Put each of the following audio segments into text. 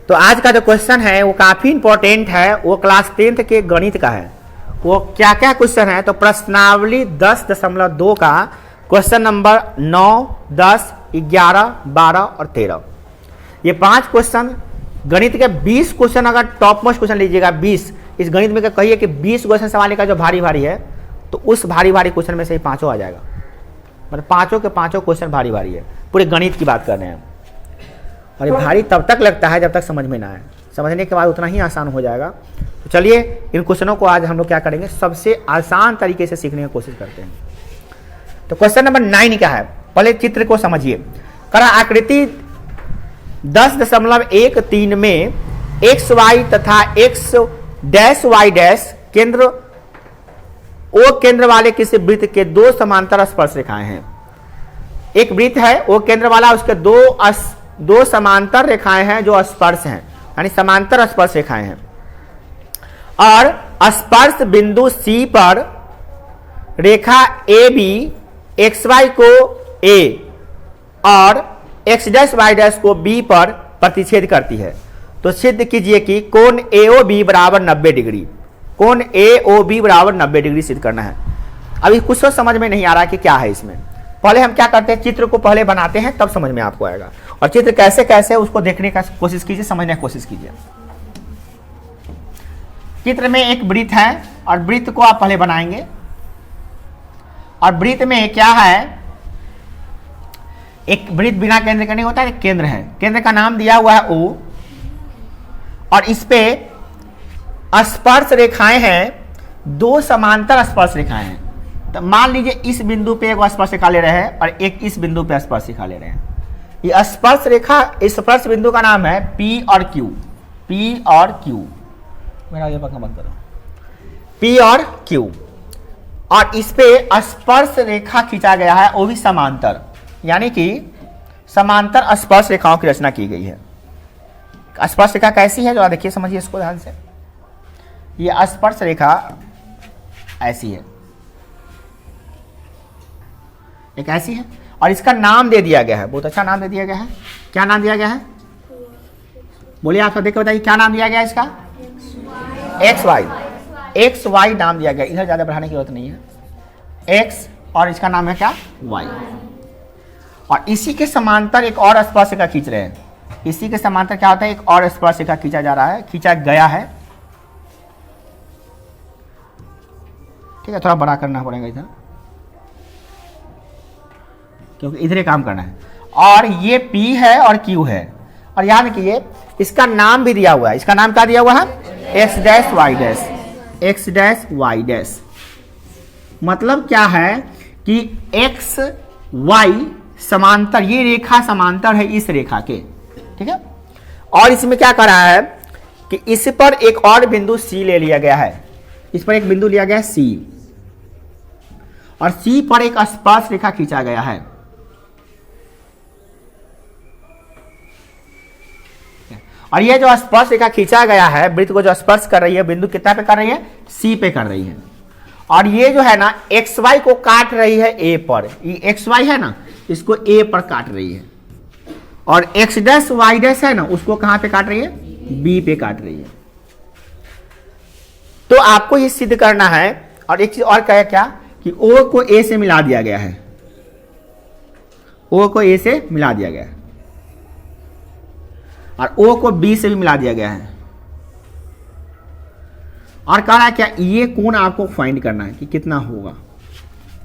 तो आज का जो क्वेश्चन है वो काफ़ी इंपॉर्टेंट है, वो क्लास 10th के गणित का है। वो क्या क्या क्वेश्चन है, तो प्रश्नावली 10.2 का क्वेश्चन नंबर 9, 10, 11, 12 और 13, ये 5 क्वेश्चन गणित के 20 क्वेश्चन अगर टॉप मोस्ट क्वेश्चन लीजिएगा 20, इस गणित में कहिए कि 20 क्वेश्चन सवाल का जो भारी भारी है, तो उस भारी भारी क्वेश्चन में से ही 5 आ जाएगा। मतलब 5 के 5 क्वेश्चन भारी भारी है, पूरे गणित की बात कर रहे हैं। और ये भारी तब तक लगता है जब तक समझ में ना आए, समझने के बाद उतना ही आसान हो जाएगा। तो चलिए इन क्वेश्चनों को आज हम लोग क्या करेंगे, सबसे आसान तरीके से सीखने की कोशिश करते हैं। तो क्वेश्चन नंबर 9 क्या है, पहले चित्र को समझिए। करा आकृति 10.13 में एक्स वाई तथा एक्स डैश वाई डैश केंद्र ओ केंद्र वाले किसी वृत्त के 2 समांतर स्पर्श रेखाएं हैं। एक वृत्त है ओ केंद्र वाला, उसके दो समांतर रेखाएं हैं जो स्पर्श हैं, यानी समांतर स्पर्श रेखाएं हैं। और स्पर्श बिंदु C पर रेखा AB एक्स वाई को A और एक्स डैश वाई डैश को B पर प्रतिच्छेद करती है। तो सिद्ध कीजिए कि कोण AOB बराबर 90 डिग्री, कोण AOB बराबर 90 डिग्री सिद्ध करना है। अभी कुछ तो समझ में नहीं आ रहा कि क्या है इसमें। पहले हम क्या करते हैं, चित्र को पहले बनाते हैं, तब समझ में आपको आएगा। और चित्र कैसे कैसे उसको देखने का कोशिश कीजिए, समझने की कोशिश कीजिए। चित्र में एक वृत्त है और वृत्त को आप पहले बनाएंगे। और वृत्त में क्या है, एक वृत्त बिना केंद्र का नहीं होता है, एक केंद्र है, केंद्र का नाम दिया हुआ है O, और इस पे स्पर्श रेखाएं हैं, 2 समांतर स्पर्श रेखाएं हैं। तो मान लीजिए इस बिंदु पे एक स्पर्श रेखा ले रहे हैं और एक इस बिंदु पे स्पर्श रेखा ले रहे हैं। ये स्पर्श रेखा, इस स्पर्श बिंदु का नाम है P और Q, P और Q, मेरा ये पक्का मत करो, P और Q। और इस पे स्पर्श रेखा खींचा गया है, वो भी समांतर, यानी कि समांतर स्पर्श रेखाओं की रचना की गई है। स्पर्श रेखा कैसी है, जो देखिए समझिए इसको ध्यान से। ये स्पर्श रेखा ऐसी है, एक ऐसी है, और इसका नाम दे दिया गया है, बहुत अच्छा नाम दे दिया गया है। क्या नाम दिया गया है, बोलिए आप सब देख के बताइए, क्या नाम दिया गया है इसका, एक्स वाई, एक्स वाई नाम दिया गया। इधर ज्यादा बढ़ाने की जरूरत नहीं है, एक्स और इसका नाम है क्या, वाई। और इसी के समांतर एक और स्पर्श रेखा खींच रहे हैं। इसी के समांतर क्या होता है, एक और स्पर्श रेखा खींचा जा रहा है, खींचा गया है। ठीक है, थोड़ा बड़ा करना पड़ेगा इधर, क्योंकि इधर काम करना है। और ये P है और Q है। और याद रखिए इसका नाम भी दिया हुआ है, इसका नाम क्या दिया हुआ है, X dash Y dash, X dash Y dash. मतलब क्या है कि एक्स वाई समांतर, ये रेखा समांतर है इस रेखा के, ठीक है। और इसमें क्या करा है कि इस पर एक और बिंदु C ले लिया गया है, इस पर एक बिंदु लिया गया है C, और C पर एक स्पर्श रेखा खींचा गया है। और ये जो स्पर्श रेखा खींचा गया है, वृत्त को जो स्पर्श कर रही है, बिंदु कितना पे कर रही है, C पे कर रही है। और ये जो है ना एक्स वाई को काट रही है A पर, ये एक्स वाई है ना, इसको A पर काट रही है। और एक्स डैश वाई डैश है ना, उसको कहां पे काट रही है, B पे काट रही है। तो आपको ये सिद्ध करना है। और एक चीज और क्या कि O को A से मिला दिया गया है, O को A से मिला दिया गया है, और O को B से भी मिला दिया गया है। और कह रहा है क्या, ये कोण आपको फाइंड करना है कि कितना होगा।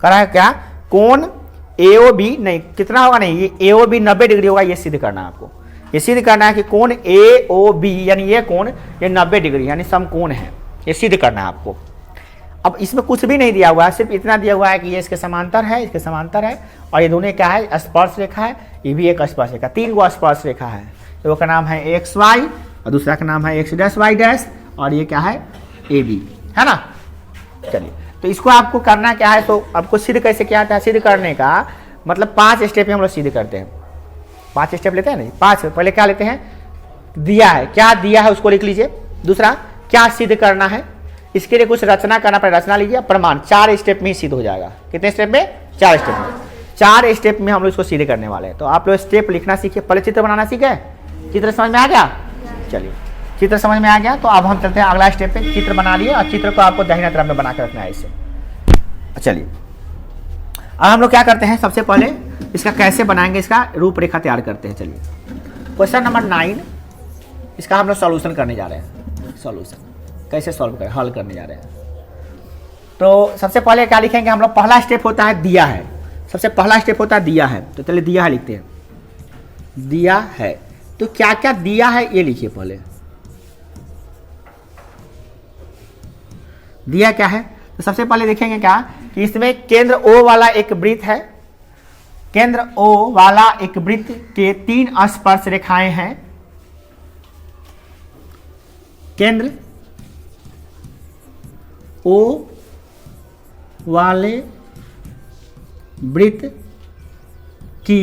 कह रहा है क्या, कोण AOB नहीं, कितना होगा नहीं, ये AOB 90 डिग्री होगा, ये सिद्ध करना है आपको। ये सिद्ध करना है कि कोण AOB यानी ये कोण ये 90 डिग्री यानी समकोण है, ये सिद्ध करना है आपको। अब इसमें कुछ भी नहीं दिया हुआ है, सिर्फ इतना दिया हुआ है कि ये इसके समांतर है, इसके समांतर है, और ये दोनों क्या है, स्पर्श रेखा है, ये भी एक स्पर्श रेखा, 3 गो स्पर्श रेखा है। तो का नाम है एक्स वाई और दूसरा का नाम है एक्स डैश वाई डैश, और ये क्या है, AB, है ना। चलिए, तो इसको आपको करना क्या है, तो आपको सिद्ध कैसे किया जाता है, सिद्ध करने का मतलब 5 स्टेप में हम लोग सिद्ध करते हैं। 5 स्टेप लेते हैं नहीं, 5। पहले क्या लेते हैं, दिया है, क्या दिया है उसको लिख लीजिए। दूसरा क्या सिद्ध करना है, इसके लिए कुछ रचना करना पड़ेगा, रचना लीजिए। प्रमाण 4 स्टेप में ही सिद्ध हो जाएगा। कितने स्टेप में, 4 स्टेप में। 4 स्टेप में हम लोग इसको सीधे करने वाले हैं। तो आप लोग स्टेप लिखना सीखिए, पहले चित्र बनाना सीखे। चित्र समझ में आ गया, चलिए चित्र समझ में आ गया, तो अब हम चलते हैं अगला स्टेप पे। चित्र बना लिए और चित्र को आपको दाहिना तरफ में बना के रखना है इसे। चलिए अब हम लोग क्या करते हैं, सबसे पहले इसका कैसे बनाएंगे, इसका रूपरेखा तैयार करते हैं। चलिए क्वेश्चन नंबर 9, इसका हम लोग सॉल्यूशन करने जा रहे हैं। सॉल्यूशन कैसे सॉल्व करें, हल करने जा रहे हैं। तो सबसे पहले क्या लिखेंगे हम लोग, पहला स्टेप होता है दिया है। सबसे पहला स्टेप होता है दिया है, तो चलिए दिया है लिखते हैं। दिया है तो क्या क्या दिया है ये लिखिए पहले। दिया क्या है, तो सबसे पहले देखेंगे क्या कि इसमें केंद्र O वाला एक वृत्त है। केंद्र O वाला एक वृत्त के 3 स्पर्श रेखाएं हैं। केंद्र O वाले वृत्त की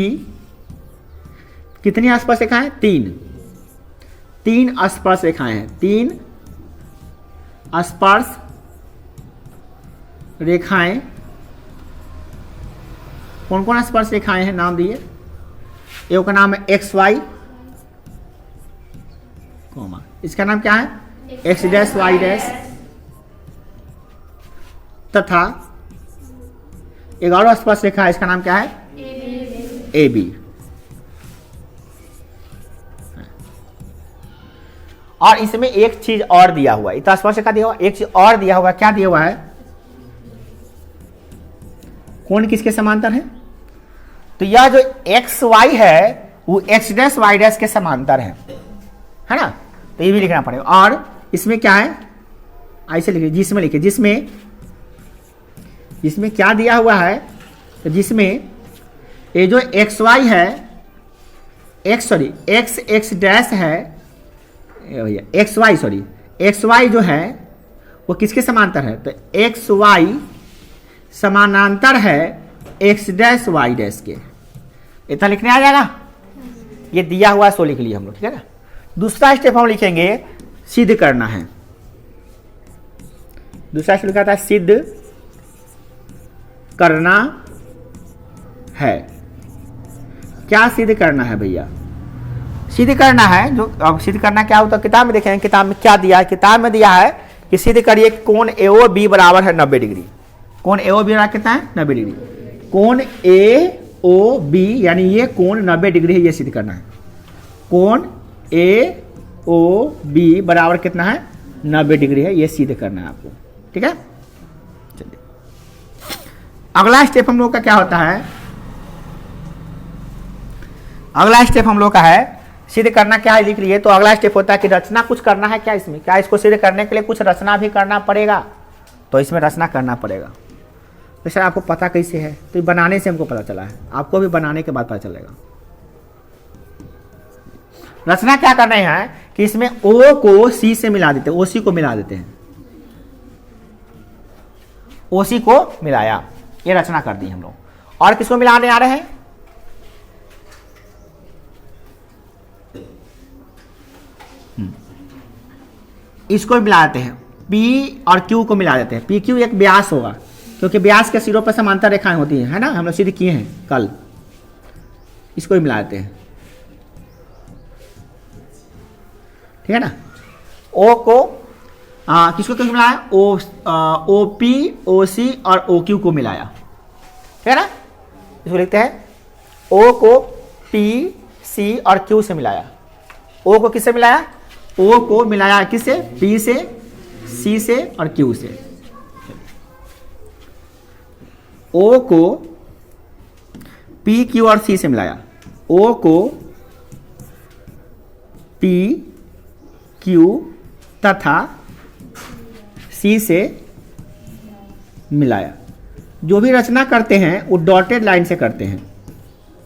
कितनी स्पर्श रेखाएं, 3 स्पर्श रेखाएं हैं। 3 स्पर्श रेखाएं, कौन कौन स्पर्श रेखाएं हैं नाम दिए। एक का नाम है XY, इसका नाम क्या है X डैश Y डैश, तथा एक और स्पर्श रेखा है, इसका नाम क्या है AB। और इसमें एक चीज और दिया हुआ है, इतना स्पर्श रेखा दिया हुआ, एक चीज और दिया हुआ है। क्या दिया हुआ है, कोण किसके समांतर है। तो यह जो XY है वो X डैश Y डैश के समांतर है ना, तो ये भी लिखना पड़ेगा। और इसमें क्या है, ऐसे लिखिए, जिसमें लिखिए, जिसमें क्या दिया हुआ है, तो जिसमें ये जो XY है, X डैश है भैया, XY जो है वो किसके समांतर है, तो XY समानांतर है X डैश Y डैश के। इतना लिखने आ जाएगा, ये दिया हुआ सो लिख लिए हम लोग, ठीक है ना। दूसरा स्टेप हम लिखेंगे सिद्ध करना है। दूसरा स्टेप लिखा था सिद्ध करना है। क्या सिद्ध करना है भैया, सिद्ध करना है, जो अब सिद्ध करना क्या होता है किताब में देखेंगे। किताब में क्या दिया है, किताब में दिया है कि सिद्ध करिए कोण AOB बराबर है 90 डिग्री। कोण AOB बराबर कितना है 90 डिग्री। कोण AOB यानी ये कोण 90 डिग्री है, ये सिद्ध करना है। कोण AOB बराबर कितना है 90 डिग्री है, ये सिद्ध करना है आपको, ठीक है। चलिए अगला स्टेप हम लोग का क्या होता है, अगला स्टेप हम लोग का है सिद्ध करना क्या है, लिख लिए। तो अगला स्टेप होता है कि रचना कुछ करना है क्या इसमें, क्या इसको सिद्ध करने के लिए कुछ रचना भी करना पड़ेगा, तो इसमें रचना करना पड़ेगा। तो सर आपको पता कैसे है, तो बनाने से हमको पता चला है, आपको भी बनाने के बाद पता चलेगा। रचना क्या करना है कि इसमें O को C से मिला देते हैं, OC को मिला देते हैं, OC को मिलाया, ये रचना कर दी हम लोग। और किसको मिलाने आ रहे हैं, इसको मिला देते हैं, P और Q को मिला देते हैं। PQ एक व्यास होगा, क्योंकि व्यास के सिरों पर समांतर रेखाएं होती हैं, है ना, हम लोग सिद्ध किए हैं कल। इसको भी मिला देते हैं, ठीक है ना। O को किसको किसको मिलाया, OP OC और OQ को मिलाया, ठीक है ना। इसको लिखते हैं O को P C और Q से मिलाया। O को किससे मिलाया, O को मिलाया किससे, P से, C से और Q से। O को P Q और C से मिलाया, O को P Q तथा C से मिलाया। जो भी रचना करते हैं वो डॉटेड लाइन से करते हैं,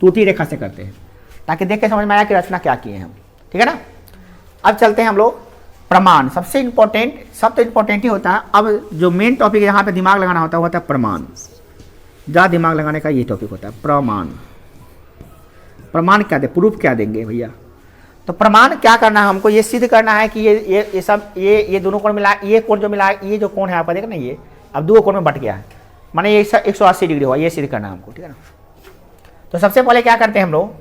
टूटी रेखा से करते हैं, ताकि देख के समझ में आया कि रचना क्या किए हम, ठीक है ना। अब चलते हैं हम लोग प्रमाण। सबसे इंपॉर्टेंट, सब तो इंपॉर्टेंट ही होता है, अब जो मेन टॉपिक यहाँ पे दिमाग लगाना होता है वो होता है प्रमाण। ज़्यादा दिमाग लगाने का ये टॉपिक होता है प्रमाण। प्रमाण क्या दे, प्रूफ क्या देंगे भैया। तो प्रमाण क्या करना है हमको, ये सिद्ध करना है कि ये सब ये दोनों कोण मिला, ये कोण जो मिला, ये जो कोण है आप देखो ना, ये अब दो कोण में बट गया है, माने ये 180 डिग्री हुआ, ये सिद्ध करना है हमको, ठीक है ना। तो सबसे पहले क्या करते हैं हम लोग,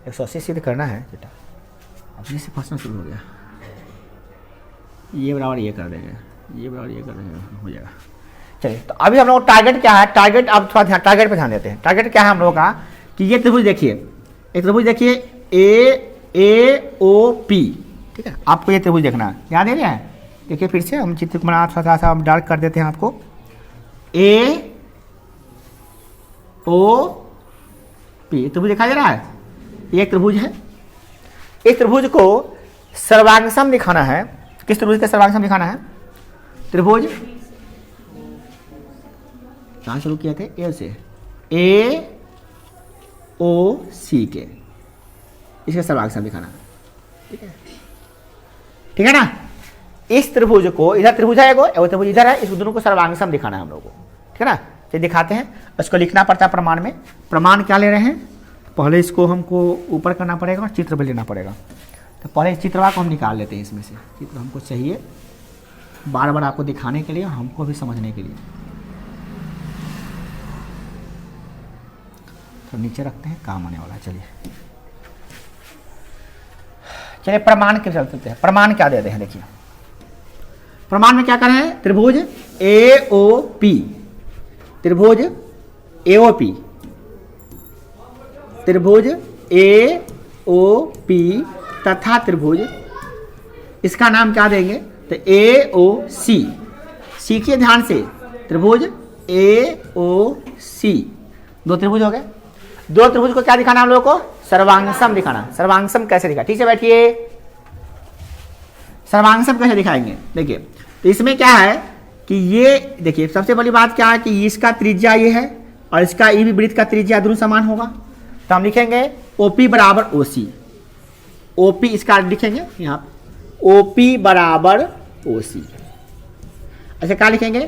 180 सिद्ध करना है बेटा, अपने से फंसना शुरू हो गया। ये बराबर ये कर देंगे, ये बराबर ये कर देंगे, हो जाएगा। चलिए तो अभी हम लोग टारगेट क्या है, टारगेट अब थोड़ा ध्यान टारगेट पे ध्यान देते हैं। टारगेट क्या है हम लोगों का कि ये त्रिभुज देखिए, एक त्रिभुज देखिए AOP, ठीक है। आपको ये त्रिभुज देखना है, ध्यान दे रहे हैं। देखिए फिर से हम चित्र को बना थोड़ा सा हम डार्क कर देते हैं आपको। AOP त्रिभुज दिखाई दे रहा है, ये एक त्रिभुज है। इस त्रिभुज को सर्वांगसम दिखाना है। किस त्रिभुज का सर्वांगसम दिखाना है? त्रिभुज कहाँ शुरू किए थे? ए से, AOC के, इसका सर्वांगसम दिखाना, ठीक है, ठीक है ना। इस त्रिभुज को, इधर त्रिभुज है एगो त्रिभुज इधर है, इस दोनों को सर्वांगसम दिखाना है हम लोग को, ठीक है ना। तो दिखाते हैं, उसको लिखना पड़ता है प्रमाण में। प्रमाण क्या ले रहे हैं? पहले इसको हमको ऊपर करना पड़ेगा और चित्र भी लेना पड़ेगा। तो पहले चित्रवा को हम निकाल लेते हैं इसमें से। चित्र हमको चाहिए बार बार आपको दिखाने के लिए और हमको भी समझने के लिए। तो नीचे रखते हैं, काम आने वाला है। चलिए चलिए प्रमाण के चलते हैं। प्रमाण क्या देते हैं देखिए, प्रमाण में क्या करें? त्रिभुज AOP, त्रिभुज AOP, त्रिभुज AOP तथा त्रिभुज, इसका नाम क्या देंगे? तो AOC। सीखिए ध्यान से, त्रिभुज AOC, दो त्रिभुज हो गए। दो त्रिभुज को क्या दिखाना हम लोगों को? सर्वांगसम दिखाना। सर्वांगसम कैसे दिखा? ठीक से बैठिए। सर्वांगसम कैसे दिखाएंगे? देखिए तो इसमें क्या है कि ये देखिए, सबसे बड़ी बात क्या है कि इसका त्रिज्या ये है और इसका ये भी वृत्त का त्रिज्या दोनों समान होगा। तो हम लिखेंगे OP बराबर OC। OP इसका लिखेंगे यहाँ OP बराबर OC। अच्छा क्या लिखेंगे?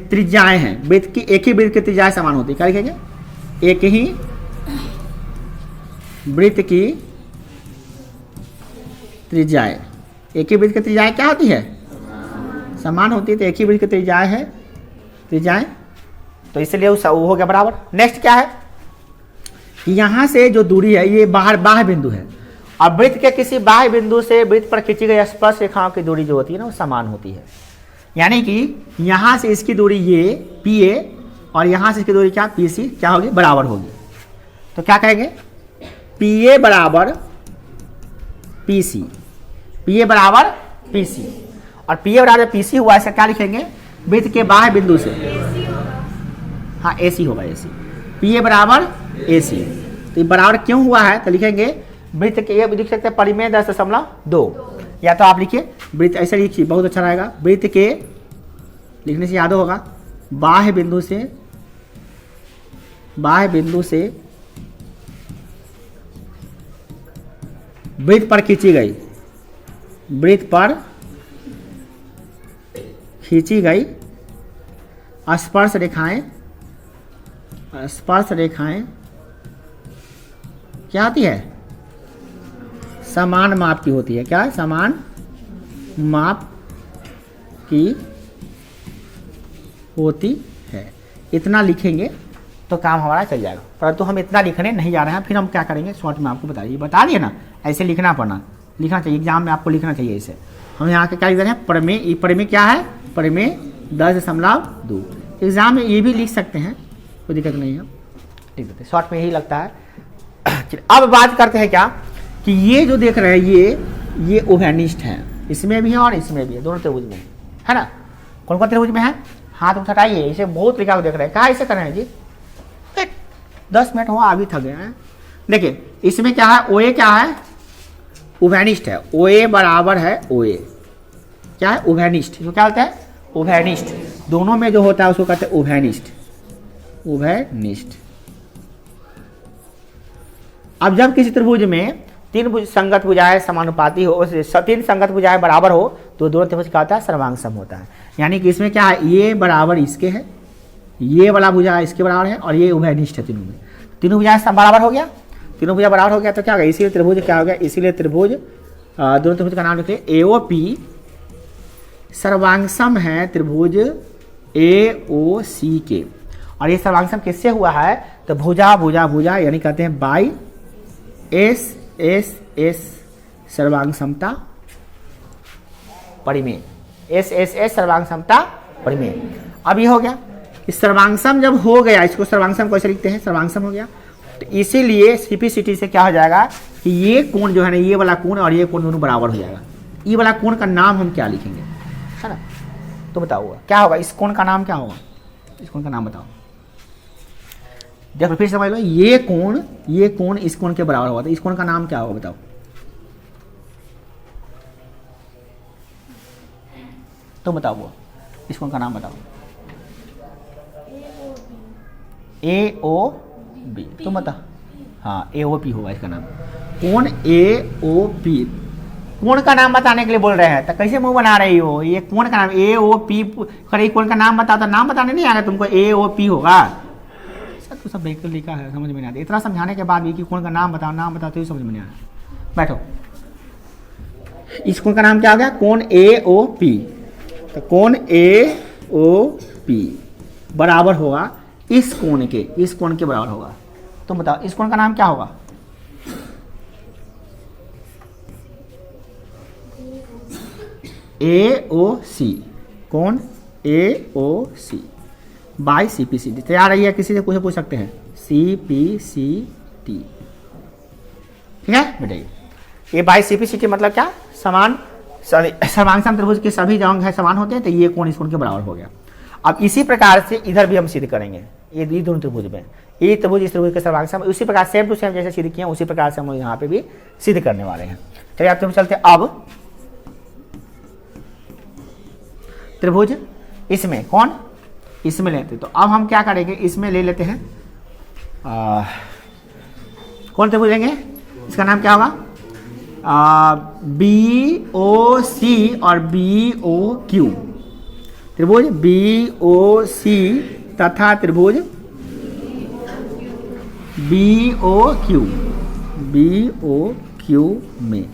त्रिज्याएं हैं, वृत्त की एक ही वृत्त की त्रिज्याएं समान होती है। क्या लिखेंगे? एक ही वृत्त की त्रिज्याएं, एक ही वृत्त की त्रिज्याएं क्या होती है? समान होती है। तो एक ही वृत्त की त्रिज्याएं है, त्रिज्याएं, तो इसलिए वो हो गया बराबर। नेक्स्ट क्या है कि यहां से जो दूरी है ये बाह्य बिंदु है। अब वृत्त के किसी बाह्य बिंदु से वृत्त पर खींची गई स्पर्श रेखाओं की दूरी जो होती है ना वो समान होती है। यानी कि यहां से इसकी दूरी ये PA और यहां से इसकी दूरी क्या PC क्या होगी? बराबर होगी। तो क्या कहेंगे? PA बराबर PC, PA बराबर PC, और PA बराबर PC हुआ, ऐसा क्या लिखेंगे? वृत्त के बाह्य बिंदु से, हाँ AC होगा, AC, PA बराबर AC। तो ये बराबर क्यों हुआ है? तो लिखेंगे वृत्त के, ये लिख सकते हैं परिमेय 10.2, या तो आप लिखिए वृत्त ऐसे लिखिए, बहुत अच्छा रहेगा। वृत्त के लिखने से याद होगा, बाह्य बिंदु से वृत्त पर खींची गई, वृत्त पर खींची गई स्पर्श रेखाएं, स्पर्श रेखाएं क्या होती है? समान माप की होती है। क्या? समान माप की होती है। इतना लिखेंगे तो काम हमारा चल जाएगा, परंतु हम इतना लिखने नहीं जा रहे हैं। फिर हम क्या करेंगे शॉर्ट में आपको बता दिए ना, ऐसे लिखना चाहिए। एग्जाम में आपको लिखना चाहिए ऐसे। हम यहाँ के क्या लिख रहे हैं? प्रमेय। प्रमेय क्या है? प्रमेय 10.2। एग्जाम में ये भी लिख सकते हैं, कोई दिक्कत नहीं है, ठीक है। शॉर्ट में यही लगता है। अब बात करते हैं क्या कि ये जो देख रहे हैं ये ओवैनिस्ट है, इसमें भी है और इसमें भी है, दोनों त्रिभुज में है ना। कौन कौन त्रिभुज में है? हाथ हटाइए, इसे बहुत तरीका को देख रहे हैं। कहाँ इसे कर रहे हैं जी? 10 मिनट हुआ, अभी थक गए हैं। देखिए इसमें क्या है? OA क्या है? ओवैनिस्ट है। OA बराबर है OA, क्या है? ओवैनिस्ट। जो क्या होता है? ओवैनिस्ट। दोनों में जो होता है उसको कहते हैं ओवैनिस्ट, ओवैनिस्ट। अब जब किसी त्रिभुज में तीन संगत भुजाएं समानुपाती हो, तीन संगत भुजाएं बराबर हो, तो दोनों त्रिभुज क्या होता है? सर्वांगसम होता है। यानी कि इसमें क्या है? ये बराबर इसके है, ये वाला भुजा इसके बराबर है और ये उभयनिष्ठ है। तीनों में तीनों भुजाएं सब बराबर हो गया। तीनों भुजा बराबर हो गया तो क्या हो गया? इसीलिए त्रिभुज क्या हो गया? इसीलिए त्रिभुज, दोनों त्रिभुज का नाम लिखिए AOP सर्वांगसम है त्रिभुज AOC के। और ये सर्वांगसम किससे हुआ है? तो भुजा भुजा भुजा यानी कहते हैं बाई एस एस एस सर्वांग समता परिमेय, एस एस एस सर्वांग समता परिमेय। अब ये हो गया कि सर्वांगसम जब हो गया, इसको सर्वांगसम कैसे लिखते हैं? सर्वांगसम हो गया तो इसीलिए सीपीसीटी से क्या हो जाएगा कि ये कोण जो है ना, ये वाला कोण और ये कोण दोनों बराबर हो जाएगा। ये वाला कोण का नाम हम क्या लिखेंगे, है ना? तो बताओ क्या होगा, इस कोण का नाम क्या होगा? इस कोण का नाम बताओ। देखो फिर समझ लो, ये कोण इस कोण के बराबर होगा, तो इस कोण का नाम क्या होगा बताओ? तो बताओ वो इस कोण का नाम बताओ। ए ओ बी, तुम बता। हाँ ए ओ पी होगा इसका नाम, कोण ए ओ पी। कोण का नाम बताने के लिए बोल रहे हैं, तो कैसे मुंह बना रही हो? ये कोण का नाम ए ओ पी, करे कोण का नाम बताओ तो नाम बताने नहीं आएगा तुमको, ए ओ पी होगा। तो सब बेकर लिखा है, समझ में नहीं आता। इतना समझाने के बाद भी कि कोण का नाम बताओ तो समझ में नहीं आया। बैठो, इस कोण का नाम क्या हो गया? कोण ए ओ पी। तो कोण ए ओ पी बराबर होगा इस कोण के बराबर होगा। तुम बताओ इस कोण का नाम क्या होगा? ए ओ सी, कोण A O C by C P C T. तैयार रही है, किसी से कुछ पूछ सकते हैं? सी पी सी टी, ठीक है बेटा। ये by C P C T मतलब क्या? समान सर्वांगसम त्रिभुज के सभी जो अंग है समान होते हैं, तो ये कोण इस कोण के बराबर हो गया। अब इसी प्रकार से इधर भी हम सिद्ध करेंगे, ये दोनों त्रिभुज में, ये त्रिभुज इस त्रिभुज के सर्वांगसम, उसी प्रकार सेम टू सेम जैसे सिद्ध किए उसी प्रकार से हम यहाँ पे भी सिद्ध करने वाले हैं। चलिए आप तुम चलते अब त्रिभुज इसमें, कौन इसमें लेते, तो अब हम क्या करेंगे, इसमें ले लेते हैं कौन त्रिभुज लेंगे? इसका नाम क्या होगा? बी ओ सी और बी ओ क्यू। त्रिभुज बी ओ सी तथा त्रिभुज बी ओ क्यू में।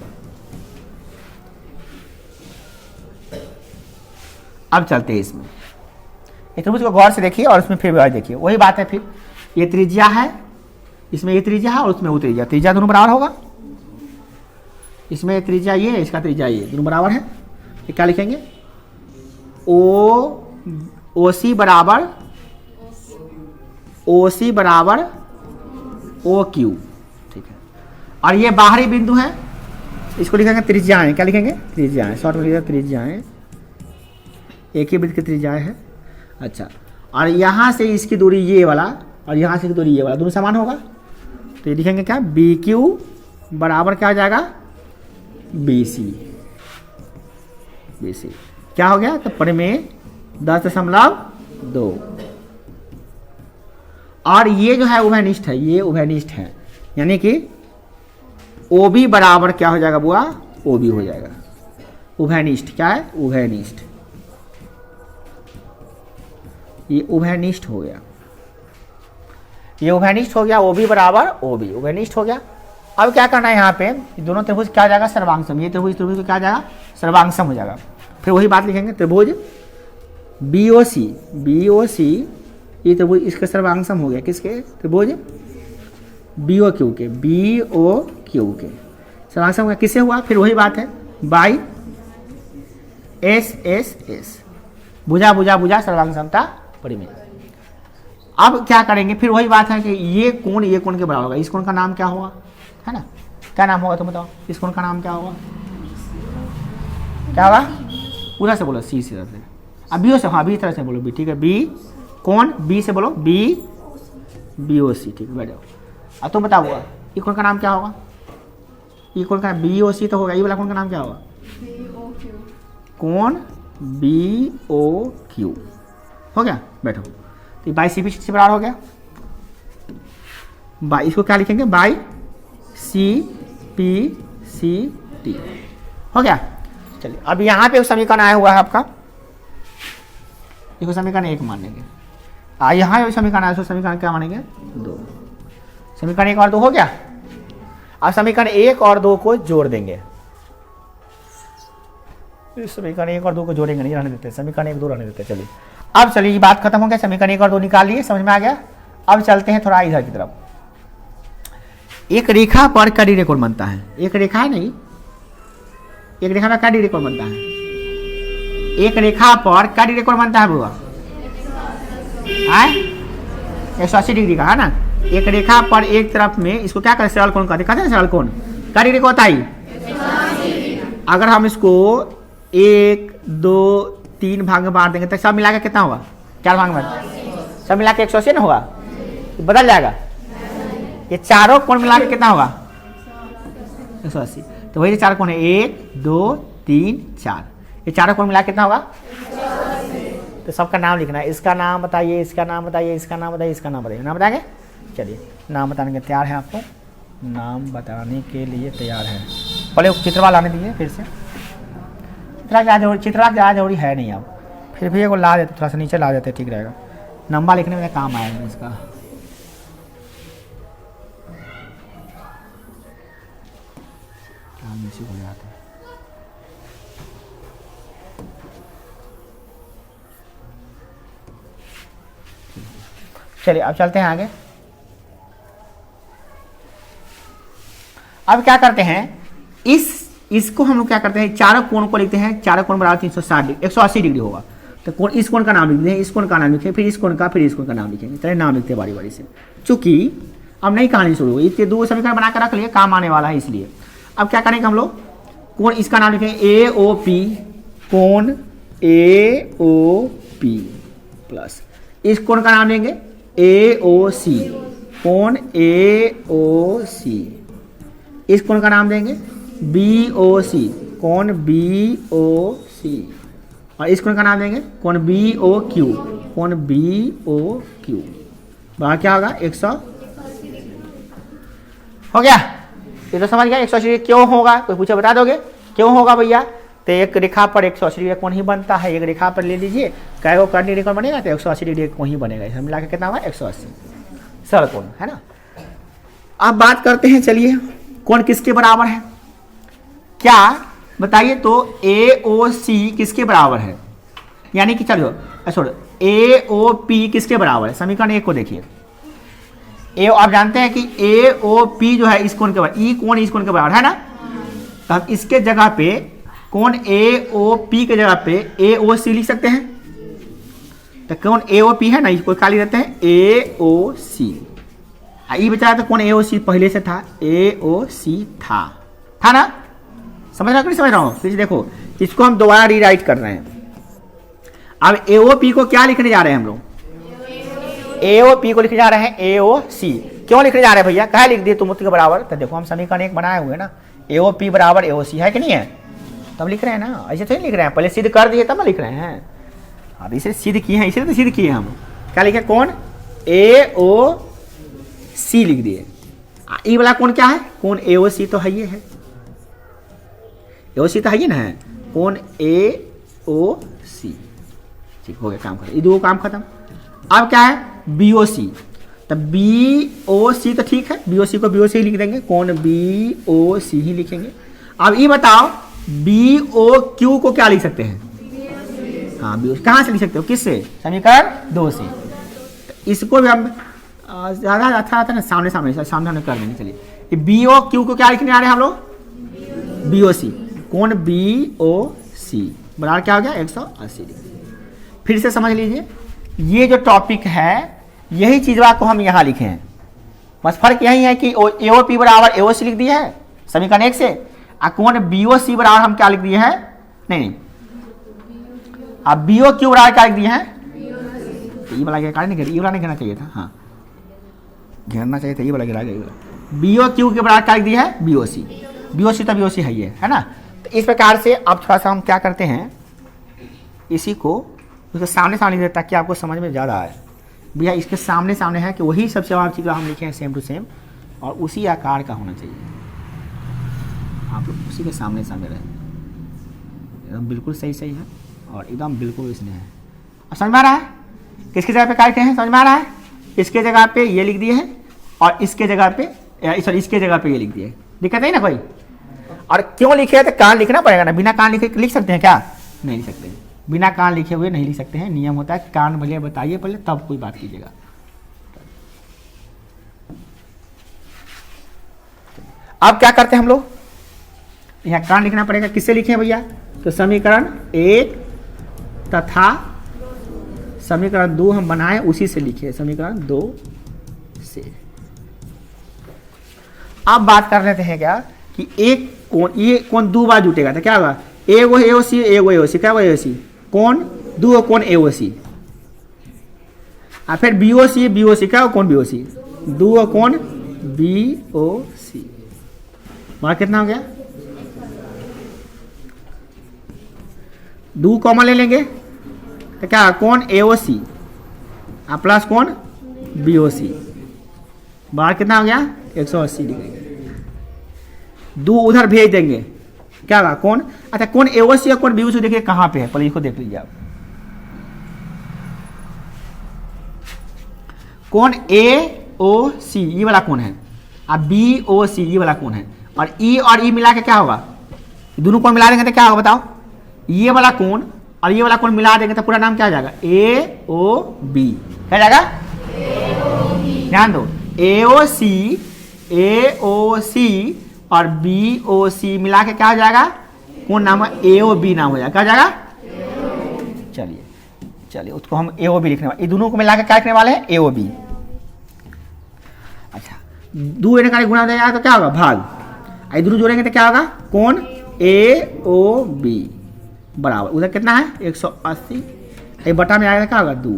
अब चलते हैं इसमें, इस त्रिभुज को गौर से देखिए और उसमें फिर देखिए, वही बात है। फिर ये त्रिज्या है, इसमें ये त्रिज्या है और उसमें वो त्रिज्या दोनों बराबर होगा। इसमें त्रिज्या ये है, इसका त्रिज्या ये, दोनों बराबर है। ये क्या लिखेंगे? ओ सी बराबर ओ क्यू, ठीक है। और ये बाहरी बिंदु है, इसको लिखेंगे त्रिज्याएं। क्या लिखेंगे? त्रिज्याएं, शॉर्ट में लिखेंगे त्रिज्याएं, एक ही वृत्त की त्रिज्याएं है। अच्छा, और यहाँ से इसकी दूरी ये वाला और यहाँ से इसकी दूरी ये वाला, दोनों समान होगा, तो ये लिखेंगे क्या? बी क्यू बराबर क्या हो जाएगा? B C. क्या हो गया? तो परिमेय 10.2। और ये जो है उभयनिष्ठ है, ये उभयनिष्ठ है, यानी कि ओ बी बराबर क्या हो जाएगा बुआ? ओ बी हो जाएगा। उभयनिष्ठ क्या है? उभयनिष्ठ, ये उभयनिष्ठ हो गया, ये उभयनिष्ठ हो गया। ओ बी बराबर ओ बी, उभयनिष्ठ हो गया। अब क्या करना है यहाँ पे, दोनों त्रिभुज क्या हो जाएगा? सर्वांगसम। ये त्रिभुज को क्या हो जाएगा? सर्वांगसम हो जाएगा। फिर वही बात लिखेंगे, त्रिभुज बी ओ सी, ये त्रिभुज इसका सर्वांगसम हो गया, किसके? त्रिभुज बी ओ क्यू के सर्वांगसम का किससे हुआ? फिर वही बात है, बाई एस एस एस, भुजा भुजा भुजा सर्वांगसमता परिमेय। अब क्या करेंगे? फिर वही बात है कि ये कोण के बराबर होगा। इस कोण का नाम क्या होगा, है ना? क्या नाम होगा तुम बताओ? इस कोण का नाम क्या होगा? क्या होगा? पूरा से बोलो, सी से तरफ से। अब बी ओ से, हाँ बी तरह से बोलो, बी, ठीक है। बी कौन? बी से बोलो, बी ओ सी, ठीक है, बैठ जाओ। अब तुम बताओ ये कोण का नाम क्या होगा? ये कोण का बी ओ सी तो होगा, ये वाला कोण का नाम क्या होगा? कोण बी ओ क्यू हो गया। बैठो, तो बाई सी पी से बराबर हो गया। बाई, इसको क्या लिखेंगे? By C P C T हो गया। चलिए अब यहाँ पे समीकरण आया हुआ है आपका, देखो समीकरण 1 मान लेंगे। यहाँ समीकरण आया, समीकरण क्या मानेंगे? 2। समीकरण 1 और 2 हो गया। अब समीकरण 1 और 2 को जोड़ देंगे। समीकरण 1 और 2 को जोड़ेंगे नहीं, रहने देते, समीकरण 1 2 रहने देते। चलिए अब चलिए ये बात खत्म हो गया, समीकरण 1 और 2 निकाल लिए, समझ में आ गया। अब चलते हैं थोड़ा इधर की तरफ। एक रेखा पर क्या डिग्री कोण बनता है? एक रेखा है नहीं, एक रेखा पर क्या डिग्री कोण बनता है? एक रेखा पर क्या डिग्री कोण बनता है बुआ? 180 डिग्री का, है ना। एक रेखा पर एक तरफ में इसको क्या कहते हैं? सरल कोण कहते हैं। सरल कोण क्या डिग्री का होता है? अगर हम इसको 1, 2, 3 भाग में बांट देंगे तो सब मिला के कितना होगा? 4 भाग में, सब मिला के 180 ना होगा, बदल जाएगा। ये चारों कोण मिला के कितना होगा? 180। तो वही 4 कोण है, 1, 2, 3, 4, ये चारों कोण मिला के कितना होगा? तो सबका नाम लिखना है। इसका नाम बताइए, इसका नाम बताइए, इसका नाम बताइए, इसका नाम बताइए। नाम बताएंगे? चलिए नाम बताने के तैयार है, आपको नाम बताने के लिए तैयार है। पहले चित्रवा लाने दीजिए फिर से। चित्रा की आज जरूरी है नहीं, आप फिर भी एगो ला देते, थोड़ा सा नीचे ला देते, ठीक रहेगा। नंबर लिखने में काम आएगा इसका। हो जाता है। चलिए अब चलते हैं आगे। अब क्या करते हैं, इसको हम लोग क्या करते हैं, चारों कोण को लिखते हैं। चारों कोण बराबर 360 डिग्री, 180 डिग्री होगा। तो कोण, इस कोण का नाम लिखते हैं, इस कोण का नाम लिखेंगे, फिर इस कोण का, फिर इस कोण का नाम लिखेंगे। चलिए नाम लिखते हैं बारी बारी से। चूंकि अब नई कहानी शुरू हुई, इतने 2 समीकरण बनाकर रख लिए, काम आने वाला है इसलिए। अब क्या करेंगे हम लोग, कोण इसका नाम लिखेंगे AOP, कोण AOP प्लस इस कोण का नाम लेंगे AOC, कोण AOC। इस कोण का नाम देंगे BOC, कोण BOC। और इस कोण का नाम देंगे कोण BOQ, कोण BOQ। बाहर क्या होगा? 100 हो गया। ये तो समझ गया 180 डिग्री क्यों होगा, कोई पूछे बता दोगे क्यों होगा भैया? तो एक रेखा पर 180 डिग्री कोण ही बनता है। एक रेखा पर ले लीजिए, कै गो कर्ण डिग्री कोण बनेगा? तो 180 डिग्री कोण ही बनेगा। इसे मिला के कितना होगा? 180 सरल कोण, है ना। अब बात करते हैं, चलिए कोण किसके बराबर है, क्या बताइए तो? AOC किसके बराबर है? यानी कि चलो छोड़ो, AOP किसके बराबर है? समीकरण 1 को देखिए। आप जानते हैं कि AOP जो है इस कोण के बराबर, ई कोण इस कोण के बराबर है ना। तो हम इसके जगह पे कोण AOP के जगह पे AOC लिख सकते हैं। तो कोण AOP है ना, इसको क्या लिख देते हैं? AOC। ये बचा तो कोण AOC पहले से था, AOC था ना। समझ रहा नहीं समझ रहा हूँ? फिर देखो इसको हम दोबारा रीराइट कर रहे हैं। अब AOP को क्या लिखने जा रहे हैं हम लोग? AOP को लिखने जा रहे हैं AOC। क्यों लिखने जा रहे हैं भैया? कहा लिख दिए तुम के बराबर। तो देखो हम समीकरण 1 बनाए हुए ना, AOP बराबर AOC है कि नहीं है? तब लिख रहे हैं ना, ऐसे तो नहीं लिख रहे हैं, पहले सिद्ध कर दिए तब ना लिख रहे हैं। अब इसे सिद्ध किए हैं, इसे तो सिद्ध किए हम। क्या लिखे? कोण AOC लिख दिए। ये वाला कोण क्या है? कोण AOC तो है, ये है AOC तो है ये ना, है कोण AOC। ठीक हो गया, काम खत्म। ये 2 काम खत्म। अब क्या है? BOC। तो BOC तो ठीक है, BOC को BOC ही लिख देंगे, कोण BOC ही लिखेंगे। अब ये बताओ BOQ को क्या लिख सकते हैं? हाँ BOC कहाँ से लिख सकते हो? किससे? समीकरण 2 से। तो इसको भी हम ज़्यादा अच्छा आता है ना, सामने सामने कर देंगे। चलिए BOQ को क्या लिखने आ रहे हैं हम लोग? BOC, कोण BOC बराबर क्या हो गया? 180 डिग्री। फिर से समझ लीजिए, ये जो टॉपिक है यही चीज़वा को हम यहाँ लिखे हैं, बस फर्क यही है कि AOP बराबर AOC लिख दिया है समीकरण 1 से, और कोण BOC बराबर हम क्या लिख दिए हैं? नहीं, अब BOQ बराबर क्या लिख दिए हैं? तो ये वाला क्या नहीं, ये वाला नहीं घेरना चाहिए था, हाँ घेरना चाहिए था, ये वाला घेरा गया। BOQ के बराबर क्या लिख दिया है? BOC। BOC तो BOC है, ये है ना। तो इस प्रकार से अब थोड़ा सा हम क्या करते हैं, इसी को उसके सामने सामने लिखते ताकि आपको समझ में ज़्यादा आए। भैया इसके सामने सामने है कि वही सबसे बड़ा चीज़ हम लिखे हैं सेम टू सेम, और उसी आकार का होना चाहिए। आप लोग उसी के सामने सामने रहें, एकदम बिल्कुल सही है और एकदम बिल्कुल इसमें है। अब समझ में आ रहा है किसकी जगह पे क्या लिखे हैं? समझ में आ रहा है? इसके जगह पे ये लिख दिए हैं और इसके जगह पे, सॉरी इसके जगह पे ये लिख दिए। दिक्कत है ना कोई? और क्यों लिखे है? तो कान लिखना पड़ेगा ना, बिना कान लिखे लिख सकते हैं क्या? नहीं लिख सकते। बिना कारण लिखे हुए नहीं लिख सकते हैं, नियम होता है कारण भले बताइए पहले तब कोई बात कीजिएगा। अब क्या करते हैं हम लोग, यहाँ कारण लिखना पड़ेगा, किससे लिखे भैया, तो समीकरण 1 तथा समीकरण 2 हम बनाए उसी से लिखे, समीकरण 2 से। अब बात कर लेते हैं क्या कि एक कोण, ये कोण 2 बार जुटेगा तो क्या होगा, एगो एओसी एगो एओसी, क्या होगा एओसी कोण, 2 कोण एओसी, और फिर बीओसी बीओसी, क्या होगा कोण बीओसी, 2 कोण बीओसी। बात कितना हो गया, 2 कॉमन ले लेंगे तो क्या कोण एओसी प्लस कोण बीओसी, बाहर कितना हो गया 180 डिग्री। 2 उधर भेज देंगे, क्या होगा कोण, अच्छा कोण एओसी और कोण बीओसी देखिए कहाँ पे है, पहले इसको देख लीजिए आप। कोण एओसी ये वाला कोण है, अब बीओसी ये वाला कोण है, और ई मिला के क्या होगा, दोनों कोण मिला देंगे तो क्या होगा बताओ, ये वाला कोण और ये वाला कोण मिला देंगे तो पूरा नाम क्या हो जाएगा, ए ओ बी, क्या जाएगा, ध्यान दो, एओसी और बीओसी मिला के क्या हो जाएगा, कोण नाम है एओबी नाम हो जाएगा, क्या हो जाएगा, चलिए उसको हम एओबी लिखने वाले, ये दोनों को मिला के क्या लिखने वाले हैं, एओबी। अच्छा 2 इनका गुणा हो जाएगा तो क्या होगा भाग, ये दोनों जोड़ेंगे तो क्या होगा, कोण एओबी बराबर, उधर कितना है 180, ये बटा में आएगा क्या होगा 2,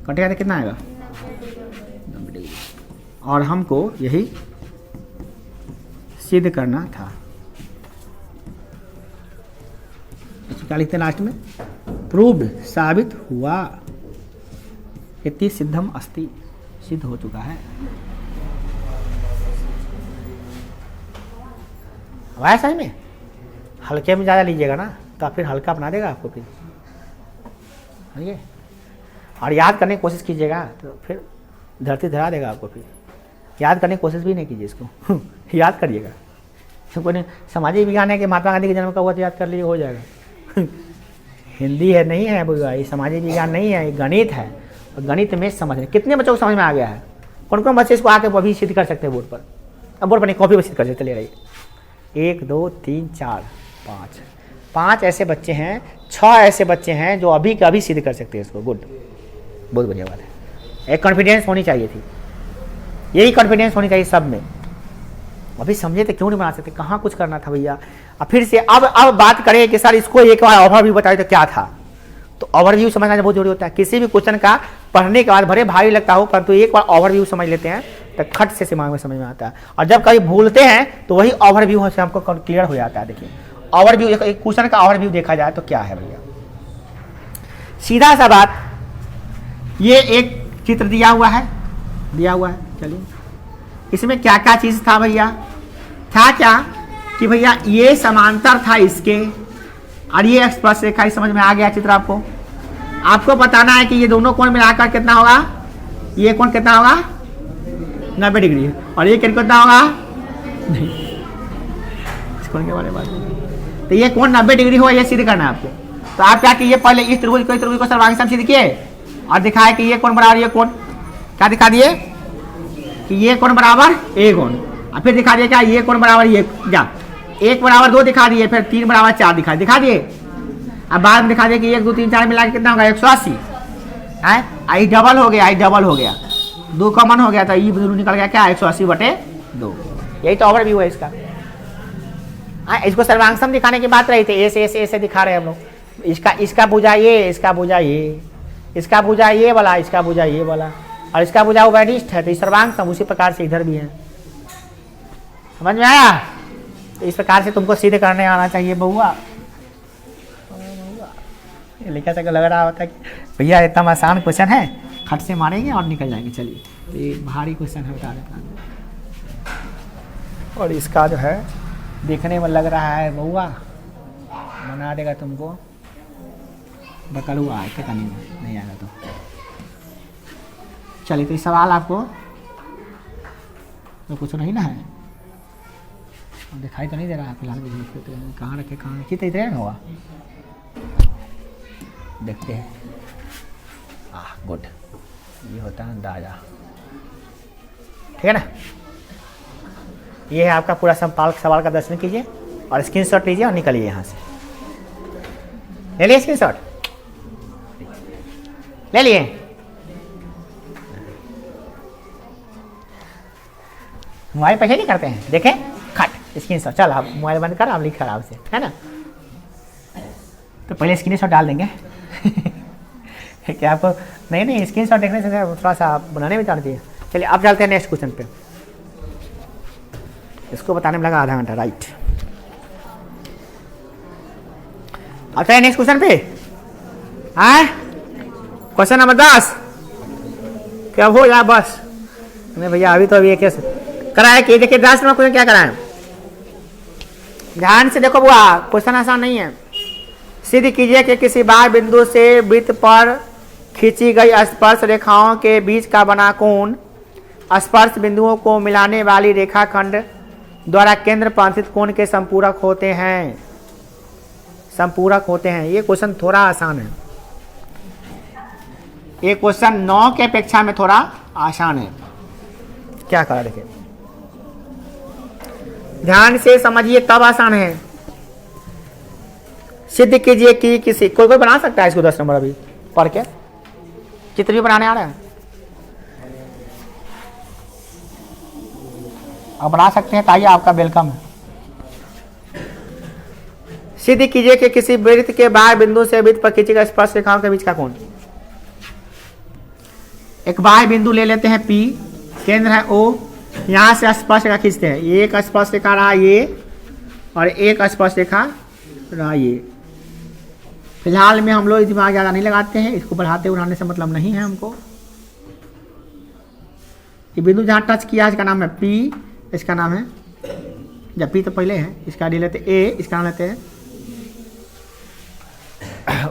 कटेगा तो कितना आएगा 90 डिग्री। और हमको यही सिद्ध करना था, क्या लिखते हैं लास्ट में, प्रूव्ड साबित हुआ, इति सिद्धम अस्ति, सिद्ध हो चुका है। आया सही में, हल्के में ज़्यादा लीजिएगा ना तो फिर हल्का बना देगा आपको फिर, समझिए, और याद करने की कोशिश कीजिएगा तो फिर धरती धरा देगा आपको, फिर याद करने की कोशिश भी नहीं कीजिए इसको याद करिएगा, कोई नहीं सामाजिक विज्ञान है कि महात्मा गांधी के जन्म का हुआ तो याद कर लीजिए हो जाएगा हिंदी है नहीं है बुआ, ये सामाजिक विज्ञान नहीं है, ये गणित है, और गणित में समझ रहे कितने बच्चों को समझ में आ गया है, कौन कौन बच्चे इसको आके अभी सिद्ध कर सकते हैं बोर्ड पर, अब बोर्ड पर नहीं कॉपी पर सिद्ध कर सकते, ले रही 1 2 3 4 5 ऐसे बच्चे हैं, 6 ऐसे बच्चे हैं जो अभी का अभी सिद्ध कर सकते हैं इसको, गुड, बहुत बढ़िया बात है। एक कॉन्फिडेंस होनी चाहिए थी, यही कॉन्फिडेंस होनी चाहिए सब में, अभी समझे तो क्यों नहीं बना सकते, कहाँ कुछ करना था भैया। अब फिर से अब बात करें कि सर इसको एक बार ओवरव्यू बताइए तो क्या था, तो ओवरव्यू समझना बहुत जरूरी होता है, किसी भी क्वेश्चन का पढ़ने के बाद भले भारी लगता हो परंतु एक बार ओवरव्यू समझ लेते हैं तो खट से दिमाग में समझ में आता है, और जब कभी भूलते हैं तो वही ओवरव्यू से हमको क्लियर हो जाता है। देखिए ओवरव्यू, एक क्वेश्चन का ओवरव्यू देखा जाए तो क्या है भैया, सीधा सा बात, ये एक चित्र दिया हुआ है, चलिए इसमें क्या क्या चीज था भैया, था क्या कि भैया ये समांतर था इसके, और ये स्पर्श रेखा, समझ में आ गया चित्र आपको बताना है कि ये दोनों कोण मिलाकर कितना होगा, ये कोण कितना होगा 90 डिग्री, और ये कोण कितना होगा नहीं, इस कोण के बारे में बात, तो ये कोण 90 डिग्री होगा, ये सिद्ध करना है आपको। तो आप क्या कीजिए, पहले इस त्रिभुज को सर्वांग सम सिद्ध किए और दिखाए कि ये कोण बराबर ये कोण, क्या दिखा दिए कि ये कोण बराबर ए कोण, और फिर दिखा दिए क्या ये कोण बराबर ये, क्या 1 बराबर 2 दिखा दिए, फिर 3 बराबर 4 दिखा दिए, अब बाद में दिखा दिए कि 1 2 3 4 मिला के कितना होगा 180 है, आई डबल हो गया 2 कॉमन हो गया, तो ये दोनों निकल गया क्या 180/2, यही तो ओवरव्यू है इसका। इसको सर्वांगसम दिखाने की बात रही थी, ऐसे दिखा रहे हैं हम लोग, इसका भुजा ये, इसका भुजा ये, इसका भुजा ये वाला, इसका भुजा ये वाला, और इसका भुजा ओवरिस्ट है, तो सर्वांगसम उसी प्रकार से इधर भी है, समझ में आया। तो इस प्रकार से तुमको सिद्ध करने आना चाहिए बउआ, लिखा तक लग रहा होता है कि भैया इतना आसान क्वेश्चन है, खट से मारेंगे और निकल जाएंगे। चलिए तो ये भारी क्वेश्चन है, बता देता हूँ, और इसका जो है देखने में लग रहा है बउआ बना देगा तुमको, बकलुआ क्या नहीं आएगा तो। चलिए तो ये सवाल आपको तो कुछ नहीं ना है, दिखाई तो नहीं दे रहा है फिलहाल, कहाँ रखे कहाँ कितने इतने होगा, देखते हैं। गुड, ये होता है अंदाजा, ठीक है ना। ये है आपका पूरा सवाल का दर्शन कीजिए और स्क्रीनशॉट लीजिए और निकलिए यहाँ से। ले लिए स्क्रीनशॉट, ले लिए। मोबाइल पीछे नहीं करते हैं, देखें, खट स्क्रीनशॉट। चल आप मोबाइल बंद कर, आप लिख आराम से, है ना। तो पहले स्क्रीनशॉट डाल देंगे क्या आपको नहीं स्क्रीनशॉट देखने से थोड़ा सा आप बनाने में जाना चाहिए। चलिए अब चलते हैं नेक्स्ट क्वेश्चन पे। इसको बताने में लगा आधा घंटा, राइट। अब चलिए नेक्स्ट क्वेश्चन पे। क्वेश्चन नंबर 10 क्या हो यार, बस नहीं भैया, अभी तो अभी कैसे कराया कि देखिए 10 नंबर क्वेश्चन क्या कराया, ध्यान से देखो बुआ, क्वेश्चन आसान नहीं है। सिद्ध कीजिए कि किसी बाह्य बिंदु से वृत्त पर खींची गई स्पर्श रेखाओं के बीच का बना कोण स्पर्श बिंदुओं को मिलाने वाली रेखाखंड द्वारा केंद्र पंथित कोण के संपूरक होते हैं। संपूरक होते हैं। ये क्वेश्चन थोड़ा आसान है, ये क्वेश्चन 9 के अपेक्षा में थोड़ा आसान है। क्या करा देखिए, ध्यान से समझिए तब आसान है। सिद्ध कीजिए कि किसी कोई बना सकता है इसको 10 नंबर अभी पढ़ के, चित्र भी बनाने आ रहा है, आप बना सकते हैं, ताइए आपका वेलकम है। सिद्ध कीजिए कि किसी वृत्त के बाह्य बिंदु से वृत्त पर खींची गई स्पर्श रेखाओं के बीच का कोण। एक बाह्य बिंदु ले लेते हैं P, केंद्र है O, यहां से स्पर्श रेखा खींचते हैं। ये एक स्पर्श रेखा रहा ये, और एक स्पर्श रेखा रहा ये। फिलहाल में हम लोग दिमाग ज़्यादा नहीं लगाते हैं, इसको बढ़ाते उड़ाने से मतलब नहीं है हमको। ये बिंदु जहाँ टच किया इसका नाम है P, इसका नाम है, जब P तो पहले है, इसका ले लेते A, इसका नाम लेते हैं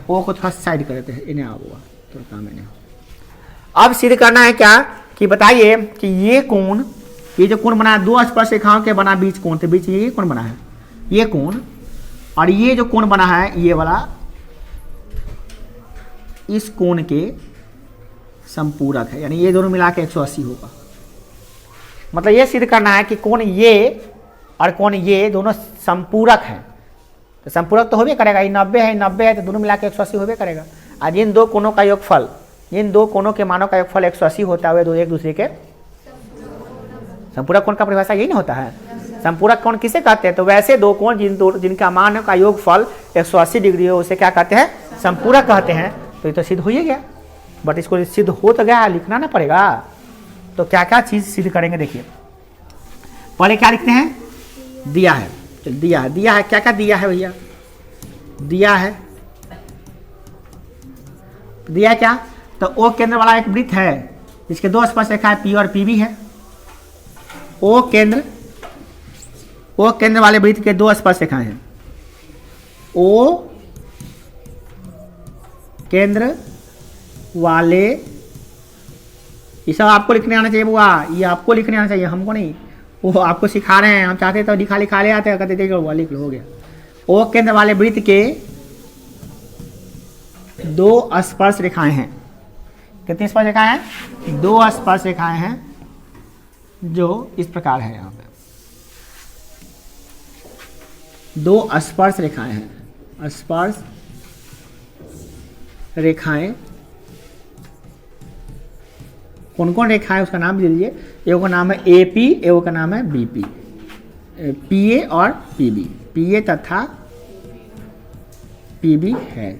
O को थोड़ा साइड कर देते हैं, इन्हें हुआ तो काम इन्हें। अब सिद्ध करना है क्या कि बताइए कि ये कोण, ये जो कोण बना है दो स्पर्श रेखाओं के बना बीच कोण, तो बीच ये कोण बना है, ये कोण, और ये जो कोण बना है ये वाला इस कोण के संपूरक है, यानी ये दोनों मिला के 180 होगा। मतलब ये सिद्ध करना है कि कोण ये और कोण ये दोनों संपूरक हैं। तो संपूरक तो होबे करेगा, ये 90 है तो दोनों मिला के 180 होबे करेगा। आज इन दो कोणों का योगफल, इन दो कोणों के मानों का योगफल 180 होता है, दो एक दूसरे के संपूरक कोण का परिभाषा यही नहीं होता है। संपूरक कोण किसे कहते हैं, तो वैसे दो कोण जिनका मान का योगफल 180 डिग्री हो उसे क्या कहते हैं, संपूरक कहते हैं। तो ये तो सिद्ध हो ही गया, बट इसको सिद्ध हो तो गया, लिखना ना पड़ेगा। तो क्या क्या चीज सिद्ध करेंगे देखिए। पहले क्या लिखते हैं, दिया है, दिया है, दिया है, क्या क्या दिया है भैया, दिया है, दिया क्या, तो O केंद्र वाला एक वृत्त है जिसके दो स्पर्श रेखा है P और PB है। O केंद्र वाले वृत्त के दो स्पर्श रेखाएं हैं, O केंद्र वाले, ये सब आपको लिखने आना चाहिए बुआ, ये आपको लिखने आना चाहिए, हमको नहीं। वो आपको सिखा रहे हैं, हम चाहते तो लिखा ले आते हैं, कहते थे लिख लो, हो गया। O केंद्र वाले वृत्त के दो स्पर्श रेखाएं हैं। कितनी स्पर्श रेखाएं हैं, दो स्पर्श रेखाएं हैं जो इस प्रकार है। यहाँ पे दो स्पर्श रेखाएं हैं, स्पर्श रेखाएं, कौन कौन रेखाएं उसका नाम दे दीजिए। एक का नाम है AP, एक का नाम है BP, PA और PB, PA तथा PB है।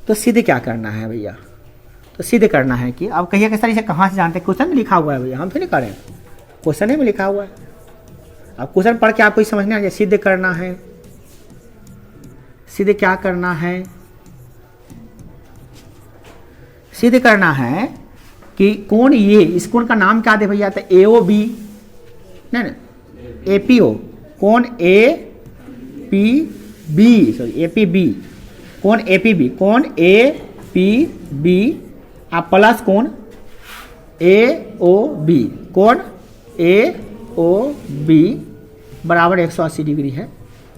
तो सिद्ध क्या करना है भैया, तो सिद्ध करना है कि अब कहिए कि सर इसे कहाँ से जानते हैं, क्वेश्चन में लिखा हुआ है भैया, हम तो नहीं करें, क्वेश्चन में लिखा हुआ है। अब क्वेश्चन पढ़ के आपको समझना है सिद्ध करना है, सिद्ध क्या करना है, सिद्ध करना है कि कोण ये, इस कोण का नाम क्या दे भैया, तो AOB नहीं ना, APO, कोण APB, सॉरी APB, कोण APB, कोण APB आप प्लस कोण AOB, कोण AOB बराबर 180 डिग्री है।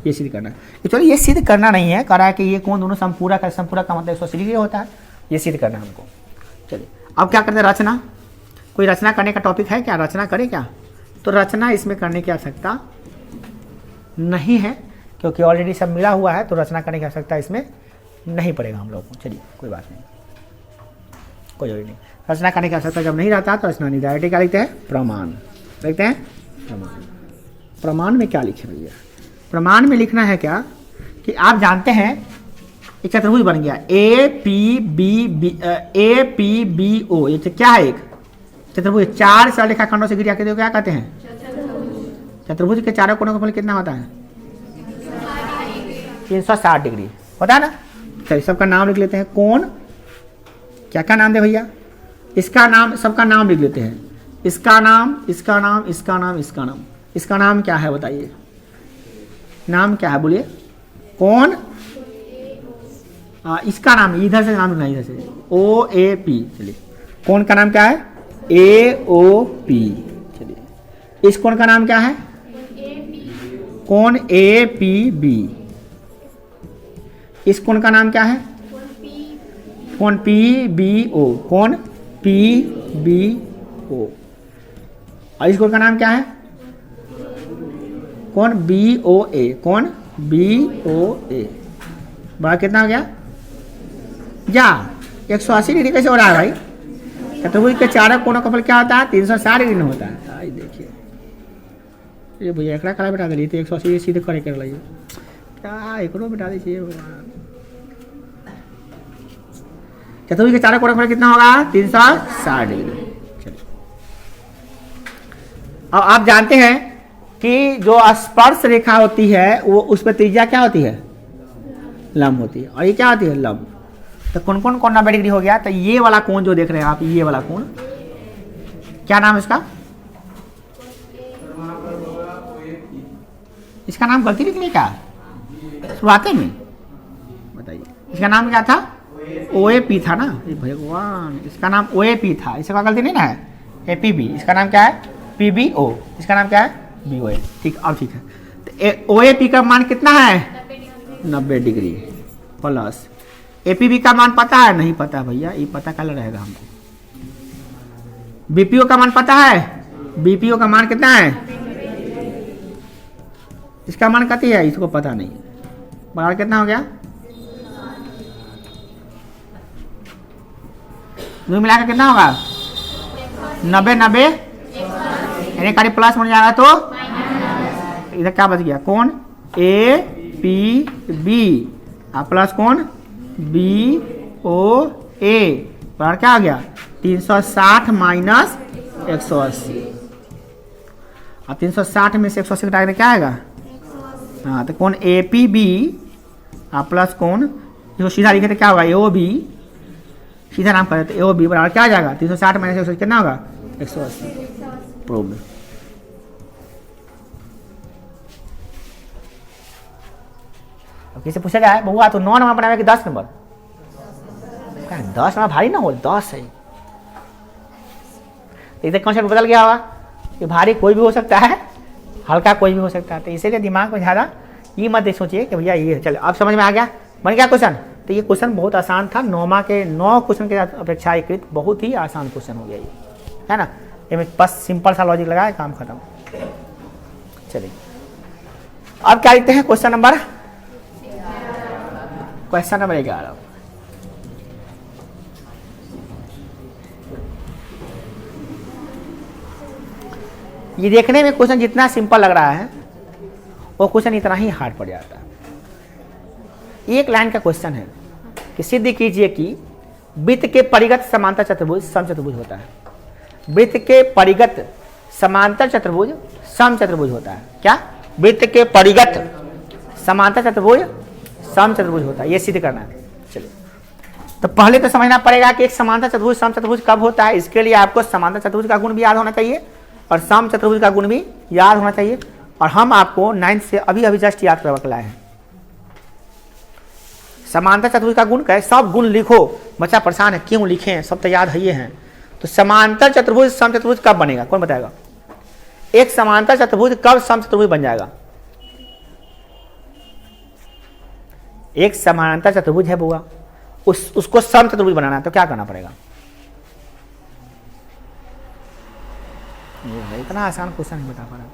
ये सिद्ध करना है। एक्चुअली ये सिद्ध करना नहीं है, कह रहा है कि ये कोण दोनों समपूरा का मतलब 180 डिग्री होता है, ये सिद्ध करना है हमको। चलिए अब क्या करते हैं, रचना। कोई रचना करने का टॉपिक है क्या, रचना करें क्या? तो रचना इसमें करने की आवश्यकता नहीं है, क्योंकि ऑलरेडी सब मिला हुआ है, तो रचना करने की आवश्यकता इसमें नहीं पड़ेगा हम लोग को। चलिए कोई बात नहीं, कोई जरूरी नहीं। रचना करने की आवश्यकता जब नहीं रहता तो रचना नहीं। डायरेक्ट क्या लिखते हैं, प्रमाण लिखते हैं, प्रमाण। प्रमाण में क्या लिखे भैया, प्रमाण में लिखना है क्या कि आप जानते हैं एक चतुर्भुज बन गया ए पी बी ओ, ये क्या है, एक चतुर्भुज 4 सरल रेखाखंडों से घिरा के क्या कहते हैं, चतुर्भुज के चारों कोणों का फल कितना होता है, 360 डिग्री होता है ना। चलिए सबका नाम लिख लेते हैं। कोण क्या क्या नाम दे भैया, इसका नाम, सबका नाम लिख लेते हैं। इसका नाम, इसका नाम, इसका नाम, इसका नाम। इसका नाम क्या है बताइए, नाम क्या है बोलिए, कौन? इसका नाम इधर से नाम लिखना, इधर से ओ ए पी। चलिए कौन का नाम क्या है, ए ओ पी। चलिए इस कौन का नाम क्या है, कौन ए पी बी। इस कौन का नाम क्या है, कौन पी बी ओ, कौन पी बी ओ। और इस कौन का नाम क्या है, कौन बी ओ ए, कौन बी ओ ए। बड़ा कितना हो गया, जा 180 डिग्री कैसे हो रहा है भाई, चतुर्भुज के चारों कोणों का फल क्या होता है, 360 डिग्री में होता है। आई देखिए ये भैया एकड़ा खड़ा बिठा दिली, तो 180 सीधे करे कर लिये, क्या एकड़ो बिठा दीजिए भगवान। चतुर्भुज के चारों कोणों का फल कितना होगा, 360 डिग्री। चलिए अब आप जानते हैं कि जो स्पर्श रेखा होती है वो उस पर त्रिज्या क्या होती है, लंब होती है, और ये क्या होती है, लंब। तो कौन कौन 90 डिग्री हो गया, तो ये वाला कोण जो देख रहे हैं आप, ये वाला कोण क्या नाम है इसका, इसका नाम गलती लिखने का शुरुआत में बताइए, इसका नाम क्या था, OAP था ना, भगवान इसका नाम OAP था, इसका गलती नहीं ना है, APB। इसका नाम क्या है, PBO। इसका नाम क्या है, BOA। ठीक, अब ठीक है। तो OAP का मान कितना है, 90 डिग्री प्लस APB का मान पता है, नहीं पता भैया, ये पता कल रहेगा हमको। BPO का मान पता है, BPO का मान कितना है, इसका मान कितना है, इसको पता नहीं। बराबर कितना हो गया, दोनों मिलाकर कितना होगा, 90 90 यानी कार्य प्लस बन जाएगा, तो इधर क्या बच गया, कौन APB प्लस कौन BOA बराबर क्या आ गया, 360 माइनस 180। अब 360 में से 180 घटा के क्या आएगा, हाँ, तो कौन APB प्लस कौन, इसको सीधा लिखे तो क्या होगा, AOB, सीधा नाम करें तो AOB बराबर क्या आ जाएगा, 360 माइनस 180 कितना होगा, 180। प्रूव। अब किसे पूछा जाए, बहुआ तो 9 नंबर बनावे कि 10 नंबर, 10 नंबर भारी ना हो, 10 है। इधर कॉन्सेप्ट बदल गया होगा कि भारी कोई भी हो सकता है, हल्का कोई भी हो सकता है, तो इसीलिए दिमाग में ज़्यादा ये मत सोचिए कि भैया ये। चलो अब समझ में आ गया, बन गया क्वेश्चन। तो ये क्वेश्चन बहुत आसान था, 9 क्वेश्चन के अपेक्षाकृत बहुत ही आसान क्वेश्चन हो गया ये, है ना। इसमें बस सिंपल सा लॉजिक लगाए, काम खत्म। चलिए अब क्या लिखते हैं, क्वेश्चन नंबर 11। ये देखने में क्वेश्चन जितना सिंपल लग रहा है वो क्वेश्चन इतना ही हार्ड पड़ जाता है। एक लाइन का क्वेश्चन है कि सिद्ध कीजिए कि वृत्त के परिगत समांतर चतुर्भुज समचतुर्भुज होता है। वृत्त के परिगत समांतर चतुर्भुज समचतुर्भुज होता है। क्या, वृत्त के परिगत समांतर चतुर्भुज समचतुर्भुज होता है, ये सिद्ध करना है। चलिए तो पहले तो समझना पड़ेगा कि एक समांतर चतुर्भुज समचतुर्भुज कब होता है। इसके लिए आपको समांतर चतुर्भुज का गुण भी याद होना चाहिए और समचतुर्भुज का गुण भी याद होना चाहिए, और हम आपको 9th से अभी जस्ट याद करवा लाए हैं। समांतर चतुर्भुज का गुण क्या है, सब गुण लिखो। बच्चा परेशान है क्यों लिखें, सब तो याद है ये हैं। तो समांतर चतुर्भुज समचतुर्भुज कब बनेगा, कौन बताएगा। एक समांतर चतुर्भुज कब समचतुर्भुज बन जाएगा, एक समानांतर चतुर्भुज है बुआ, उसको सम चतुर्भुज बनाना है, तो क्या करना पड़ेगा? ये भाई इतना आसान क्वेश्चन नहीं बता पा रहा,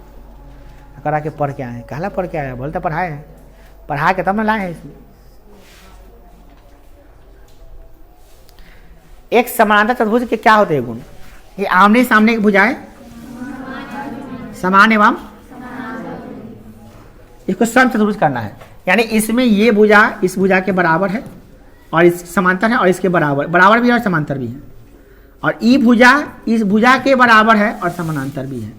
करा के पढ़ के आए, कहला पढ़ के आया, बोलता पढ़ाए हैं, पढ़ा के तब ना लाए हैं इसमें। एक समानांतर चतुर्भुज के क्या होते हैं गुण? ये आमने सामने की भुजाएं समान एवं, इसको सम चतुर्भुज करना है, यानी इसमें ये भुजा इस भुजा के बराबर है और इस समांतर है और इसके बराबर भी है और समांतर भी है, और ई भुजा इस भुजा के बराबर है और समानांतर भी है,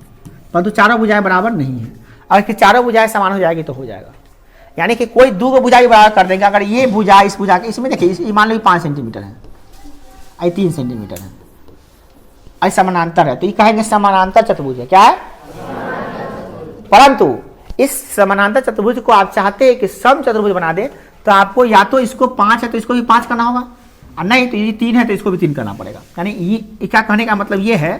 परंतु चारों भुजाएं बराबर नहीं है। अगर कि चारों भुजाएं समान हो जाएगी तो हो जाएगा, यानी कि कोई दो को भुजा भी बराबर कर देंगे। अगर ये भुजा इस भुजा के, इसमें देखिए मान लो 5 सेंटीमीटर है, आई 3 सेंटीमीटर है, आई समानांतर है, तो ये कहेंगे समानांतर चतुर्भुज है। क्या है? परंतु इस समानांतर चतुर्भुज को आप चाहते हैं कि सम चतुर्भुज बना दे, तो आपको या तो इसको 5 है तो इसको भी 5 करना होगा, और नहीं तो ये 3 है तो इसको भी 3 करना पड़ेगा। यानी ये क्या कहने का मतलब ये है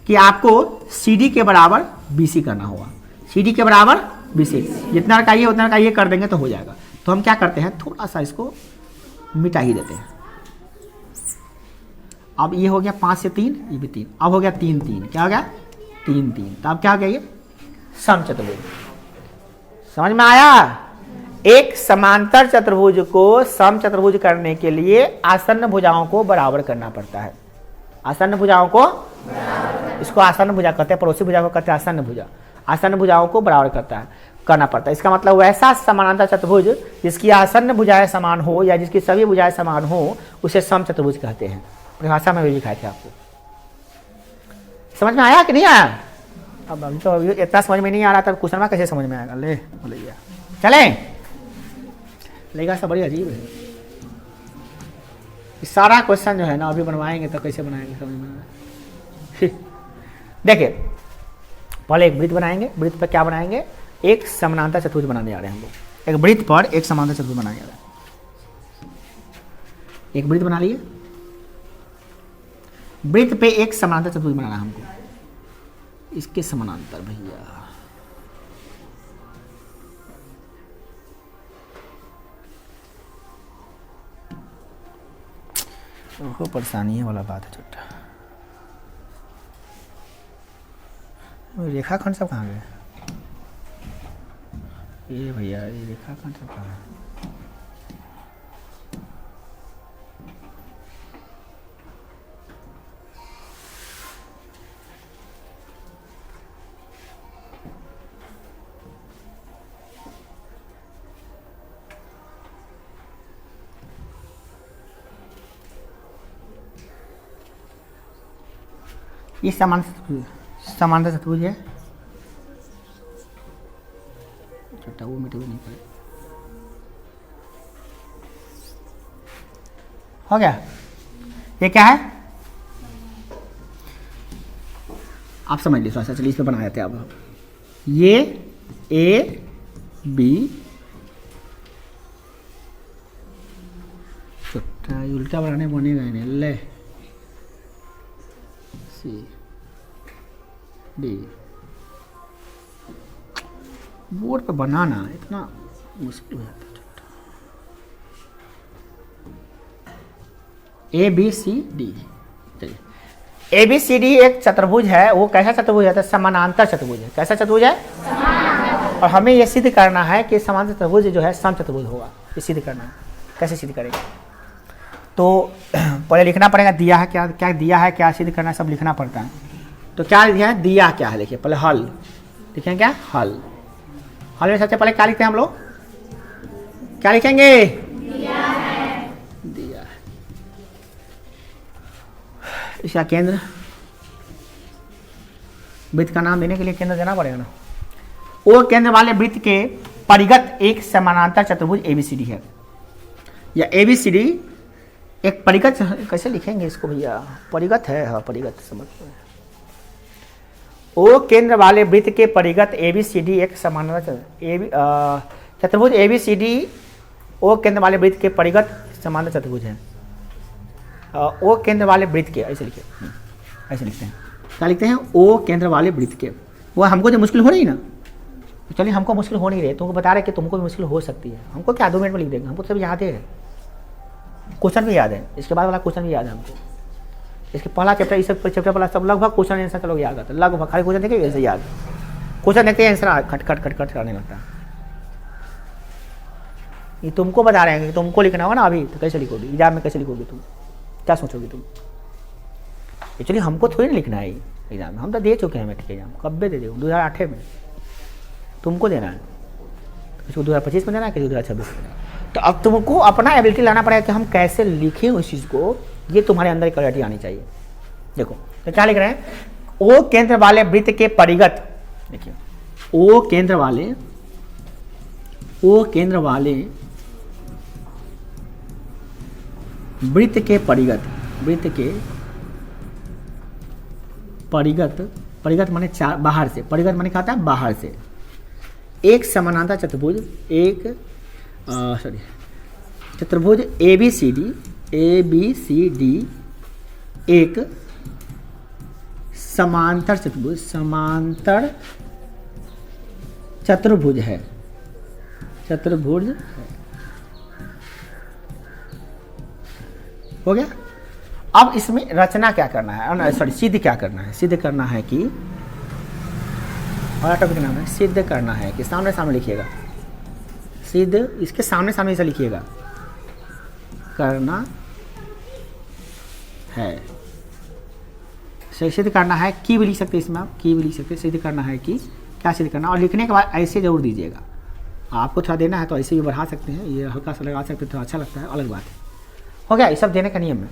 कि आपको CD के बराबर BC करना होगा, CD के बराबर BC, जितना का ये उतना का ये कर देंगे तो हो जाएगा। तो हम क्या करते हैं, थोड़ा सा इसको मिटा ही देते हैं। अब ये हो गया 5 से 3, ये भी 3, अब हो गया 3 3, क्या हो गया 3 3, तो अब क्या हो गया, ये सम चतुर्भुज। समझ में आया? एक समांतर चतुर्भुज को सम चतुर्भुज करने के लिए आसन्न भुजाओं को बराबर करना पड़ता है। आसन्न भुजाओं को, इसको आसन्न भुजा कहते हैं, पड़ोसी भुजा को कहते हैं आसन्न भुजा। आसन्न भुजाओं को बराबर करना पड़ता है। इसका मतलब वैसा समानांतर चतुर्भुज जिसकी आसन्न भुजाएं समान हो या जिसकी सभी भुजाएं समान हो, उसे सम चतुर्भुज कहते हैं। परिभाषा में भी लिखाए थे आपको। समझ में आया कि नहीं आया? अब अभी तो इतना समझ में नहीं आ रहा था, क्वेश्चन में कैसे समझ में आएगा? ले बोलिए, चलें। लेगा सब बड़ी अजीब है, सारा क्वेश्चन जो है ना अभी बनवाएंगे तो कैसे बनाएंगे समझ में आएगा। देखिए, पहले एक वृत्त बनाएंगे। वृत्त पर क्या बनाएंगे? एक समानांतर चतुर्भुज बनाने जा रहे हैं हम लोग। एक वृत्त पर एक समानांतर चतुर्भुज बनाने जा रहे हैं। एक वृत्त बना लिए, वृत्त पे एक समानांतर चतुर्भुज बनाना है हमको, इसके समानांतर भैया। ओहो, परेशानी है वाला बात है छोटा। रेखाखंड सब कहाँ गए? ये भैया ये रेखाखंड सब कहाँ है? ये समांतर चतुर्भुज है, छोटा वो मिटे नहीं पड़े। हो गया? ये क्या है आप समझ लीजिए थोड़ा सा। चलिए इस पे बना देते हैं अब। ये A B, छोटा उल्टा बनाने बनेगा नहीं, ले C D। बोर्ड पे बनाना इतना मुश्किल हो जाता है। A B C D, चलिए A B C D एक चतुर्भुज है। वो कैसा चतुर्भुज है? समानांतर चतुर्भुज है। कैसा चतुर्भुज है? और हमें यह सिद्ध करना है कि समांतर चतुर्भुज जो है सम चतुर्भुज होगा। ये सिद्ध करना है। कैसे सिद्ध करेंगे? तो पहले लिखना पड़ेगा दिया है क्या, क्या दिया है, क्या सिद्ध करना है, सब लिखना पड़ता है। तो क्या लिखा है? दिया क्या है लिखिए पहले। हल लिखेंगे क्या? हल। हल में सबसे पहले क्या लिखते हैं हम लोग? क्या लिखेंगे? दिया है। दिया है। इसका केंद्र, वृत्त का नाम देने के लिए केंद्र देना पड़ेगा ना। वो केंद्र वाले वृत्त के परिगत एक समानांतर चतुर्भुज ABCD है। या ABCD एक परिगत, कैसे लिखेंगे इसको भैया? परिगत है, हाँ परिगत समझ। ओ केंद्र वाले वृत्त के परिगत ABCD एक समानांतर चतुर्भुज ABCD ओ केंद्र वाले वृत्त के परिगत समानांतर चतुर्भुज है। ओ केंद्र वाले वृत्त के, ऐसे लिखिए, ऐसे लिखते हैं। क्या लिखते हैं? ओ केंद्र वाले वृत्त के। वो हमको जो मुश्किल हो रही ना, तो चलिए हमको मुश्किल हो नहीं रही, तुमको बता रहे कि तुमको भी मुश्किल हो सकती है। हमको क्या 2 मिनट में लिख देंगे, हमको सब याद है, क्वेश्चन भी याद है, इसके बाद वाला क्वेश्चन भी याद है हमको। इसके पहला चैप्टर, इस चैप्टर वाला सब लगभग क्वेश्चन आंसर का लोग याद आता है, लगभग खाली क्वेश्चन देखे वैसे याद, क्वेश्चन देखते आंसर खट खट खट खट करने लगता है। ये तुमको बता रहे हैं कि तुमको लिखना होगा ना अभी, तो कैसे लिखोगे एग्जाम में, कैसे लिखोगे तुम, क्या सोचोगे तुम? एक्चुअली हमको थोड़ी ना लिखना है एग्जाम में, हम तो दे चुके हैं मैट्रिक एग्जाम, कब दे दे 2008 में, तुमको देना है, किसी को 2025 में देना है, किसी को 2026 में देना है। तो अब तुमको अपना एबिलिटी लाना पड़ेगा कि हम कैसे लिखें उस चीज़ को, ये तुम्हारे अंदर क्लैरिटी आनी चाहिए। देखो तो क्या लिख रहे हैं, ओ केंद्र वाले वृत्त के परिगत, देखिए ओ केंद्र वाले वृत्त के परिगत, वृत्त के परिगत, परिगत माने चार बाहर से, परिगत माने क्या होता है बाहर से, एक समानांतर चतुर्भुज, एक चतुर्भुज ABCD, एक समांतर चतुर्भुज, समांतर चतुर्भुज है, चतुर्भुज है। हो गया। अब इसमें रचना क्या करना है, सॉरी सिद्ध क्या करना है, सिद्ध करना है कि, और टॉपिक नाम है सिद्ध करना है कि, सामने सामने लिखिएगा, सिद्ध इसके सामने सामने से लिखिएगा, करना है, सिद्ध करना है की भी लिख सकते हैं इसमें आप, की भी लिख सकते हैं, सिद्ध करना है कि, क्या सिद्ध करना, और लिखने के बाद ऐसे जरूर दीजिएगा, आपको थोड़ा देना है तो ऐसे भी बढ़ा सकते हैं, ये हल्का सा लगा सकते हैं, थोड़ा अच्छा लगता है, अलग बात है। हो गया, ये सब देने का नियम है,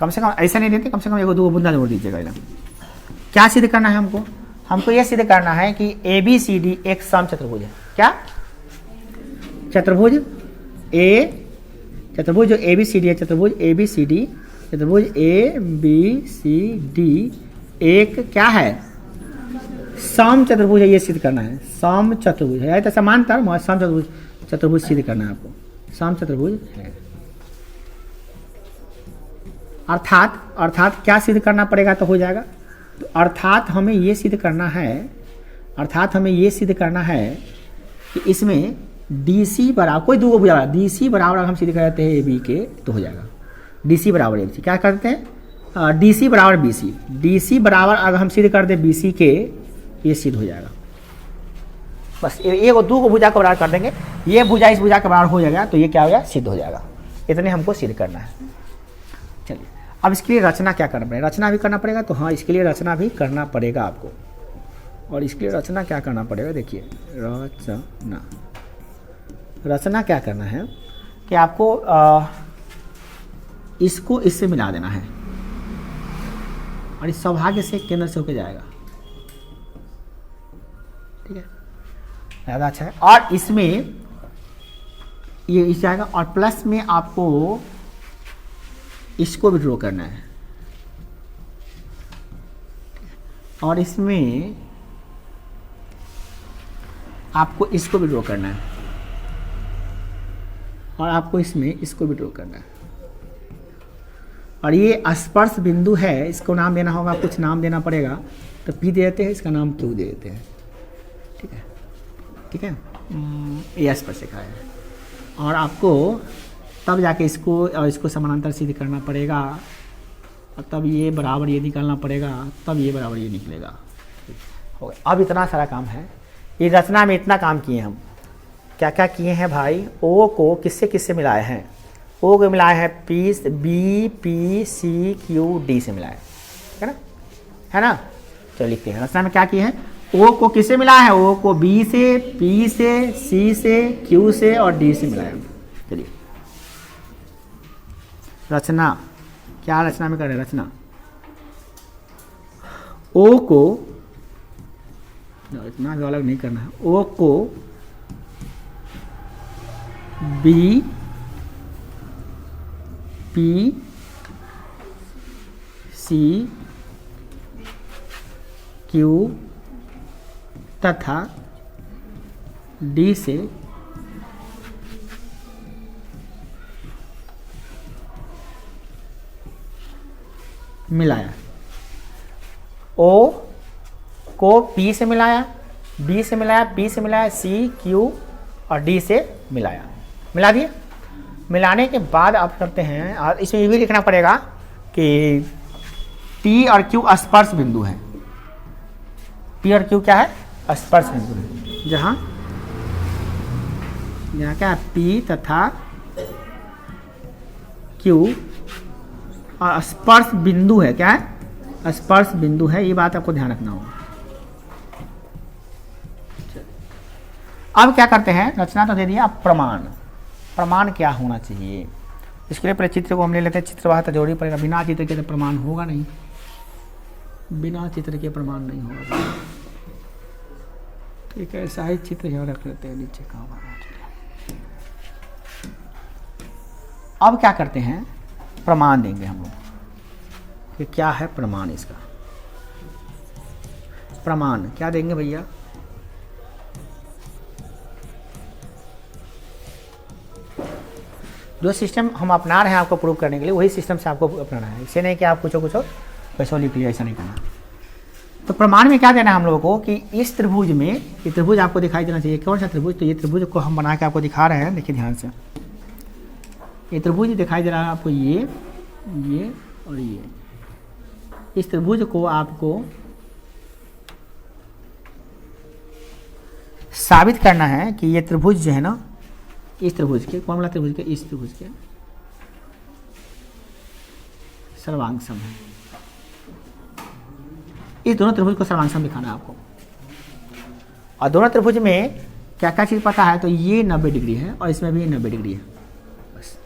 कम से कम ऐसा नहीं देते, कम से कम 1-2 बूंदा जरूर दीजिएगा एकदम। क्या सिद्ध करना है हमको, हमको यह सिद्ध करना है कि ABCD एक सम चतुर्भुज है। क्या चतुर्भुज चतुर्भुज जो ABCD है, चतुर्भुज ABCD, चतुर्भुज ABCD एक क्या है, सम चतुर्भुज है, ये सिद्ध करना है, सम चतुर्भुज है, तो समांतर सम चतुर्भुज, चतुर्भुज सिद्ध करना है आपको, सम चतुर्भुज है। अर्थात क्या सिद्ध करना पड़ेगा तो हो जाएगा, तो अर्थात हमें ये सिद्ध करना है, कि इसमें DC बराबर, कोई 2 भुजा DC बराबर हम सिद्ध करते हैं AB के तो हो जाएगा, DC बराबर ABC, क्या करते हैं DC बराबर BC, DC बराबर अगर हम सिद्ध कर दें BC के, ये सिद्ध हो जाएगा। बस ये 2 भुजा को बराबर कर देंगे, ये भुजा इस भुजा के बराबर हो जाएगा, तो ये क्या हो गया, सिद्ध हो जाएगा। इतने हमको सिद्ध करना है। चलिए अब इसके लिए रचना क्या करना पड़ेगा, रचना भी करना पड़ेगा, तो हाँ इसके लिए रचना भी करना पड़ेगा आपको, और इसके लिए रचना क्या करना पड़ेगा, देखिए रचना क्या करना है कि आपको इसको इससे मिला देना है, और इस सौभाग्य से केंद्र से होकर जाएगा, ठीक है, ज़्यादा अच्छा है। और इसमें ये इस जाएगा, और प्लस में आपको इसको भी ड्रॉ करना है, और इसमें आपको इसको भी ड्रॉ करना है, और आपको इसमें इसको भी ड्रॉ करना है, और ये स्पर्श बिंदु है, इसको नाम देना होगा, कुछ नाम देना पड़ेगा, तो P दे देते हैं, इसका नाम Q दे देते हैं, ठीक है, ठीक है, ये स्पर्शिका है, और आपको तब जाके इसको और इसको समानांतर सिद्ध करना पड़ेगा, और तब ये बराबर ये निकालना पड़ेगा, तब ये बराबर ये निकलेगा। हो गया। अब इतना सारा काम है, ये रचना में इतना काम किए हम, क्या क्या किए हैं भाई, ओ को किससे किससे मिलाए हैं, ओ को मिलाए हैं BPCQD से मिलाए, है ना। चलो लिखते हैं, रचना में क्या किए हैं, ओ को किससे मिलाया है, ओ को B से, P से, C से, Q से और D से मिलाया। चलिए रचना, क्या रचना में कर रहे हैं, रचना ओ को, इतना भी अलग नहीं करना है, ओ को B P C Q तथा D से मिलाया, O को P से मिलाया, बी से मिलाया, पी से मिलाया, सी, क्यू और डी से मिलाया, मिला दिए। मिलाने के बाद आप करते हैं, और इसमें ये भी लिखना पड़ेगा कि पी और क्यू स्पर्श बिंदु है। पी और क्यू क्या है? स्पर्श बिंदु है। जहाँ क्या है? पी तथा क्यू और स्पर्श बिंदु है। क्या है? स्पर्श बिंदु है। ये बात आपको ध्यान रखना होगा। अब क्या करते हैं, रचना तो दे दिया, अब प्रमाण। प्रमाण क्या होना चाहिए, इसके लिए पहले चित्र को हम ले लेते हैं। चित्र बाहर जरूरी पड़ेगा, बिना चित्र के तो प्रमाण होगा नहीं, बिना चित्र के प्रमाण नहीं होगा। ठीक है, ऐसा ही चित्र यहाँ रख लेते हैं नीचे का। अब क्या करते हैं, प्रमाण देंगे हम लोग कि क्या है प्रमाण। इसका प्रमाण क्या देंगे भैया? जो सिस्टम हम अपना रहे हैं आपको प्रूव करने के लिए, वही सिस्टम से आपको अपनाना है। इसे नहीं कि आप कुछ कैसे लिख लिया, ऐसा नहीं करना। तो प्रमाण में क्या देना है हम लोगों को कि इस त्रिभुज में, ये त्रिभुज आपको दिखाई देना चाहिए। कौन सा त्रिभुज? तो ये त्रिभुज को हम बना के आपको दिखा रहे हैं, देखिए ध्यान से। ये त्रिभुज दिखाई दे रहा है आपको, ये और ये। इस त्रिभुज को आपको साबित करना है कि ये त्रिभुज जो है ना, इस त्रिभुज के, कौन वाला त्रिभुज के? इस त्रिभुज के सर्वांगसम है। इस दोनों त्रिभुज को सर्वांगसम दिखाना है आपको। और दोनों त्रिभुज में क्या क्या चीज पता है? तो ये 90 डिग्री है और इसमें भी 90 डिग्री है, बस,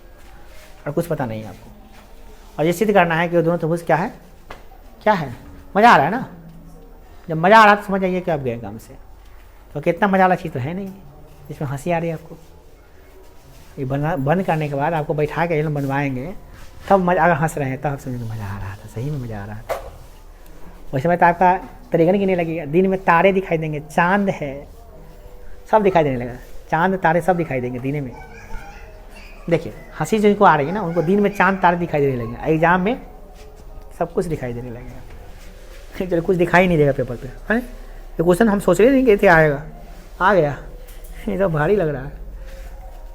और कुछ पता नहीं है आपको। और ये सिद्ध करना है कि दोनों त्रिभुज क्या है, क्या है। मजा आ रहा है ना? जब मजा आ रहा है तो समझ आइए कि आप गए काम से। तो कितना मजा वाला चीज तो है नहीं, इसमें हंसी आ रही है आपको। ये बंद करने के बाद आपको बैठा के बनवाएंगे, तब मजा, अगर हंस रहे हैं तब समझ में मजा आ रहा था, सही में मजा आ रहा था। उस समय तो आपका तरीगन गिरने लगेगा। दिन में तारे दिखाई देंगे, चांद है, सब दिखाई देने लगेगा। चांद तारे सब दिखाई देंगे दिन में। देखिए हंसी जिनको आ रही है ना, उनको दिन में चांद तारे दिखाई देने लगेगा। एग्जाम में सब कुछ दिखाई देने लगेगा। चलो कुछ दिखाई नहीं देगा पेपर पे, है। ये क्वेश्चन हम सोच रहे नहीं थे आएगा, आ गया। ये तो भारी लग रहा है।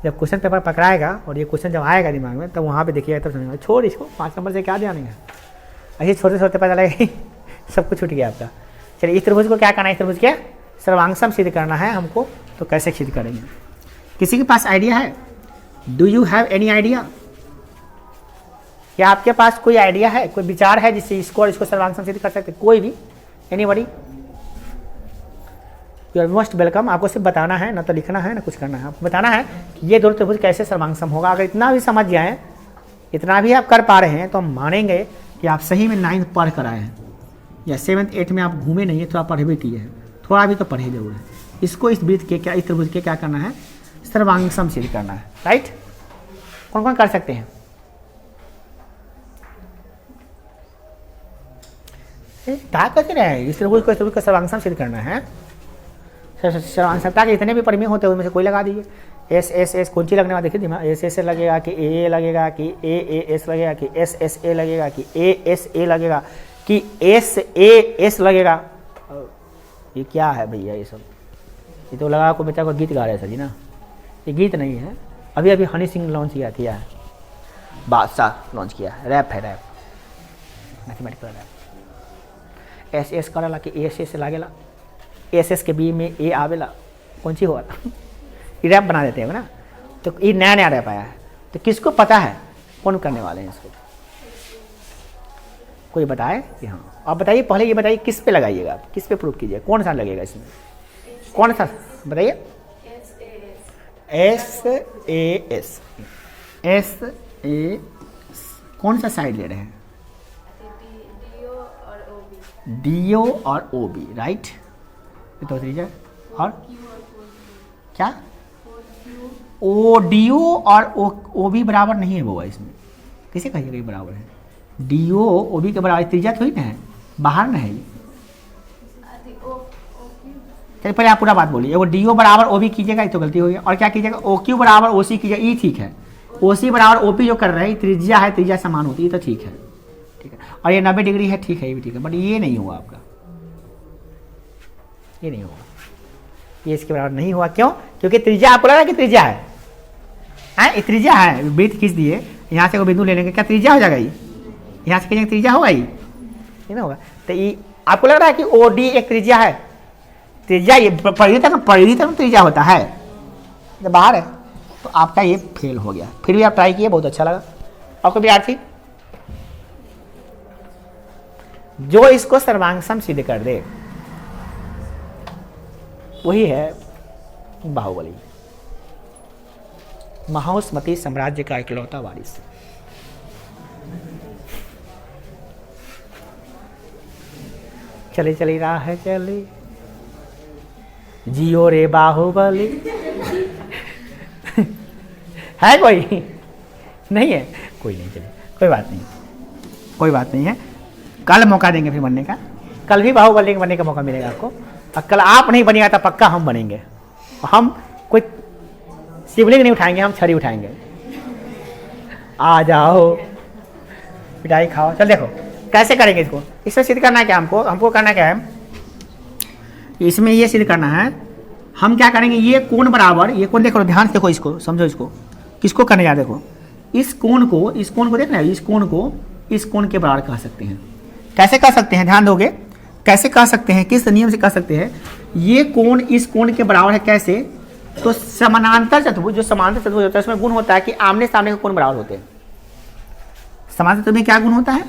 जब क्वेश्चन पेपर पकड़ाएगा और ये क्वेश्चन जब आएगा दिमाग में, तब वहाँ पे देखिएगा, तब समझेगा छोड़ इसको, 5 नंबर से क्या ध्यान है। ऐसे छोटे छोटे पता लगेगा सब कुछ छूट गया आपका। चलिए इस त्रिभुज को क्या करना है, इस त्रिभुज के सर्वांगसम सिद्ध करना है हमको। तो कैसे सिद्ध करेंगे? किसी के पास आइडिया है? Do you have any idea? क्या आपके पास कोई आइडिया है, कोई विचार है जिससे इसको और इसको सर्वांगसम सिद्ध कर सकते? कोई भी, anybody? You are most welcome. आपको सिर्फ बताना है, ना तो लिखना है ना कुछ करना है। आपको बताना है कि ये दोनों त्रिभुज कैसे सर्वांगसम होगा। अगर इतना भी समझ जाए, इतना भी आप कर पा रहे हैं, तो हम मानेंगे कि आप सही में 9th पढ़ कर आए हैं, या 7th 8th में आप घूमे नहीं है, तो आप पढ़े भी किए हैं, थोड़ा भी तो पढ़े जरूर है। इसको इस वृत्त के क्या, इस त्रिभुज के क्या करना है, सर्वांगसम सिद्ध करना है। राइट? कौन कौन कर सकते हैं? क्या कर रहे हैं? इस त्रिभुज को, इस त्रिभुज को सर्वांगसम सिद्ध करना है। सर्वांगसमता के जितने भी परिमेय होते हैं उनमें से कोई लगा दीजिए। एस एस एस कौन सी लगने वाला देखिए दिमाग। एस एस लगेगा कि ए लगेगा कि ए एस लगेगा कि एस एस ए लगेगा कि ए एस ए लगेगा कि एस ए एस लगेगा। ये क्या है भैया ये सब? ये तो लगा को बच्चा को गीत गा रहे हैं सर जी ना। ये गीत नहीं है, अभी अभी हनी सिंह लॉन्च किया है, बादशाह लॉन्च किया है, रैप है, rap, mathematical rap. S S करेला कि एस एस लागेला, एस एस के बी में ए आवेला, कौन सी हुआ? ये रैप बना देते हैं ना। तो ये नया नया रैप आया है, तो किसको पता है कौन करने वाले हैं इसको? कोई बताए कि हाँ? आप बताइए, पहले ये बताइए किस पे लगाइएगा, आप किस पे प्रूफ कीजिए, कौन सा लगेगा इसमें, कौन सा बताइए? S A S, S A, कौन सा साइड ले रहे हैं? डी ओ और ओ बी, राइट? तो और क्या? ओ डी ओ और ओ बी बराबर नहीं है वो, इसमें किसे कहिएगा ये बराबर है? डी ओ ओ बी के बराबर त्रिज्या थोड़ी ना है, बाहर ना है ये। चलिए पहले आप पूरा बात बोलिए। वो डी ओ बराबर ओ बी कीजिएगा, ये तो गलती होगी। और क्या कीजिएगा? ओ क्यू बराबर ओ सी कीजिएगा, ये ठीक है। ओ सी बराबर ओ पी जो कर रहे हैं, त्रिज्या है, त्रिज्या समान होती है, तो ठीक है, ठीक है। और ये 90 डिग्री है, ठीक है, ये भी ठीक है, बट ये नहीं होगा आपका, ये नहीं होगा। ये इसके बराबर नहीं हुआ। क्यों? क्योंकि त्रिज्या आपको लग रहा है कि त्रिज्या है, ये त्रिज्या है, वृत्त खींच दिए, यहाँ से कोई बिंदु ले लेंगे, क्या त्रिज्या हो जाएगा? ये यहाँ से खींचेंगे त्रिज्या होगा, ये ना होगा। तो ये आपको लग रहा है कि ओ डी एक त्रिज्या है, त्रिज्या ये परिधि तक त्रिज्या होता है, जब बाहर है तो आपका ये फेल हो गया। फिर भी आप ट्राई किए, बहुत अच्छा लगा। आपको विद्यार्थी जो इसको सर्वांगसम सिद्ध कर दे वही है बाहुबली, महाउस्मती साम्राज्य का इकलौता वारिस। चले चली रहा है चली, जियो रे बाहुबली। है कोई? नहीं है, कोई नहीं, चलिए कोई बात नहीं, कोई बात नहीं है। कल मौका देंगे फिर बनने का, कल भी बाहुबली बनने का मौका मिलेगा आपको। और कल आप नहीं बनिएगा तो पक्का हम बनेंगे। हम कोई शिवलिंग नहीं उठाएंगे, हम छड़ी उठाएंगे। आ जाओ, पिटाई खाओ। चल देखो कैसे करेंगे इसको। इसमें सिद्ध करना है क्या हमको करना क्या है, इसमें ये सिद्ध करना है। हम क्या करेंगे, ये कोण बराबर, ये कोण देखो, ध्यान से देखो, इसको समझो, इसको किसको करने जा, देखो इस कोण को देख रहे हैं, इस कोण को इस कोण के बराबर कह सकते हैं। कैसे कह सकते हैं, ध्यान दोगे, कैसे कह सकते हैं, किस नियम से कह सकते हैं? ये कोण इस कोण के बराबर है, कैसे? तो समानांतर चतुर्भुज, जो समांतर चतुर्भुज होता है उसमें गुण होता है कि आमने सामने के कोण बराबर होते हैं। समांतर चतुर्भुज में क्या गुण होता है?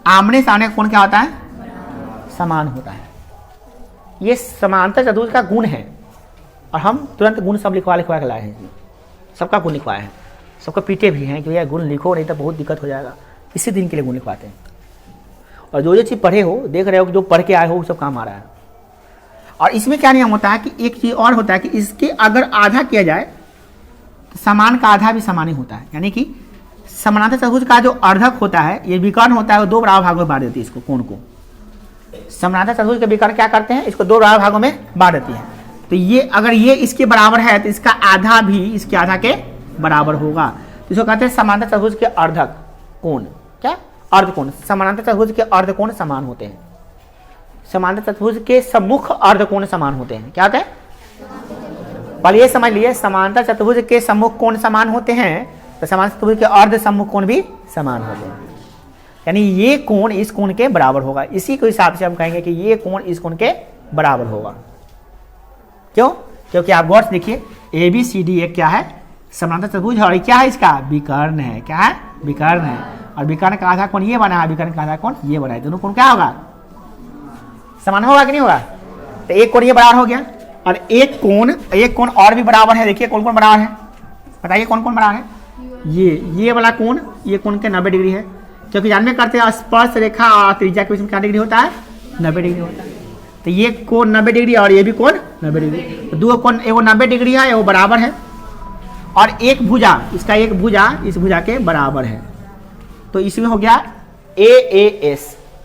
आमने सामने का कोण क्या होता है? समान होता है। ये समांतर चतुर्भुज का गुण है, और हम तुरंत गुण सब लिखवा के लाए हैं, सबका गुण लिखवाए हैं, सबको पीटे भी हैं कि भैया गुण लिखो, नहीं तो बहुत दिक्कत हो जाएगा। इसी दिन के लिए गुण लिखवाते हैं। और जो चीज़ पढ़े हो, देख रहे हो कि जो पढ़ के आए हो वो सब काम आ रहा है। और इसमें क्या नियम होता है कि एक चीज़ और होता है कि इसके अगर आधा किया जाए तो समान का आधा भी समान ही होता है। यानी कि समानांतर चतुर्भुज का जो अर्धक होता है, ये विकर्ण होता है, वो दो बराबर भागों में बांट देती है इसको, कोण को। समानांतर चतुर्भुज के विकर्ण क्या करते हैं, इसको दो बराबर भागों में बांट देती है। तो ये अगर ये इसके बराबर है तो इसका आधा भी इसके आधा के बराबर होगा। तो इसको कहते हैं समानांतर चतुर्भुज के अर्धक कोण। क्या? अर्धकोण। समानांतर चतुर्भुज के अर्धकोण समान होते हैं। समांतर चतुर्भुज के सम्मुख अर्धकोण समान होते हैं। क्या होते हैं? पहले ये समझ लिए, समांतर चतुर्भुज के सम्मुख कोण समान होते हैं, तो समांतर चतुर्भुज के अर्ध सम्मुख कोण भी समान होते हैं। यानी ये कोण इस कोण के बराबर होगा। इसी के हिसाब से हम कहेंगे कि ये कोण इस कोण के बराबर होगा। क्यों? क्योंकि आप गौर से देखिए, ABCD एक क्या है? समांतर चतुर्भुज, और क्या है इसका? विकर्ण है। क्या है? विकर्ण है। और विकर्ण का आधा कोण ये बना है, विकर्ण का आधा कोण ये बना है। दोनों कोण क्या होगा? समान होगा कि नहीं होगा? तो एक कोण ये बराबर हो गया, और एक कोण और भी बराबर है। देखिए कौन कौन बराबर है, बताइए कौन कौन बराबर है? ये वाला कोण, ये कोण के 90 डिग्री है, क्योंकि जानवे करते हैं स्पर्श रेखा और त्रिज्या के बीच में क्या डिग्री होता है? 90 डिग्री होता है। तो ये कोण 90 डिग्री और ये भी कोण 90 डिग्री। तो दो कोण, एगो 90 डिग्री है, वो बराबर है, और एक भुजा, इसका एक भुजा इस भुजा के बराबर है। तो इसमें हो गया AAS।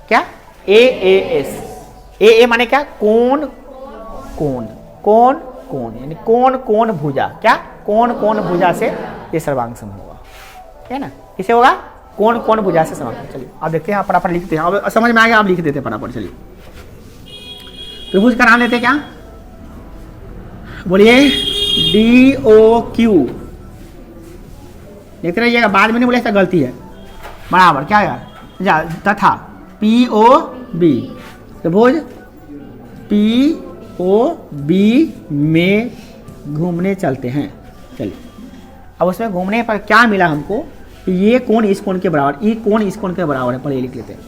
क्या? AAS। AA माने क्या? कोण कोण कोण कोण, यानी कोण कोण भुजा। क्या? कोण कोण भुजा से ये सर्वांग सम होगा, है ना? किसे होगा? कोण कोण भुजा से सर्वांग। चलिए अब देखते हैं, फटाफट लिखते हैं। अब समझ में आ गया, आप लिख देते हैं फटाफट। चलिए त्रिभुज का नाम लेते हैं, क्या बोलिए? DOQ। देखते रहिएगा, बाद में नहीं बोले गलती है। बराबर क्या है? तथा POB। त्रिभुज POB में घूमने चलते हैं। चलिए अब उसमें घूमने पर क्या मिला हमको? ये कोण इस कोण के बराबर, ये कोण इस कोण के बराबर है। पहले लिख लेते हैं,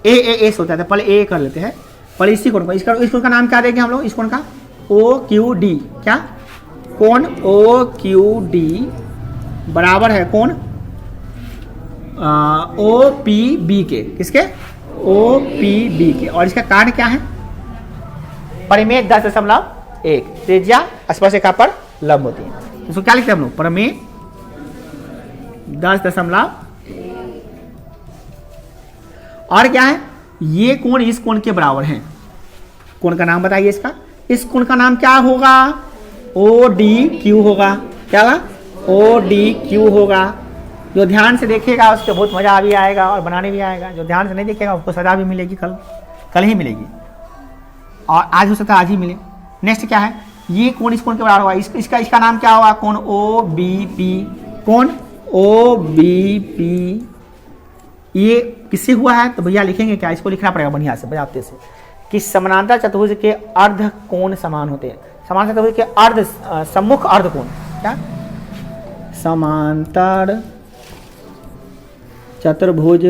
AAS होता है, पहले A कर लेते हैं। पहले इसी कोण पर, इस कोण का नाम क्या देंगे हम लोग? इस कोण का OQD। क्या? कोण OQD बराबर है कोण OPB के। किसके? OPB के। और इसका कार्य क्या है? परिमेय 10.1, त्रिज्या स्पर्श रेखा पर लंब होती है। इसको क्या लिखते हैं हम लोग? परिमेय 10.1। और क्या है? ये कोण इस कोण के बराबर है। कोण का नाम बताइए इसका। इस कोण का नाम क्या होगा? ODQ होगा। क्या होगा? ODQ होगा। जो ध्यान से देखेगा उसको बहुत मजा भी आएगा और बनाने भी आएगा। जो ध्यान से नहीं देखेगा उसको सजा भी मिलेगी, कल ही मिलेगी। और आज हो सकता है आज ही मिले। नेक्स्ट क्या है, ये कोण इस कोण के बराबर होगा, इसका नाम क्या होगा, कोण ओ बी पी, कोण ओ बी पी। ये किससे हुआ है, तो भैया लिखेंगे क्या, इसको लिखना पड़ेगा बढ़िया से बजाते से, कि समानांतर चतुर्भुज के अर्ध कोण समान होते हैं। समांतर चतुर्भुज के अर्ध सम्मुख अर्ध कोण, क्या, समांतर चतुर्भुज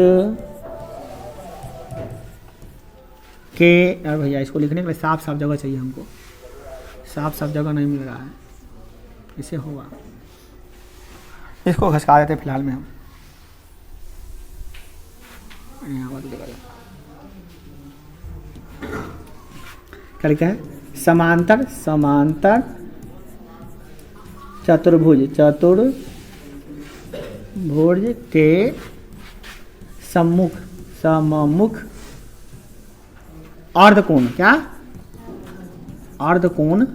के, अरे भैया इसको लिखने के लिए साफ साफ जगह चाहिए हमको, साफ साफ जगह नहीं मिल रहा है, इसे होगा, इसको घसका देते फिलहाल में हम क्या लिखा है, समांतर चतुर्भुज के सममुख अर्धकोण, क्या, अर्धकोण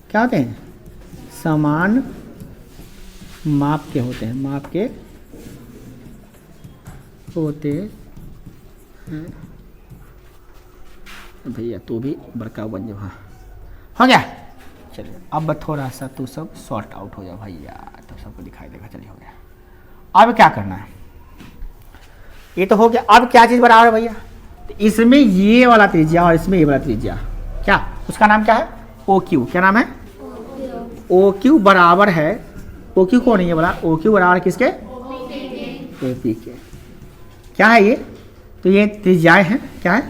क्या होते हैं, समान माप के होते हैं, भैया तो भी बड़का बन जाओ। हाँ हो गया, चलिए अब थोड़ा सा तू सब सॉर्ट आउट हो जाओ भैया, तो सबको दिखाई देगा। चलिए हो गया, अब क्या करना है, ये तो हो गया। अब क्या चीज बराबर है भैया, तो इसमें ये वाला त्रिज्या और इसमें ये वाला त्रिज्या, क्या उसका नाम क्या है, ओ क्यू, क्या नाम है, ओ क्यू बराबर है, ओ क्यू कौन है ये वाला, ओ क्यू बराबर किसके, ओपी के। क्या है ये, तो ये त्रिज्याएं हैं, क्या है,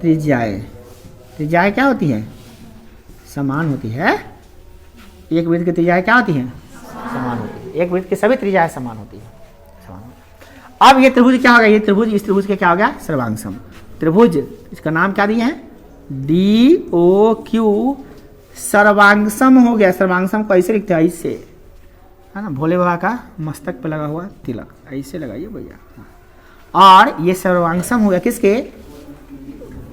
त्रिज्याएं क्या होती है, समान होती है। एक वृत्त की त्रिज्याएं क्या होती हैं, समान होती है, एक वृत्त की सभी त्रिज्याएं समान होती है, अब ये त्रिभुज क्या होगा, ये त्रिभुज, इस त्रिभुज के क्या हो गया, सर्वांगसम त्रिभुज, इसका नाम क्या दिए हैं, डी ओ क्यू सर्वांगसम हो गया। सर्वांगसम को ऐसे लिखते हैं, ऐसे, है ना, भोले बाबा का मस्तक पे लगा हुआ तिलक, ऐसे लगाइए भैया। और ये सर्वांगसम हो गया किसके,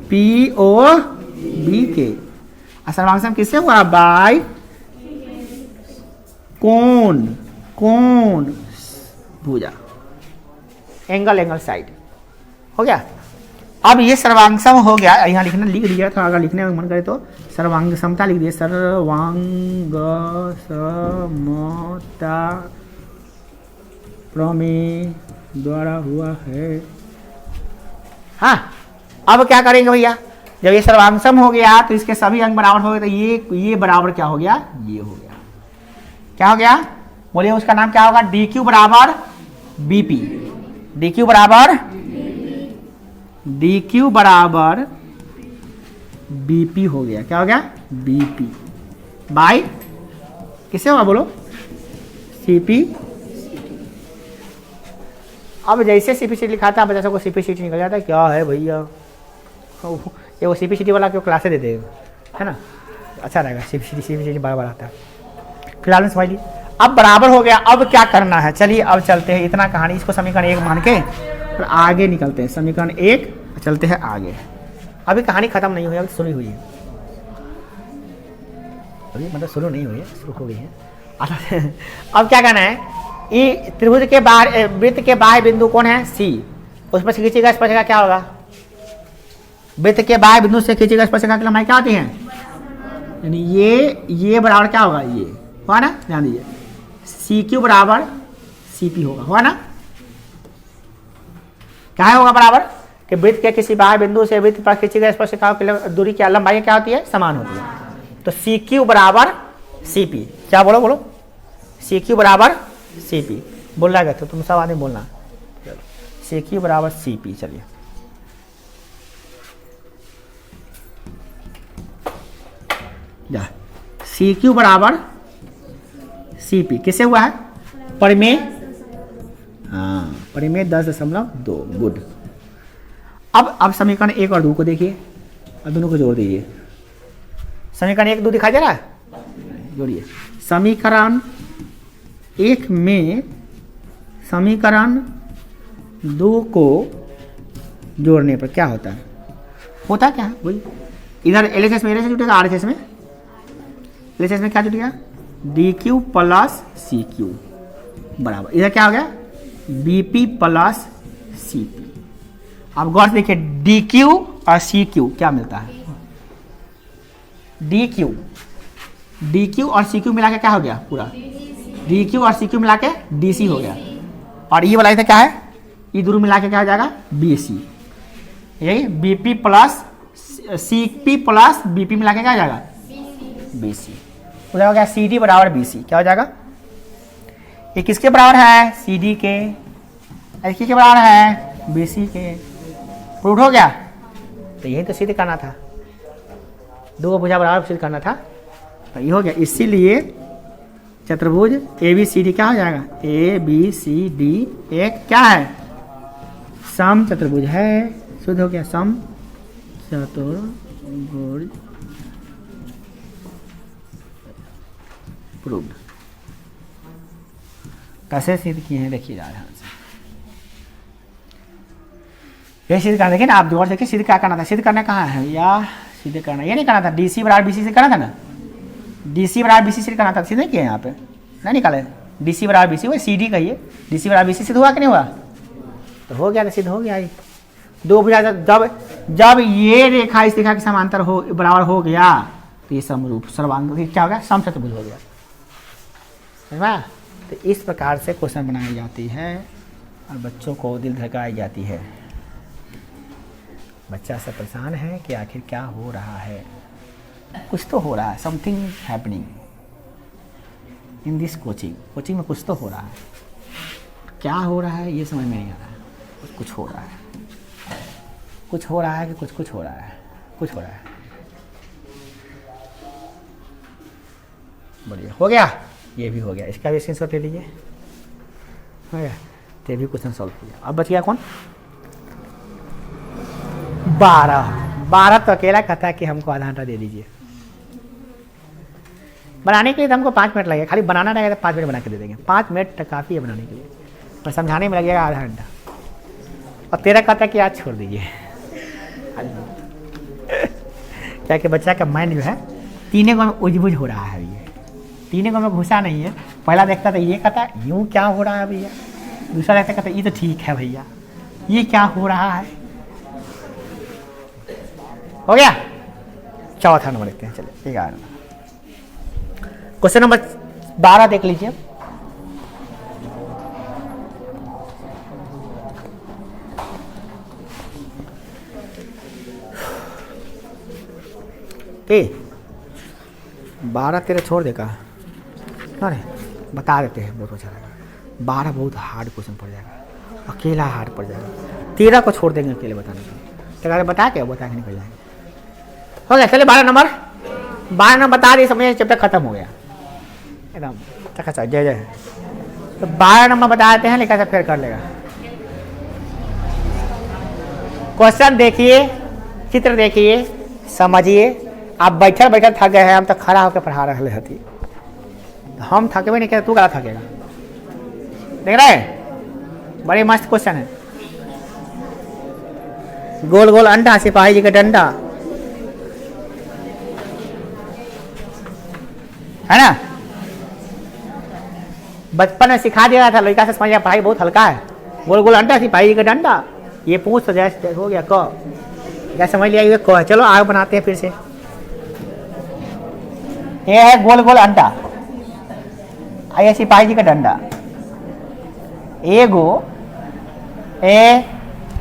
पी ओ बी के। सर्वांगसम किससे हुआ, बाय कोण भुजा, एंगल साइड, हो गया। अब ये सर्वांगसम हो गया, यहाँ लिखना लिख दिया था, अगर लिखने में मन करे तो सर्वांग समता लिख दिए, सर्वांग समता प्रमेय द्वारा हुआ है। हाँ अब क्या करेंगे भैया, जब ये सर्वांगसम हो गया तो इसके सभी अंग बराबर हो गए, तो ये बराबर क्या हो गया, ये हो गया, क्या हो गया बोलिए, उसका नाम क्या होगा, डी क्यू बराबर बीपी, डी क्यू बराबर बीपी हो गया, क्या हो गया, बीपी बाई किससे होगा बोलो, सीपी। अब जैसे सीपी सीटी लिखा था बच्चा को सीपी सीटी निकल जाता है, क्या है भैया, ये वो सीपी सीटी वाला क्यों क्लासे देते है ना, अच्छा रहेगा, सीपी सीटी बार बार आता है। फिलहाल में समझ ली, अब बराबर हो गया। अब क्या करना है, चलिए अब चलते हैं, इतना कहानी, इसको समीकरण 1 मान के फिर आगे निकलते हैं, समीकरण 1 चलते हैं आगे। अभी कहानी खत्म नहीं हुई, अभी शुरू हुई है, अभी मतलब शुरू नहीं हुई है, शुरू हो गई है। अब क्या करना है, ये त्रिभुज के बाहर, वृत्त के बाह्य बिंदु कौन है, सी, उस पर खींचेगा स्पर्शिका क्या होगा, वृत्त के बाह्य बिंदु से खींचेगा स्पर्शिका की लंबाई क्या होती है, यानी ये बराबर क्या होगा, ये हुआ ना, ध्यान दीजिए, सी क्यू बराबर सी पी होगा, हुआ ना, क्या होगा बराबर, कि वृत्त के किसी बाह्य बिंदु से वृत्त पर खींची गई स्पर्शिका की दूरी की लंबाई क्या होती है, समान होती है। तो सी क्यू बराबर सी पी, क्या बोलो, सी क्यू बराबर सी पी बोल रहा है, तो तुम सब आदमी बोलना, सी क्यू बराबर सी पी। चलिए सी क्यू बराबर सी पी किससे हुआ है, परिमेय, हाँ परिमेय 10.2, गुड। अब समीकरण 1 और 2 को देखिए, और दोनों को जोड़ दीजिए। समीकरण 1 2 दिखाई दे रहा है, जोड़िए। समीकरण 1 में समीकरण 2 को जोड़ने पर क्या होता है, क्या है वही, इधर एलएचएस में जुटेगा, आरएचएस में, एलएचएस में क्या जुटेगा, D Q plus C Q बराबर, इधर क्या हो गया, बीपी प्लस सी पी। अब गौर से देखिए, डी क्यू और सी क्यू क्या मिलता है? D Q. डी क्यू और सी क्यू मिला के क्या हो गया पूरा? डी क्यू और सी क्यू मिला के डी सी हो गया। और ये वाला इधर क्या है? ये दोनों मिला के क्या हो जाएगा? B C. यही B P plus C P plus B P मिला के क्या हो जाएगा? B C. उधर हो गया सी डी बराबर बी सी। क्या हो जाएगा? ये किसके बराबर है? सी डी के। किसके बराबर है? बी सी के। प्रूव हो गया? तो यही तो सिद्ध करना था, दो भुजा बराबर सिद्ध करना था, तो ये हो गया। इसीलिए चतुर्भुज ए बी सी डी क्या हो जाएगा? ए बी सी डी एक क्या है? सम चतुर्भुज है। शुद्ध हो गया सम चतुर्भुज प्रूव्ड। कैसे सिद्ध किए हैं देखिए ध्यान से। ये सिद्ध करना, देखिए ना आप जोर देखिए सिद्ध क्या करना था? सिद्ध करना कहाँ है या सिद्ध करना ये नहीं करना था? डीसी बराबर बीसी से करना था ना? डीसी बराबर बीसी से करना था, सिद्ध नहीं किया यहाँ पे, नहीं निकाले। डीसी बराबर बीसी वही सी डी कहिए, डीसी बराबर बीसी सिद्ध हुआ कि नहीं हुआ? तो हो गया, तो सिद्ध हो गया। ये दो भुजा जब ये रेखा इस रेखा के समांतर हो बराबर हो गया तो ये समरूप सर्वांग क्या हो गया? समचतुर्भुज हो गया। समझा? तो इस प्रकार से क्वेश्चन बनाई जाती है और बच्चों को दिल धड़काई जाती है। बच्चा सब परेशान है कि आखिर क्या हो रहा है, कुछ तो हो रहा है, something happening in this coaching में कुछ तो हो रहा है। क्या हो रहा है ये समझ में नहीं आ रहा है। कुछ हो रहा है, कुछ हो रहा है कि कुछ हो रहा है, कुछ हो रहा है। बढ़िया हो गया, ये भी हो गया। इसका भी स्क्रीनशॉट ले लीजिए। हो गया, तो ये भी क्वेश्चन सॉल्व किया। अब बच गया कौन? 12 तो अकेला कहता है कि हमको आधा घंटा दे दीजिए। बनाने के लिए तो हमको 5 मिनट लगेगा, खाली बनाना रहेगा तो 5 मिनट बना के दे देंगे। 5 मिनट काफ़ी है बनाने के लिए, और समझाने में लगेगा आधा घंटा। और तेरा कहता है कि आज छोड़ दीजिए। क्या कि बच्चा का माइंड जो है तीनों को में उजबुज हो रहा है। ये तीनों को में घुसा नहीं है। पहला देखता था ये कहता यूँ क्या हो रहा है भैया, दूसरा देखता कहता ये तो ठीक है भैया, ये क्या हो रहा है। हो गया। चौथा नंबर देखते हैं, चलिए 11 क्वेश्चन नंबर 12 देख लीजिए। ए 12 तेरे छोड़ देगा, अरे बता देते हैं, बहुत अच्छा रहेगा। 12 बहुत हार्ड क्वेश्चन पड़ जाएगा, अकेला हार्ड पड़ जाएगा। 13 को छोड़ देंगे अकेले बताने को, तो बता के निकल जाएंगे। हो गया, चलिए 12 नंबर बता दिए, समझे, चैप्टर खत्म हो गया एकदम। अच्छा जय जय। तो 12 नंबर बता देते हैं, लेकिन ऐसा फिर कर लेगा। क्वेश्चन देखिए, चित्र देखिए, समझिए। आप बैठल थक गए हैं, हम तो खड़ा होकर पढ़ा रहे हती। हम थकबे नहीं करे, तू क्या थकेगा? देख रहे हैं, बड़े मस्त क्वेश्चन है। गोल गोल अंडा, सिपाही जी का डंडा, है ना? बचपन में सिखा दिया था, लड़का से समझ गया पढ़ाई बहुत हल्का है। गोल गोल अंडा, सिपाही जी का डंडा, ये पूछ तो जैसे हो गया क, क्या समझ लिया? ये क है। चलो आगे बनाते हैं फिर से। ये है गोल गोल अंडा, ये सिपाही जी का डंडा। एगो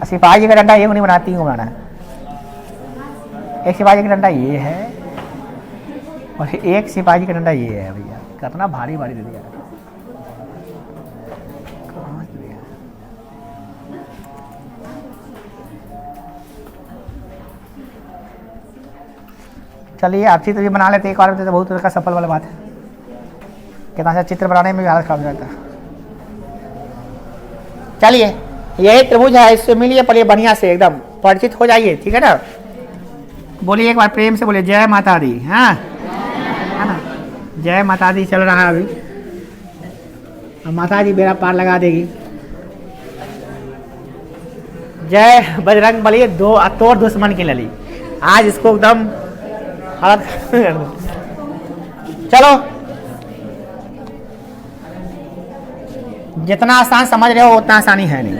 सिपाही जी का डंडा एगो नहीं बनाती हूँ, बनाना एक सिपाही जी का डंडा ये है और एक सिपाही जी का डंडा ये है। भैया कितना भारी भारी दे दिया। चलिए आप चित्र भी बना लेते, एक बार तो बहुत का सफल वाला बात है। कितना सा चित्र बनाने में भी हालत खराब हो जाता है। चलिए यही त्रिभुज है, इससे मिलिए, पढ़िए बढ़िया से, एकदम परिचित हो जाइए, ठीक है ना? बोलिए एक बार प्रेम से, बोलिए जय माता दी। हाँ, है ना? जय माता दी चल रहा है अभी, और माता जी बेड़ा पार लगा देगी। जय बजरंग बली, दो तोड़ दुश्मन की लली। आज इसको एकदम हालत चलो, जितना आसान समझ रहे हो उतना आसानी है नहीं।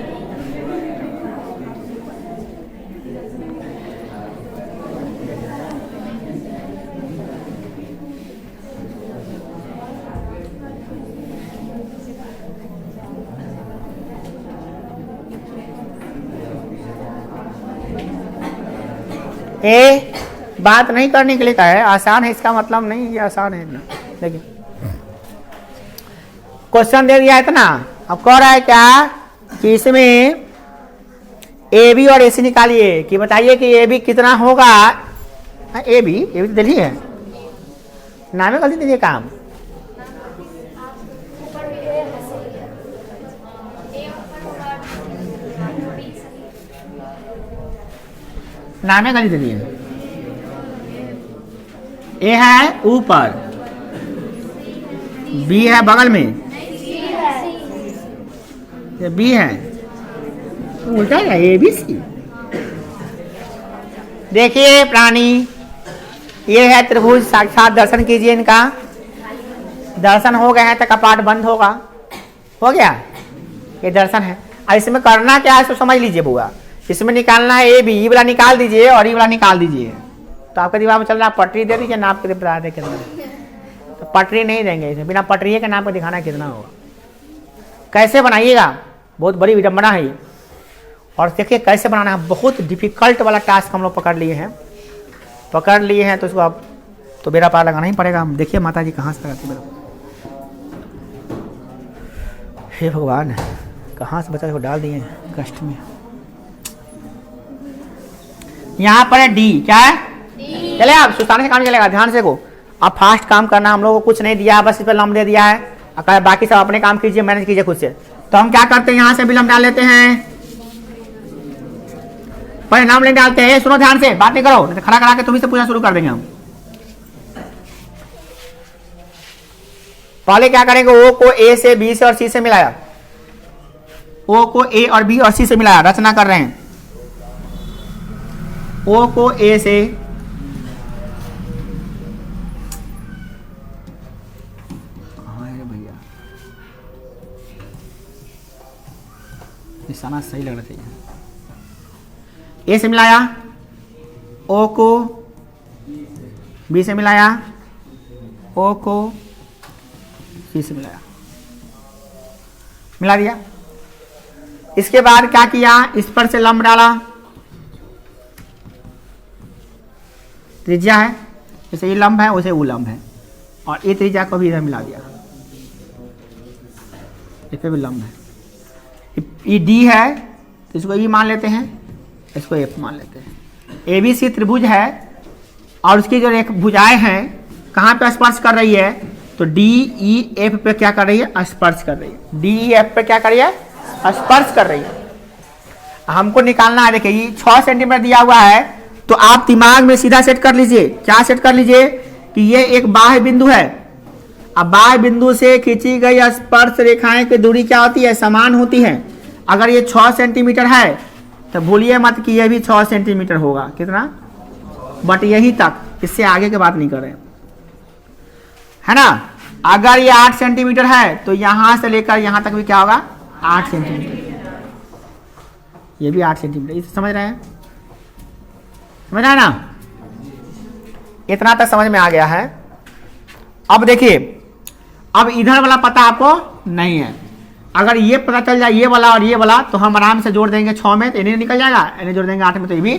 ए बात नहीं करने के लिए कहा है, आसान है इसका मतलब नहीं ये आसान है ना। देखिए क्वेश्चन दे दिया है इतना, अब कह रहा है क्या कि इसमें ए बी और ए सी निकालिए, कि बताइए कि ए बी कितना होगा। ए बी दिल्ली है, नाम में गलती दीजिए काम। नाम में गलती दीजिए। ए है ऊपर, बी है बगल में, ये बी है उल्टा है ए बी सी। देखिए प्राणी, ये है त्रिभुज, साक्षात दर्शन कीजिए इनका। दर्शन हो गया है तो कपाट बंद होगा, हो गया, ये दर्शन है। और इसमें करना क्या है तो समझ लीजिए बुआ, इसमें निकालना है ए बी, ई वाला निकाल दीजिए और ई वाला निकाल दीजिए। तो आपके दिमाग में चल रहा पटरी दे दीजिए, नाप के बता दे कितना, तो पटरी नहीं देंगे इसमें, बिना पटरी के नाप के दिखाना कितना होगा। कैसे बनाइएगा, बहुत बड़ी विडम्बना है ये। और देखिए कैसे बनाना है, बहुत डिफिकल्ट वाला टास्क हम लोग पकड़ लिए हैं तो उसको अब तो बेरा पार लगाना ही पड़ेगा। हम देखिए माता जी कहाँ से लगाती मेरा, हे भगवान कहाँ से बच्चा को डाल दिए कष्ट में। यहाँ पर है डी, क्या है चले आप सुस्ताने से काम चलेगा, ध्यान से को। अब फास्ट काम करना, हम लोगों को कुछ नहीं दिया, बस इस पर लंब दे दिया है, बाकी सब अपने काम कीजिए, मैनेज कीजिए खुद से। तो हम क्या करते हैं, यहाँ से विलंब डाल लेते हैं, परिणाम नहीं डालते हैं। सुनो ध्यान से, बात नहीं करो, नहीं खड़ा करा के तुम्ही से पूछना शुरू कर देंगे हम। पहले क्या करेंगे, ओ को ए से, बी से और सी से मिलाया, ओ को ए और बी और सी से मिलाया, रचना कर रहे हैं। ओ को ए से, भैया निशाना सही लगना चाहिए। ए से मिलाया, ओ को बी से मिलाया, ओ को सी से मिलाया, मिला दिया। इसके बाद क्या किया, इस पर से लंब डाला, त्रिज्या है, जैसे ये लंब है वैसे वो लंब है, और ये त्रिज्या को भी इधर मिला दिया, इस पे भी लंब है। ये डी है तो इसको ई मान लेते हैं, इसको एफ मान लेते हैं। ए बी सी त्रिभुज है और उसकी जो एक भुजाएं हैं कहाँ पे स्पर्श कर रही है, तो डी ई एफ पे क्या कर रही है, स्पर्श कर रही है। डी ई एफ पे क्या कर रही है, स्पर्श कर रही है। हमको निकालना है, देखिए ये 6 सेंटीमीटर दिया हुआ है, तो आप दिमाग में सीधा सेट कर लीजिए, क्या सेट कर लीजिए कि ये एक बाह्य बिंदु है। अब बाह्य बिंदु से खींची गई स्पर्श रेखाएं की दूरी क्या होती है, समान होती है। अगर ये 6 सेंटीमीटर है तो भूलिए मत कि यह भी 6 सेंटीमीटर होगा, कितना, बट यही तक, इससे आगे की बात नहीं कर रहे, है ना। अगर ये 8 सेंटीमीटर है तो यहां से लेकर यहां तक भी क्या होगा, 8 सेंटीमीटर, ये भी 8 सेंटीमीटर। इसे समझ रहे हैं, समझ रहे हैं ना, इतना तक समझ में आ गया है। अब देखिए, अब इधर वाला पता आपको नहीं है, अगर ये पता चल जाए, ये वाला और ये वाला, तो हम आराम से जोड़ देंगे 6 में तो इन्हें निकल जाएगा, इन्हें जोड़ देंगे 8 में तो ये भी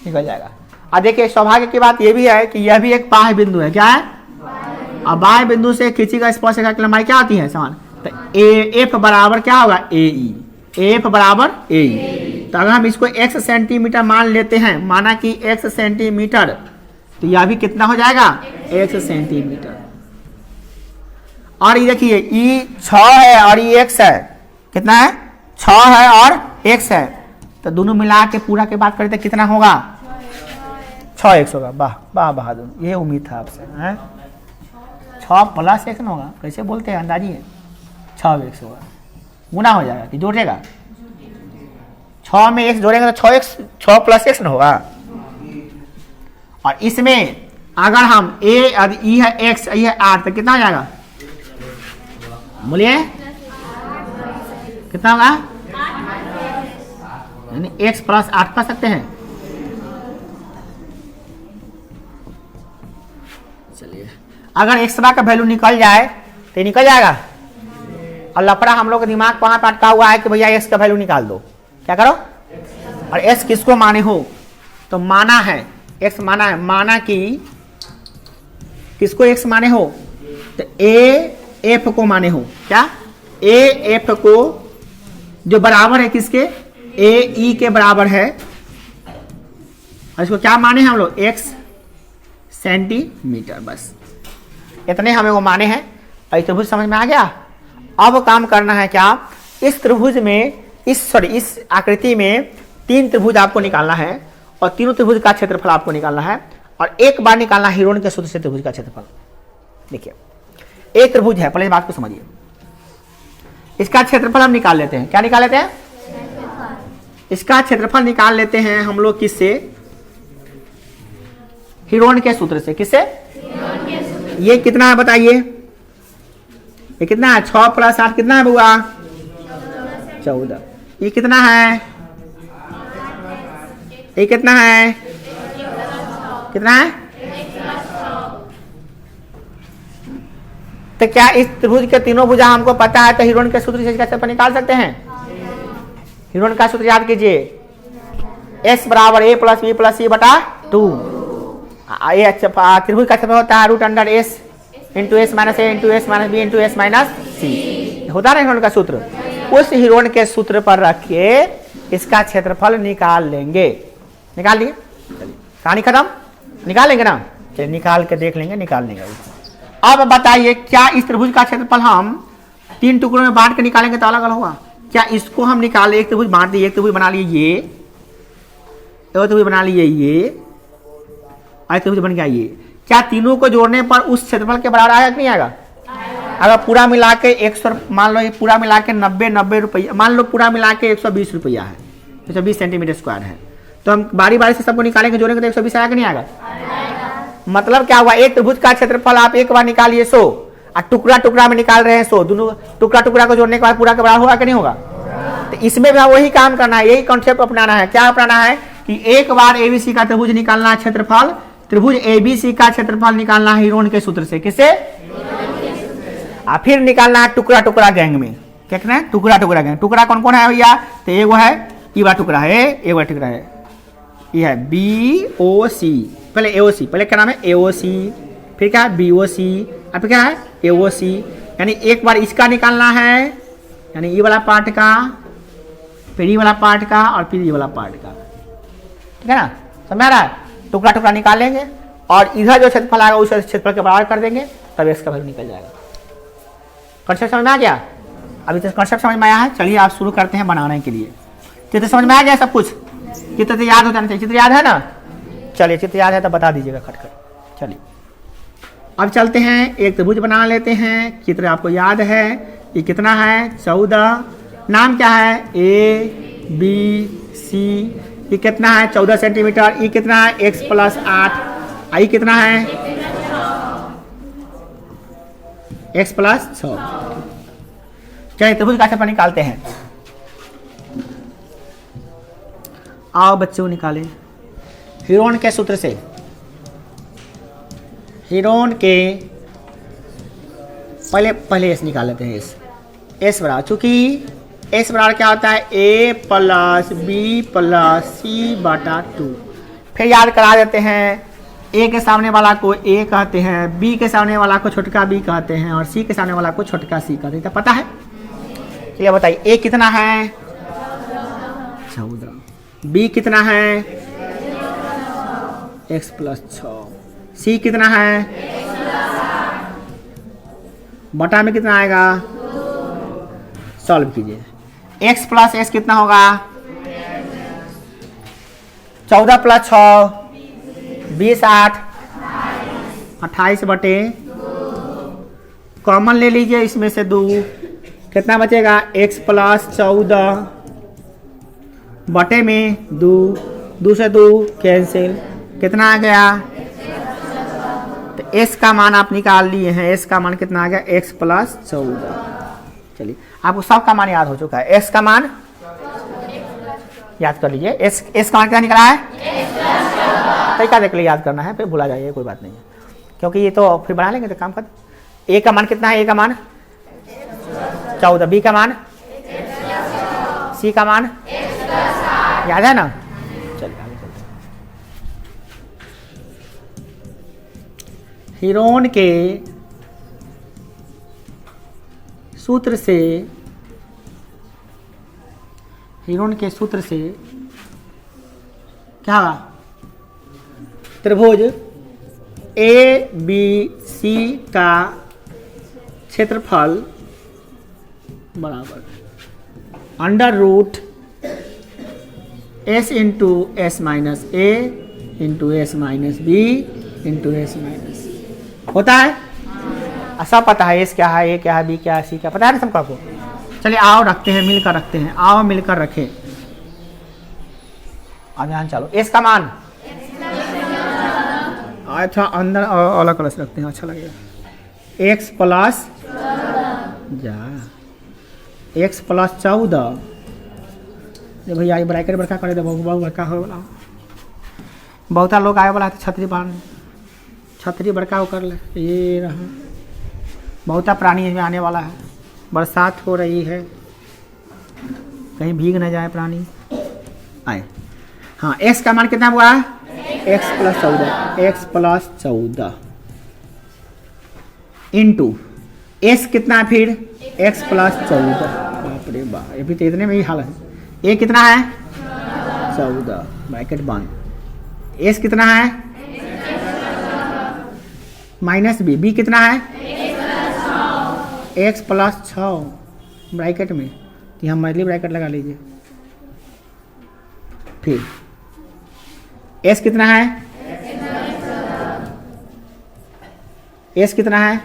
निकल जाएगा। और देखिए सौभाग्य की बात ये भी है कि यह भी एक बाह्य बिंदु है, क्या है, अब बाह्य बिंदु से खींची गई स्पर्श रेखा की लंबाई क्या होती है, समान, तो ए एफ बराबर क्या होगा, ए ई, एफ बराबर ए ई। तो अगर हम इसको x सेंटीमीटर मान लेते हैं, माना कि x सेंटीमीटर, तो यह भी कितना हो जाएगा, x सेंटीमीटर। और ये देखिए ई 6 है और ये x है, कितना है, 6 है और x है, तो दोनों मिला के पूरा के बात करते कितना होगा, 6x होगा। वाह वाह बहादुर, ये उम्मीद था आपसे, है 6 प्लस x ना होगा, कैसे बोलते हैं, अंदाजी है, 6x होगा, गुना हो जाएगा कि जोड़ेगा, 6 में x जोड़ेंगे तो 6x, 6 प्लस x ना होगा। और इसमें अगर हम a और e है x, ये है 8, तो कितना हो जाएगा, बोलिए कितना होगा, यानी x प्लस 8 कर सकते हैं। चलिए, अगर एक्स्ट्रा का वैल्यू निकल जाए तो निकल जाएगा, और लफड़ा हम लोग के दिमाग वहां पर अटका हुआ है कि भैया x का वैल्यू निकाल दो, क्या करो, और s किसको माने हो, तो माना है एक्स माना है, माना कि किसको एक्स माने हो, तो ए एफ को माने हो, क्या ए एफ को जो बराबर है किसके, ए ई के बराबर है, और इसको क्या माने हैं हम लोग, एक्स सेंटीमीटर। बस इतने हमें वो माने हैं। और त्रिभुज समझ में आ गया। अब काम करना है क्या, इस त्रिभुज में इस आकृति में 3 त्रिभुज आपको निकालना है और तीनों त्रिभुज का क्षेत्रफल आपको निकालना है और एक बार निकालना हीरोन के सूत्र से त्रिभुज का क्षेत्रफल। देखिए एक त्रिभुज है, पहले इस बात को समझिए, इसका क्षेत्रफल हम निकाल लेते हैं। क्या निकाल लेते हैं, इसका क्षेत्रफल निकाल लेते हैं हम लोग किससे, हीरोन के सूत्र से। किससे, ये कितना है बताइए, ये कितना है, 6 + 8 कितना है बुआ, 14। ये कितना है, ये कितना है, कितना है, तो क्या इस त्रिभुज के तीनों भुजा हमको पता है, तो हीरोन के सूत्र से इसका क्षेत्रफल निकाल सकते हैं। हीरोन का सूत्र याद कीजिए, s बराबर a + b + c बटा 2। ये त्रिभुज का क्षेत्रफल होता है √s × s - a × s - b × s - c, होता है हीरोन का सूत्र। उस हीरोन के सूत्र पर रख के इसका क्षेत्रफल निकाल लेंगे। निकाल लिए, कहानी खत्म, निकाल लेंगे ना, चलिए निकाल के देख लेंगे, निकाल लेंगे। अब बताइए क्या इस त्रिभुज का क्षेत्रफल हम 3 टुकड़ों में बांट के निकालेंगे तो अलग अलग होगा, क्या इसको हम निकाले, एक त्रिभुज बांट दिए, एक त्रिभुज बना लिए ये, एक त्रिभुज बना लिए ये, और त्रिभुज बन गया ये, क्या तीनों को जोड़ने पर उस क्षेत्रफल के बराबर आएगा कि नहीं आएगा। अगर पूरा मिला के 100, मान लो ये पूरा मिला के 90 रुपया, मान लो पूरा मिला के 120 रुपया है, 120 सेंटीमीटर स्क्वायर है, तो हम बारी बारी से सबको निकालेंगे, जोड़ेंगे तो 120 आएगा कि नहीं आएगा। मतलब क्या हुआ, एक त्रिभुज का क्षेत्रफल आप एक बार निकालिए 100 और टुकड़ा टुकड़ा में निकाल रहे हैं 100, दोनों टुकड़ा टुकड़ा को जोड़ने के बाद पूरा के बराबर होगा कि नहीं होगा। तो इसमें भी वही काम करना है, यही कॉन्सेप्ट अपनाना है। क्या अपनाना है कि एक बार एबीसी का त्रिभुज निकालना है क्षेत्रफल, त्रिभुज एबीसी का क्षेत्रफल निकालना है हीरोन के सूत्र से। किससे, और फिर निकालना है टुकड़ा टुकड़ा गैंग में। क्या कहना है, टुकड़ा टुकड़ा गैंग। टुकड़ा कौन कौन है भैया, तो एक वो है, ये वाला टुकड़ा है, एक वाला टुकड़ा है, ये है BOC, पहले AOC, पहले क्या नाम है AOC, फिर क्या है BOC, अब क्या है AOC। यानी एक बार इसका निकालना है, यानी ये वाला पार्ट का, फिर ये वाला पार्ट का, और फिर ये वाला पार्ट का, ठीक है ना, समझ आ रहा है। टुकड़ा टुकड़ा निकाल लेंगे और इधर जो क्षेत्रफल आएगा उस क्षेत्रफल के बराबर कर देंगे, तब इसका वैल्यू निकल जाएगा। कॉन्सेप्ट समझ में आ गया, अभी तो कॉन्सेप्ट समझ में आया है। चलिए आप शुरू करते हैं बनाने के लिए। चित्र समझ में आ गया सब कुछ, चित्र तो याद हो जाना चाहिए, चित्र याद है ना, चलिए चित्र याद है तो बता दीजिएगा खटखट। चलिए अब चलते हैं, एक त्रिभुज बना लेते हैं। चित्र आपको याद है, ये कितना है 14, नाम क्या है ABC, ये कितना है 14 सेंटीमीटर, ये कितना है x + 8, आई कितना है x + 6। चलिए त्रिभुज का क्षेत्रफल निकालते हैं। आओ बच्चों निकालें हीरोन के सूत्र से। हीरोन के पहले एस निकाल लेते हैं, एस बराबर, चूंकि एस बराबर क्या होता है a + b + c बटा 2। फिर याद करा देते हैं, a के सामने वाला को a कहते हैं, b के सामने वाला को छोटका b कहते हैं, और c के सामने वाला को छोटका c कहते हैं। तो पता है, चलिए बताइए a कितना है 14, b कितना है x + 6, c कितना है बटा में कितना आएगा, सॉल्व कीजिए। x + s कितना होगा 14 + 6 20 8 28 बटे, कॉमन ले लीजिए इसमें से 2, कितना बचेगा x + 14 बटे में 2, 2 से 2 कैंसिल, कितना आ गया, तो s का मान आप निकाल लिए हैं, s का मान कितना आ गया x + 14। चलिए आपको सब का मान याद हो चुका है, s का मान याद कर लीजिए, s का मान क्या निकला है, तरीका देख लीजिए, याद करना है, फिर भुला जाइए, कोई बात नहीं है, क्योंकि ये तो फिर बना लेंगे तो काम कर। a का मान कितना है, a का मान 14, b का मान, c का मान याद है ना। चलिए आगे चलते हैं। हीरोन के सूत्र से क्या होगा? त्रिभुज ए बी सी का क्षेत्रफल बराबर under root S into S minus A into S minus B into S minus होता है। सब पता है, एस क्या है, ए क्या है, बी क्या है, सी क्या, पता है ना सबको आपको। चलिए आओ रखते हैं, मिलकर रखते हैं, आओ मिलकर रखें। अब यहाँ चलो, एस का मान अच्छा अंदर अलग कलर से रखते हैं, अच्छा लगेगा। एक्स प्लस एक्स प्लस 14 भैया ये ब्रैकेट बड़का करे दे, बहुत बड़का हो वाला, बहुत लोग आए वाला है तो छतरी बड़का हो कर ले। ये रहा, बहुत प्राणी इसमें आने वाला है, बरसात हो रही है, कहीं भीग न जाए प्राणी आए। हाँ, एक्स का मान कितना हुआ है? एक्स प्लस 14 इंटू एस कितना है फिर? X plus 14। बाप रे बाप, ये भी तो इतने में ही हाल है। ए कितना है? 14 ब्रैकेट बंद। एस कितना है? माइनस बी कितना है? एक्स प्लस 6 ब्रैकेट में, कि हम मछली ब्रैकेट लगा लीजिए। फिर एस कितना है? एस कितना है?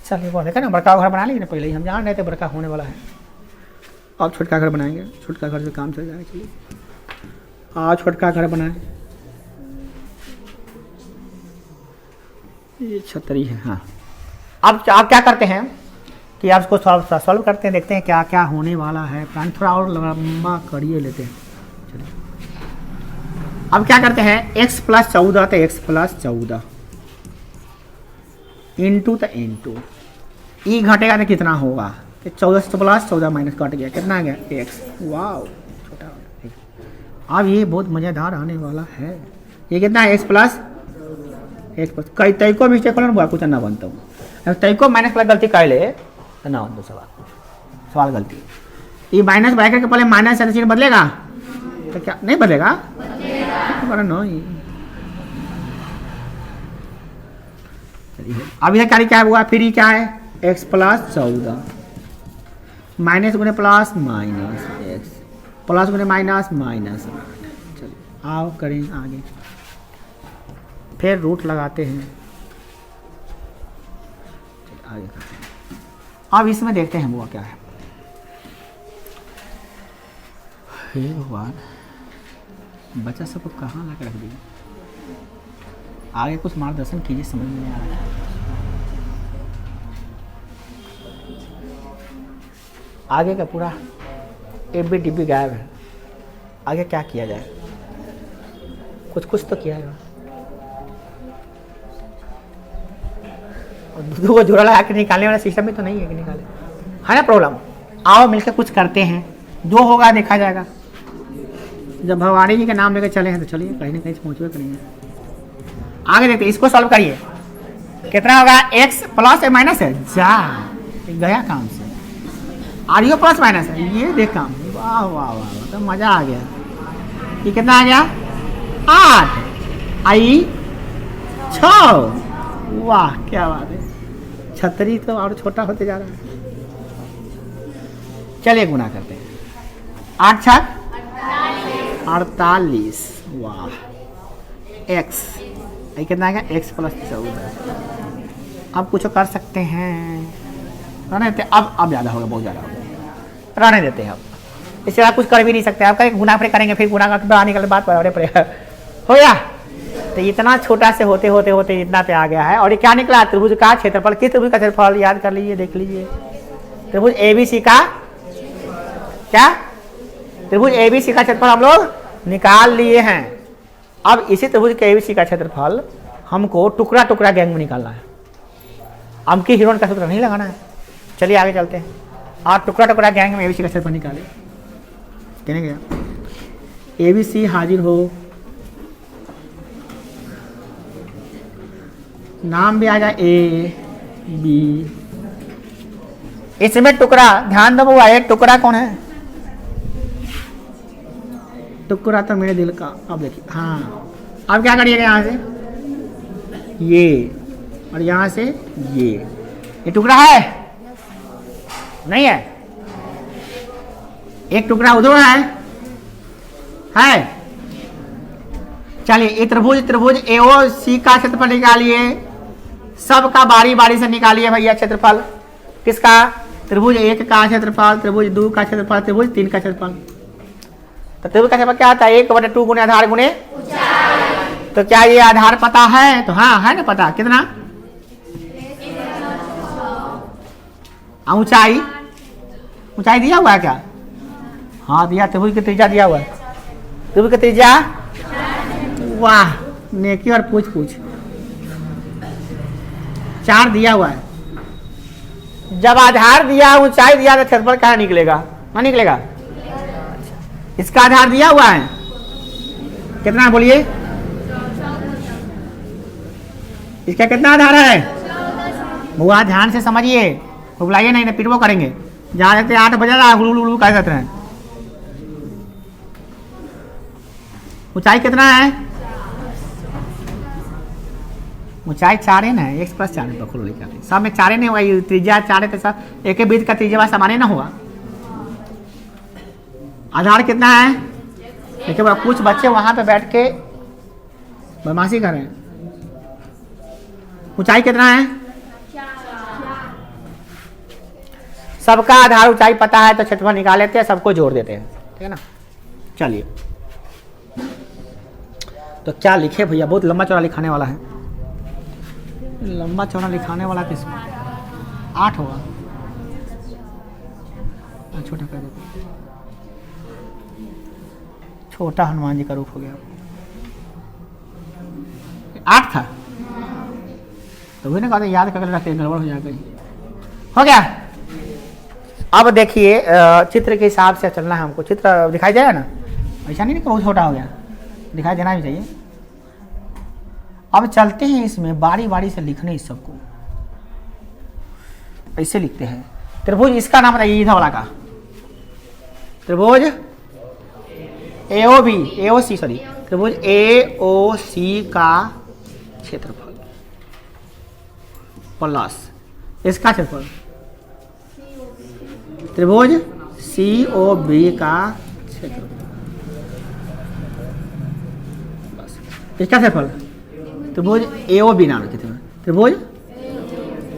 चलिए वो देखा ना, बड़का घर बना लीजिए ना, पहले ही हम जान रहे थे बड़का होने वाला है। अब छोटका घर बनाएंगे, छोटका घर से काम चल जाएगा। चलिए आज छोटका घर बनाए। ये छतरी है। हाँ, अब आप क्या करते हैं कि आप इसको सॉल्व करते हैं, देखते हैं क्या क्या होने वाला है। प्लान थोड़ा और लंबा करिए लेते हैं। चलिए अब क्या करते हैं, x प्लस 14 तो x प्लस 14 इंटू तो इंटू ई घटेगा तो कितना होगा? 14 प्लस 14 माइनस कट गया, कितना आ गया? x। वाह छोटा। अब ये बहुत मज़ेदार आने वाला है। ये कितना है? x प्लस कई तय को मिस्टेक कर कुछ ना बनता हूँ, तय को माइनस प्लस गलती कर ले तो ना हो। सवाल गलती। ये माइनस ब्रैकेट के पहले माइनस है, बदलेगा तो क्या? नहीं बदलेगा, नहीं। अब इधर कार्य क्या हुआ? फिर क्या है? x प्लस 14 माइनस गुने प्लस माइनस एक्स प्लस गुने माइनस माइनस 8। चलिए आओ करें आगे, फिर रूट लगाते हैं। आगे करते हैं। अब इसमें देखते हैं वो क्या है। हे भगवान, बच्चा सबको कहाँ ला के रख दिया? आगे कुछ मार्गदर्शन कीजिए, समझ में नहीं आ रहा है। आगे का पूरा एबी डिब्बी गायब है। आगे क्या किया जाए? कुछ तो किया जाए। दूध को जोड़ा लगा के निकालने वाला सिस्टम भी तो नहीं है कि निकाले, है ना प्रॉब्लम। आओ मिलकर कुछ करते हैं, जो होगा देखा जाएगा। जब भवानी जी का नाम लेकर चले हैं तो चलिए कहीं ना कहीं पहुँचवे करेंगे। आगे देखते, इसको सॉल्व करिए। कितना होगा? x प्लस है माइनस है, जा गया काम से। आर यू प्लस माइनस है, ये देख काम। वाह वाह वाह, तो मजा आ गया। ये कितना आ गया? 8 आई 6। वाह क्या बात है, छतरी तो और छोटा होते जा रहा है। चलिए गुना करते हैं। 8 छक 48। वाह, x ये कितना आ गया? x plus 14। अब कुछ कर सकते हैं, रहने देते। अब ज़्यादा होगा, बहुत ज़्यादा होगा, रहने देते हैं। अब इससे आप कुछ कर भी नहीं सकते। आप कहीं गुना फिर करेंगे, फिर गुना का आने के बाद पड़ेगा। हो गया। तो इतना छोटा से होते होते होते इतना पे आ गया है। और ये क्या निकला? त्रिभुज का क्षेत्रफल। किस त्रिभुज का क्षेत्रफल याद कर लीजिए, देख लीजिए। त्रिभुज ABC का क्या? त्रिभुज ABC का क्षेत्रफल हम लोग निकाल लिए हैं। अब इसी त्रिभुज के ABC का क्षेत्रफल हमको टुकड़ा टुकड़ा गैंग में निकालना है। अमकी हीरोन का सूत्र नहीं लगाना है। चलिए आगे चलते हैं। आप टुकड़ा टुकड़ा गैंग में ABC का क्षेत्रफल निकाले। कहने गया ए बी सी हाजिर हो, नाम भी आ जाए ए बी। इसमें टुकड़ा ध्यान दो बुआ, ये टुकड़ा कौन है? टुकड़ा तो मेरे दिल का। अब देखिए, हाँ अब क्या करिएगा, यहाँ से ये और यहाँ से ये टुकड़ा है नहीं है? एक टुकड़ा उधर है। चलिए, ये त्रिभुज ए ओ सी का क्षेत्रफल निकालिए, सबका बारी बारी से निकालिए भैया क्षेत्रफल। किसका? त्रिभुज 1 का क्षेत्रफल, त्रिभुज 2 का क्षेत्रफल, त्रिभुज 3 का क्षेत्रफल। तो त्रिभुज का क्षेत्रफल क्या आता है? 1/2 गुणे आधार गुणे ऊंचाई। तो क्या ये आधार पता है? तो हाँ है ना पता। कितना? ऊंचाई दिया हुआ है क्या? हाँ दिया। त्रिभुज की त्रिज्या दिया हुआ है। त्रिभुज की त्रिज्या, वाह नेकी और पूछ 4 दिया हुआ है। जब आधार दिया, ऊंचाई दिया, तो क्षेत्रफल कहाँ निकलेगा? ना निकलेगा। इसका आधार दिया हुआ है कितना बोलिए? इसका कितना आधार है? बुआ ध्यान से समझिए, बुलाइए नहीं पिटवो करेंगे। जहाँ देखते 8 बजे रहा हुलू कर देते हैं। ऊंचाई कितना है? ऊंचाई 4 है ना, x + 4 बखुल लिखा सब में 4 नहीं होगा। त्रिज्या 4 है तो सब एक बीच का त्रिज्या समान ना होगा। आधार कितना है? देखिए कुछ बच्चे वहां पे बैठ के बदमाशी कर रहे हैं। ऊंचाई कितना है? सबका आधार ऊंचाई पता है तो क्षेत्रफल निकाल लेते हैं, सबको जोड़ देते हैं। ठीक है ना। चलिए, तो क्या लिखे भैया? बहुत लंबा चौड़ा लिखाने वाला है। लंबा चौड़ा लिखाने वाला तो इसमें 8 होगा। छोटा कर दो, छोटा हनुमान जी का रूप हो गया। 8 था तो वही ना कहते याद करके रखते, गड़बड़ हो जाएगा। हो गया। अब देखिए चित्र के हिसाब से चलना है हमको। चित्र दिखाई देगा ना? ऐसा नहीं कि बहुत छोटा हो गया, दिखाई देना भी चाहिए। अब चलते हैं इसमें बारी बारी से लिखने इस सबको। ऐसे लिखते हैं। त्रिभुज इसका नाम बताइए, इधर वाला का त्रिभुज AOC सॉरी, त्रिभुज AOC का क्षेत्रफल प्लस इसका क्षेत्रफल त्रिभुज COB का क्षेत्रफल बस। इसका क्षेत्रफल त्रिभुज AOB नाम रखे थे। त्रिभुज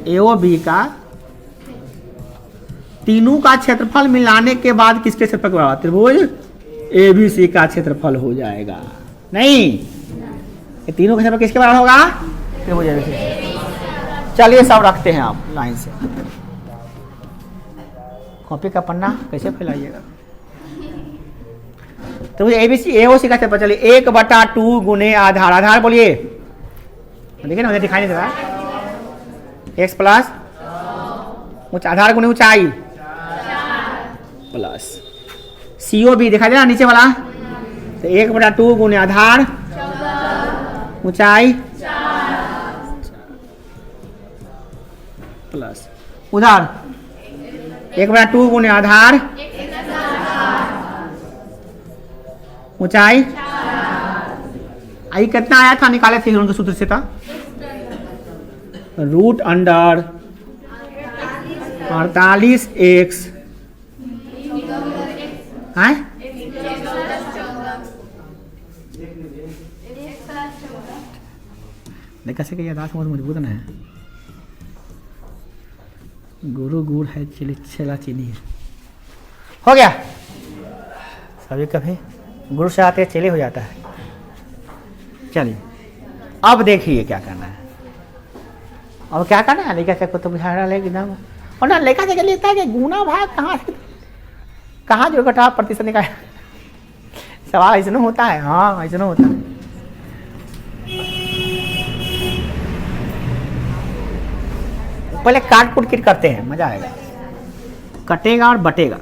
AOB का तीनों का क्षेत्रफल मिलाने के बाद किसके क्षेत्रफल बराबर? त्रिभुज ABC का क्षेत्रफल हो जाएगा। नहीं, ये तीनों का क्षेत्रफल किसके बराबर होगा? त्रिभुज ABC। चलिए सब रखते हैं आप लाइन से। कॉपी का पन्ना कैसे फैलाइएगा? त्रिभुज AOC का क्षेत्रफल चलिए 1/2 गुणे आधार। आधार बोलिए, देखिए ना, मुझे दिखाई नहीं दे रहा। x प्लस आधार गुणे ऊंचाई प्लस COB दिखाई दे रहा नीचे वाला। तो 1/2 गुणे आधार ऊंचाई प्लस उधर 1/2 गुणे आधार ऊंचाई। आई कितना आया था? निकाले थे उनके सूत्र से था √48x है देखा से यादाश्त बहुत मजबूत ना है। गुरु गुड़ है चेला चीनी है। हो गया। सभी कभी गुरु से आते चेले हो जाता है। चलिए अब देखिए क्या करना है। अब क्या करना है? लेखा से तो बुझा रहा एकदम, और ना लेखा से लेता है कि गुना भाग कहाँ जो घटा प्रतिशत निकाल। सवाल ऐसा होता है। हाँ ऐसा होता है। पहले काट कुट किट करते हैं, मजा आएगा। कटेगा और बटेगा,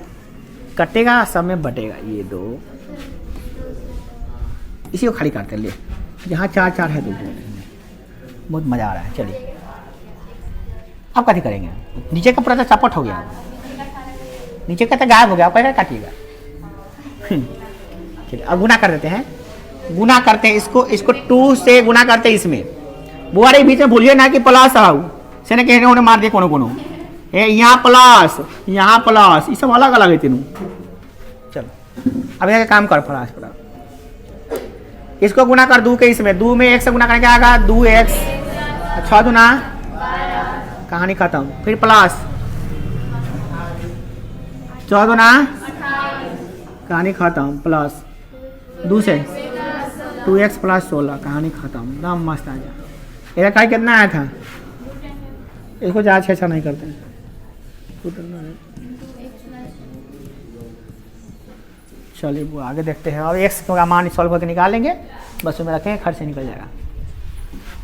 कटेगा सब में बटेगा। ये 2 इसी को खाली करते हैं, ले जहाँ 4 4 है 2 2, बहुत मज़ा आ रहा है। चलिए अब कथी करेंगे, नीचे का पूरा तो चपट हो गया, नीचे का तो गायब हो गया, कैसे काटिएगा। चलिए अब गुना कर देते हैं, गुना करते हैं इसको 2 से गुना करते हैं इसमें। बुआरे बीच में भूलिए ना कि प्लस आओ से ना कहने उन्हें मार दिए कोनो कोनो, यहाँ प्लस ये सब अलग अलग है तीनों। चलो अब यहाँ काम कर फटाफट फटाफट, इसको गुना कर 2 के इसमें, 2 में 1 से गुना करके आएगा 2x, 6 दूना कहानी खत्म, फिर प्लस 14 दूना कहानी खत्म, प्लस 2 से 2x प्लस 16 कहानी खत्म, एकदम मस्त आ गया। इसका काय कितना आया था, इसको ज़्यादा अच्छा नहीं करते हैं। चलिए वो आगे देखते हैं। और x का मान सॉल्व करके निकालेंगे, बस में रखेंगे, खर्च से निकल जाएगा।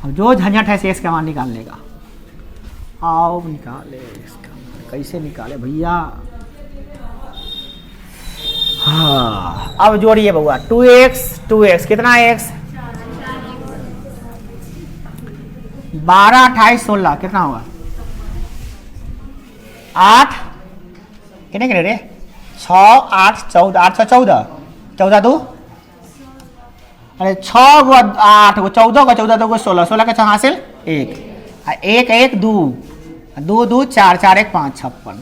अब जो झंझट है x का मान निकालने का, आओ निकाले इसका, कैसे निकाले भैया। हाँ अब जोड़िए बउआ, 2x कितना x, 12 28 16 कितना होगा 8 कितने रे 6 8 14 8 6 14 14 2 अरे 6 गो 8 गो 14 गो 14 2 गो 16 16 के 6 हासिल 1 1 1 2 2 2 4 4 1 5 56।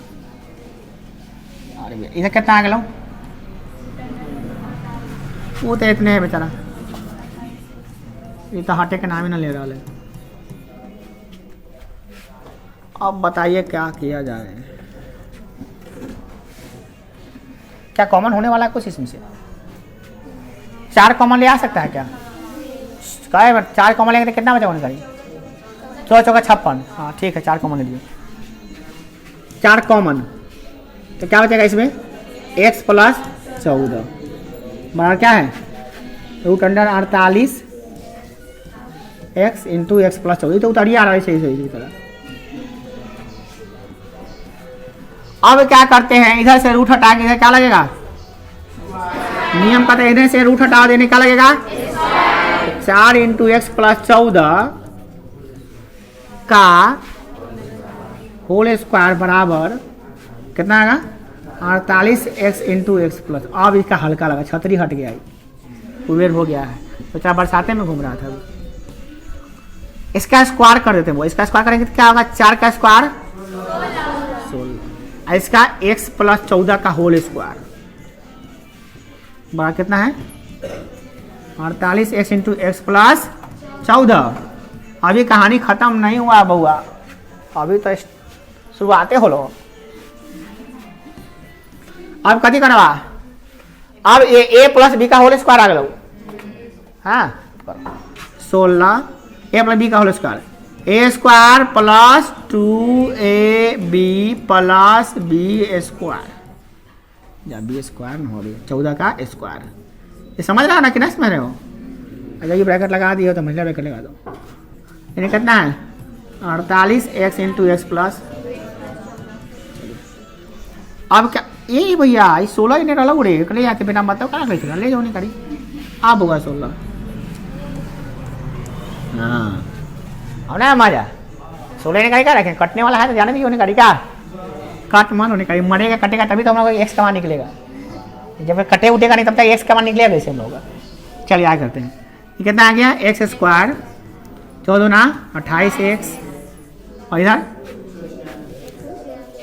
अरे इधर कितना आ गया, वो तो इतने है बेचारा, ये तो हटे के नाम ही ना ले रहा है। अब बताइए क्या किया जाए, क्या कॉमन होने वाला है कुछ इसमें से, 4 कॉमन ले आ सकता है क्या, 4 कॉमन लेंगे तो कितना बचा होने का, 14 चौका 56। हाँ ठीक है 4 कॉमन ले लिए, 4 कॉमन तो क्या बचेगा इसमें, x प्लस 14 बराबर क्या है √48 x इंटू एक्स प्लस 14, तो उतारिए आ रहा है इसी तरह। अब क्या करते हैं, इधर से रूट हटा के इधर क्या लगेगा, नियम का तो इधर से रूट हटा देने का लगेगा 4 इंटू एक्स प्लस 14 का होल स्क्वायर बराबर कितना आएगा 48x इंटू एक्स प्लस। अब इसका हल्का लगा, छतरी हट गया, कुबेर हो गया है, तो क्या बरसाते में घूम रहा था। इसका स्क्वायर कर देते हैं, वो इसका स्क्वायर करेंगे तो क्या होगा, 4 का स्क्वायर 16, इसका x प्लस 14 का होल स्क्वायर बड़ा कितना है 48x इंटू एक्स प्लस 14। अभी कहानी खत्म नहीं हुआ बउआ, अभी तो शुरुआते हो लो। अब कथी करवा, अब ए प्लस बी का होल स्क्वायर आ गया, हाँ 16 ए प्लस बी का whole square, A square plus 2ab plus B square, या बी स्क्वायर न हो रही 14 का स्क्वायर। ये समझ रहा है ना कि नहीं समझ रहे हो, अगर ये ब्रैकेट लगा दिए तो महिला ब्रैकेट लगा दो, यानी कितना है 48x इंटू एक्स प्लस। अब क्या ये भैया 16 इन्हें अलग उड़े ले जाते बेटा, बताओ क्या कर ले जाओ नहीं करी, आप होगा 16। हाँ अब ना मजा 16 ने कहीं क्या रखें, कटने वाला है तो जाने भी होने करी क्या, कट मान होने करी, मरेगा कटेगा तभी तो हम लोग एक्स का मान निकलेगा, जब कटे उठेगा नहीं तब तक एक्स का मान निकलेगा वैसे हम लोग। चलिए आगे करते हैं, ये कितना आ गया एक्स स्क्वायर 14 ना 28x, और इधर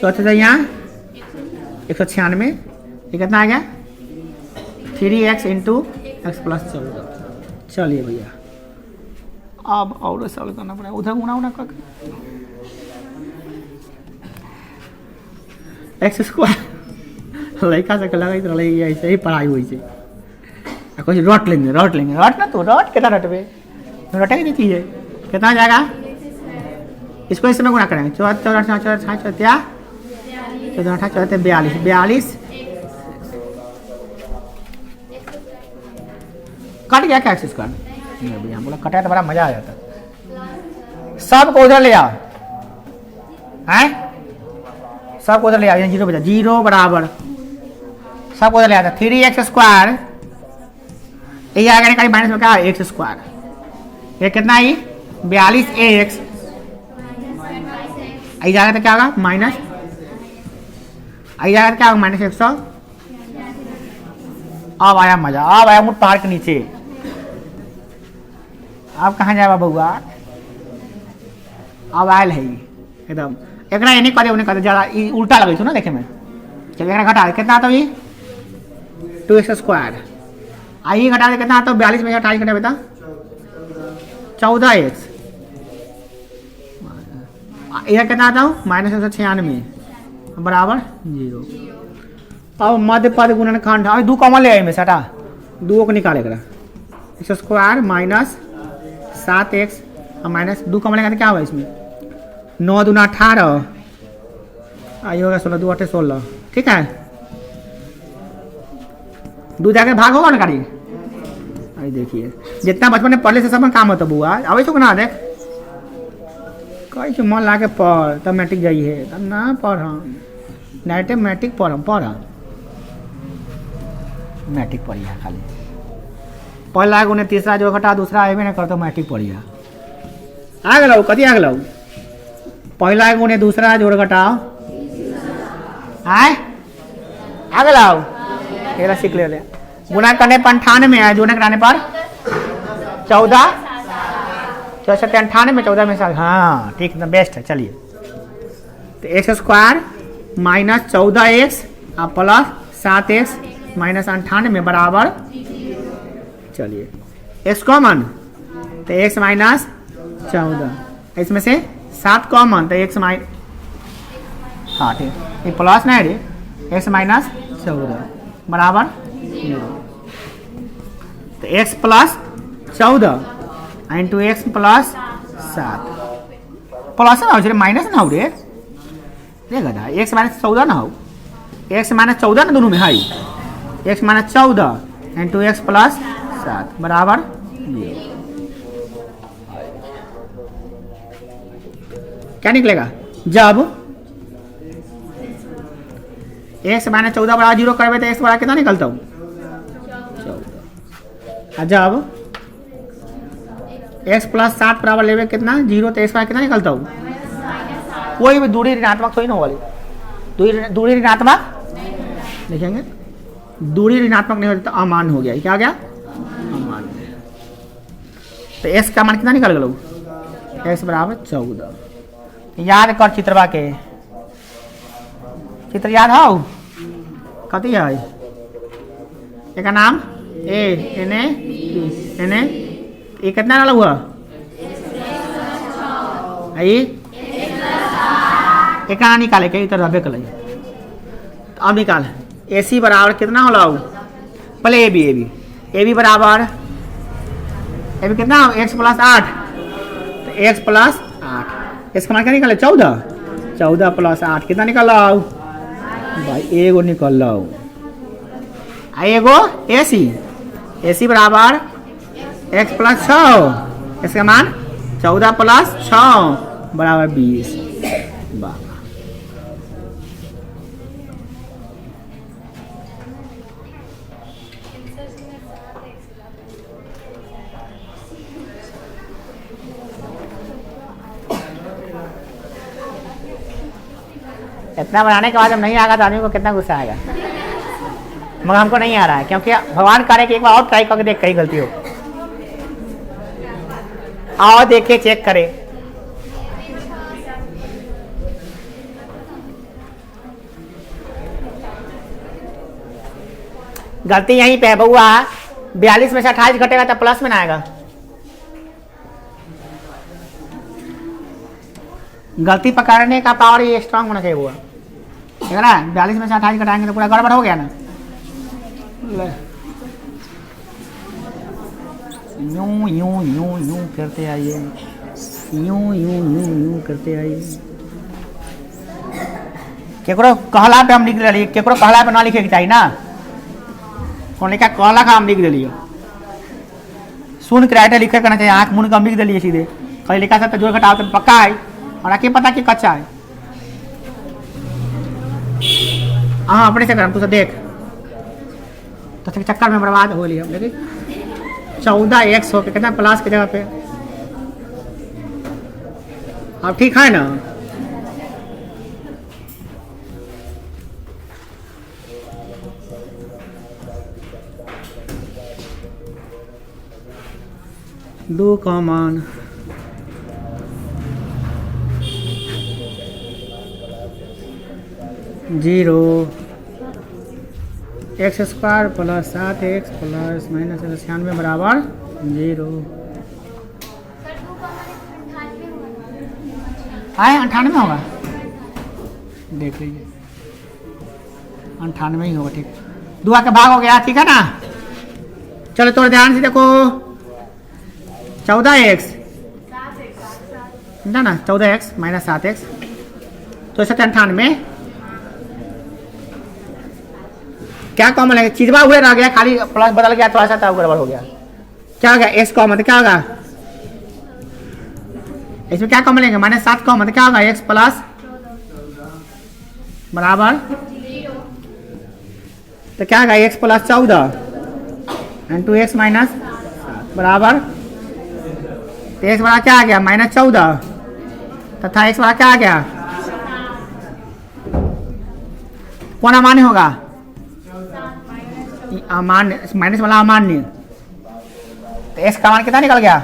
चौथे से यहाँ 196, ये कितना आ गया 3x इंटू एक्स प्लस 14। चलिए भैया अब और सॉल्व करना पड़ेगा, उधर गुना उना कर एक्स स्क्वायर लड़का से लगा तो ऐसे ही पढ़ाई हुई से कुछ रट लेंगे रट ना, तो रट कितना रटबे, रटेगी नहीं चीज़ है, कितना जाएगा इसको इसमें गुना करेंगे 14 42 कट गया क्या एक्स स्क्वायर, भैया बोला कटा तो बड़ा मजा आ जाता, सबको उधर ले आओ, हैं सबको उधर ले आओ, 0 बचा 0 बराबर सबको उधर ले आता 3x स्क्वायर ये आगे निकाली माइनस में क्या एक्स स्क्वायर, ये कितना है 42 एक्स, आई जाएगा तो क्या होगा माइनस, आई जाएगा तो क्या होगा माइनस 100। अब आया मजा, अब आया मुझ पहाड़ के नीचे। अब कहाँ जाएगा बउआ, अब आयल है एकदम एक नहीं करे उन्हें करे जरा उल्टा लगे ना देखे में। चलिए घटा कितना आता है 2x स्क्वायर, आइए घटा दे कितना आता है 42 में 28 घटा बेटा 14x, यह कितना आता हूँ -196 बराबर 0। अब मध्य पद गुणनखंड अभी 2 कॉमन ले में सटा 2 को निकाले करा x स्क्वायर माइनस 7x और माइनस 2 कॉमन लेगा तो क्या होगा इसमें 9 दूना 18, आई होगा 16 2 8 16, ठीक है 2 जाके भाग होगा ना गाड़ी। आई देखिए जितना बचपन में पढ़ले से सब काम होता बुआ अभी तो ना देख कहीं मन ला के पढ़ तब मैट्रिक जाइए तब ना पढ़ नाइटे मैट्रिक पढ़ मैट्रिक पढ़िया खाली पहला उन्हें तीसरा जो घटा दूसरा आए ना करते मैट्रिक पढ़िया आ गल कथी आ गल पहला उन्हें दूसरा जोड़ घटाओ आए आ गल सीख ले गुना करने पर 98 है, जोड़ने कराने पर 14 64 98 में 14 में साल, हाँ ठीक है बेस्ट है। चलिए तो एक्स स्क्वायर माइनस 14x और प्लस 7x माइनस 98 बराबर, चलिए x कॉमन तो x माइनस 14, इसमें से 7 कॉमन तो x माइनस, हाँ ठीक ये प्लस नहीं रे x माइनस 14 बराबर 0। तो x plus 14 into x plus 7 plus ना हो माइनस ना हो रे गधा एक्स माइनस 14 ना हो एक्स माइनस 14 ना दोनों में है x minus 14 into x plus 7 बराबर 0। क्या निकलेगा जब एक्स माइनस 14 बराबर 0 करवे तो एक्स बराबर कितना निकलता हूँ 14, जब x प्लस 7 बराबर लेवे कितना 0 तो एक्स बराबर कितना निकलता हूँ कोई भी दूरी ऋणात्मक थोड़ी ना वाली दूरी ऋणात्मक देखेंगे दूरी ऋणात्मक नहीं होता तो अमान हो गया क्या गया अमान। तो x का मान कितना निकल गया x बराबर 14। याद कर चित्रवा के चित्र याद हो कथी है एक नाम ए एन ए ये कितना डाला हुआ एक निकाले के इधर रबे कल अब निकाल ए सी बराबर कितना होला पहले ए बी बराबर ए बी कितना एक्स प्लस 8 तो एक्स प्लस 8 इसका मान क्या निकाले 14 प्लस 8 कितना निकल भाई एगो निकल एगो ए सी बराबर एक्स प्लस 6 इसका मान 14 प्लस 6 बराबर 20। इतना बनाने के बाद जब नहीं आएगा तो आदमी को कितना गुस्सा आएगा, मगर हमको नहीं आ रहा है क्योंकि भगवान करे कि एक बार और ट्राई करके देख कहीं गलती हो आओ देखिए चेक करे। गलती यहीं पे है बउआ 42 में से 28 घटेगा तो प्लस में ना आएगा। गलती पकड़ने का पावर ये स्ट्रांग होना चाहिए हुआ है ना। 42 में से 28 घटाएंगे तो पूरा गड़बड़ हो गया ना। यूं यूं यूं यूं करते आइए यूं यूं यूं यूं करते आइए। केकरो कहला पे हम लिख रही केकरो कहला पे ना लिखे के चाहिए ना। कौन लिखा कहला का हम लिख दिलिए सुन के राइटर लिखे करना चाहिए। आँख मुन का हम लिख दिलिए सीधे कहीं लिखा सकता जोड़ घटाओ तो पक्का है और आके पता कि कच्चा है। हाँ अपने से कर तू देख तो चक्कर में बर्बाद हो लिया लेकिन 14x हो के कितना प्लस की जगह पे, अब ठीक है ना। दो common zero x square plus 7x plus minus 96 बराबर 0। आए 98 होगा, देख लीजिए 98 ही होगा। ठीक, दुआ का भाग हो गया, ठीक है ना। चलो थोड़ा ध्यान से देखो, 14x ना 14x माइनस 7x तो 98 क्या कॉमन है, चीजवा हुए रह गया, खाली प्लस बदल गया, थोड़ा सा तब गड़बड़ हो गया। क्या होगा x कॉमन, क्या होगा इसमें, क्या कॉमन लेंगे माइनस 7 कॉमन, क्या होगा x प्लस बराबर, तो क्या होगा x plus 14 and 2x minus बराबर, तो x बड़ा क्या आ गया माइनस 14 तथा x बड़ा क्या आ गया, कौन अमान्य होगा, अमान्य, माइनस वाला अमान्य, तो x का मान कितना निकल गया,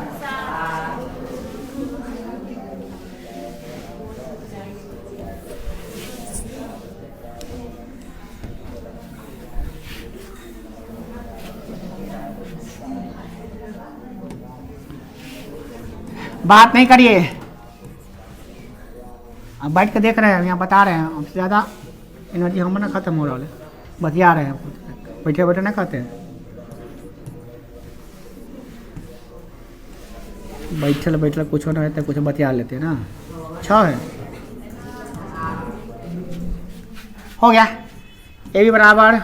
बात नहीं करिए, अब बैठ के देख रहे हैं, यहाँ बता रहे हैं, हमसे ज़्यादा एनर्जी हम ना खत्म हो रहा है, बतिया रहे हैं, बैठे बैठे ना कहते हैं, बैठल बैठल कुछ ना रहता है, कुछ बतिया लेते हैं ना। अच्छा है, हो गया, ए भी बराबर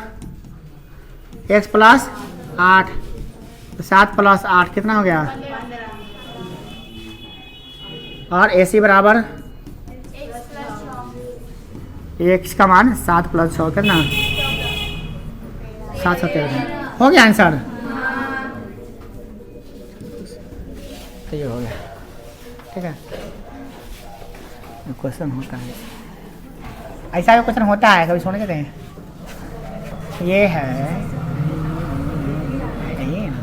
x प्लस 8 तो 7 प्लस 8 कितना हो गया, और ए सी बराबर x का मान 7 प्लस 6 कितना 7 17 हो गया आंसर, तो ये हो गया। ठीक है, क्वेश्चन होता है ऐसा, भी क्वेश्चन होता है कभी, सुन के हैं, ये है ये ना,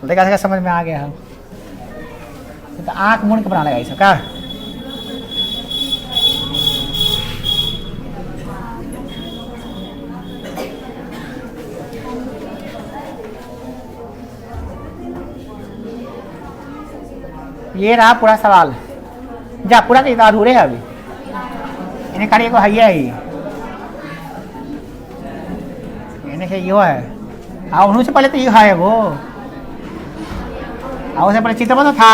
देखा समझ में आ गया है, तो आँख मूंद के बना लगा ऐसा क्या, ये रहा पूरा सवाल, जा पूरा तो अधूरे है अभी, इन्हें करिए को है ही, इन्हें यो है, उन्होंने से पहले तो ये है वो, उससे पहले चित्र तो था,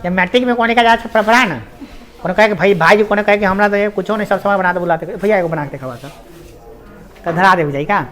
जब मैट्रिक में कोने का ज़्यादा पढ़ा ना, कोने कहे कि भाई जी कोने कहे कि हमारा तो ये कुछ नहीं, सब समय बना दे बुलाते, भैया को बना के खवा था तो धरा दे जाए क्या।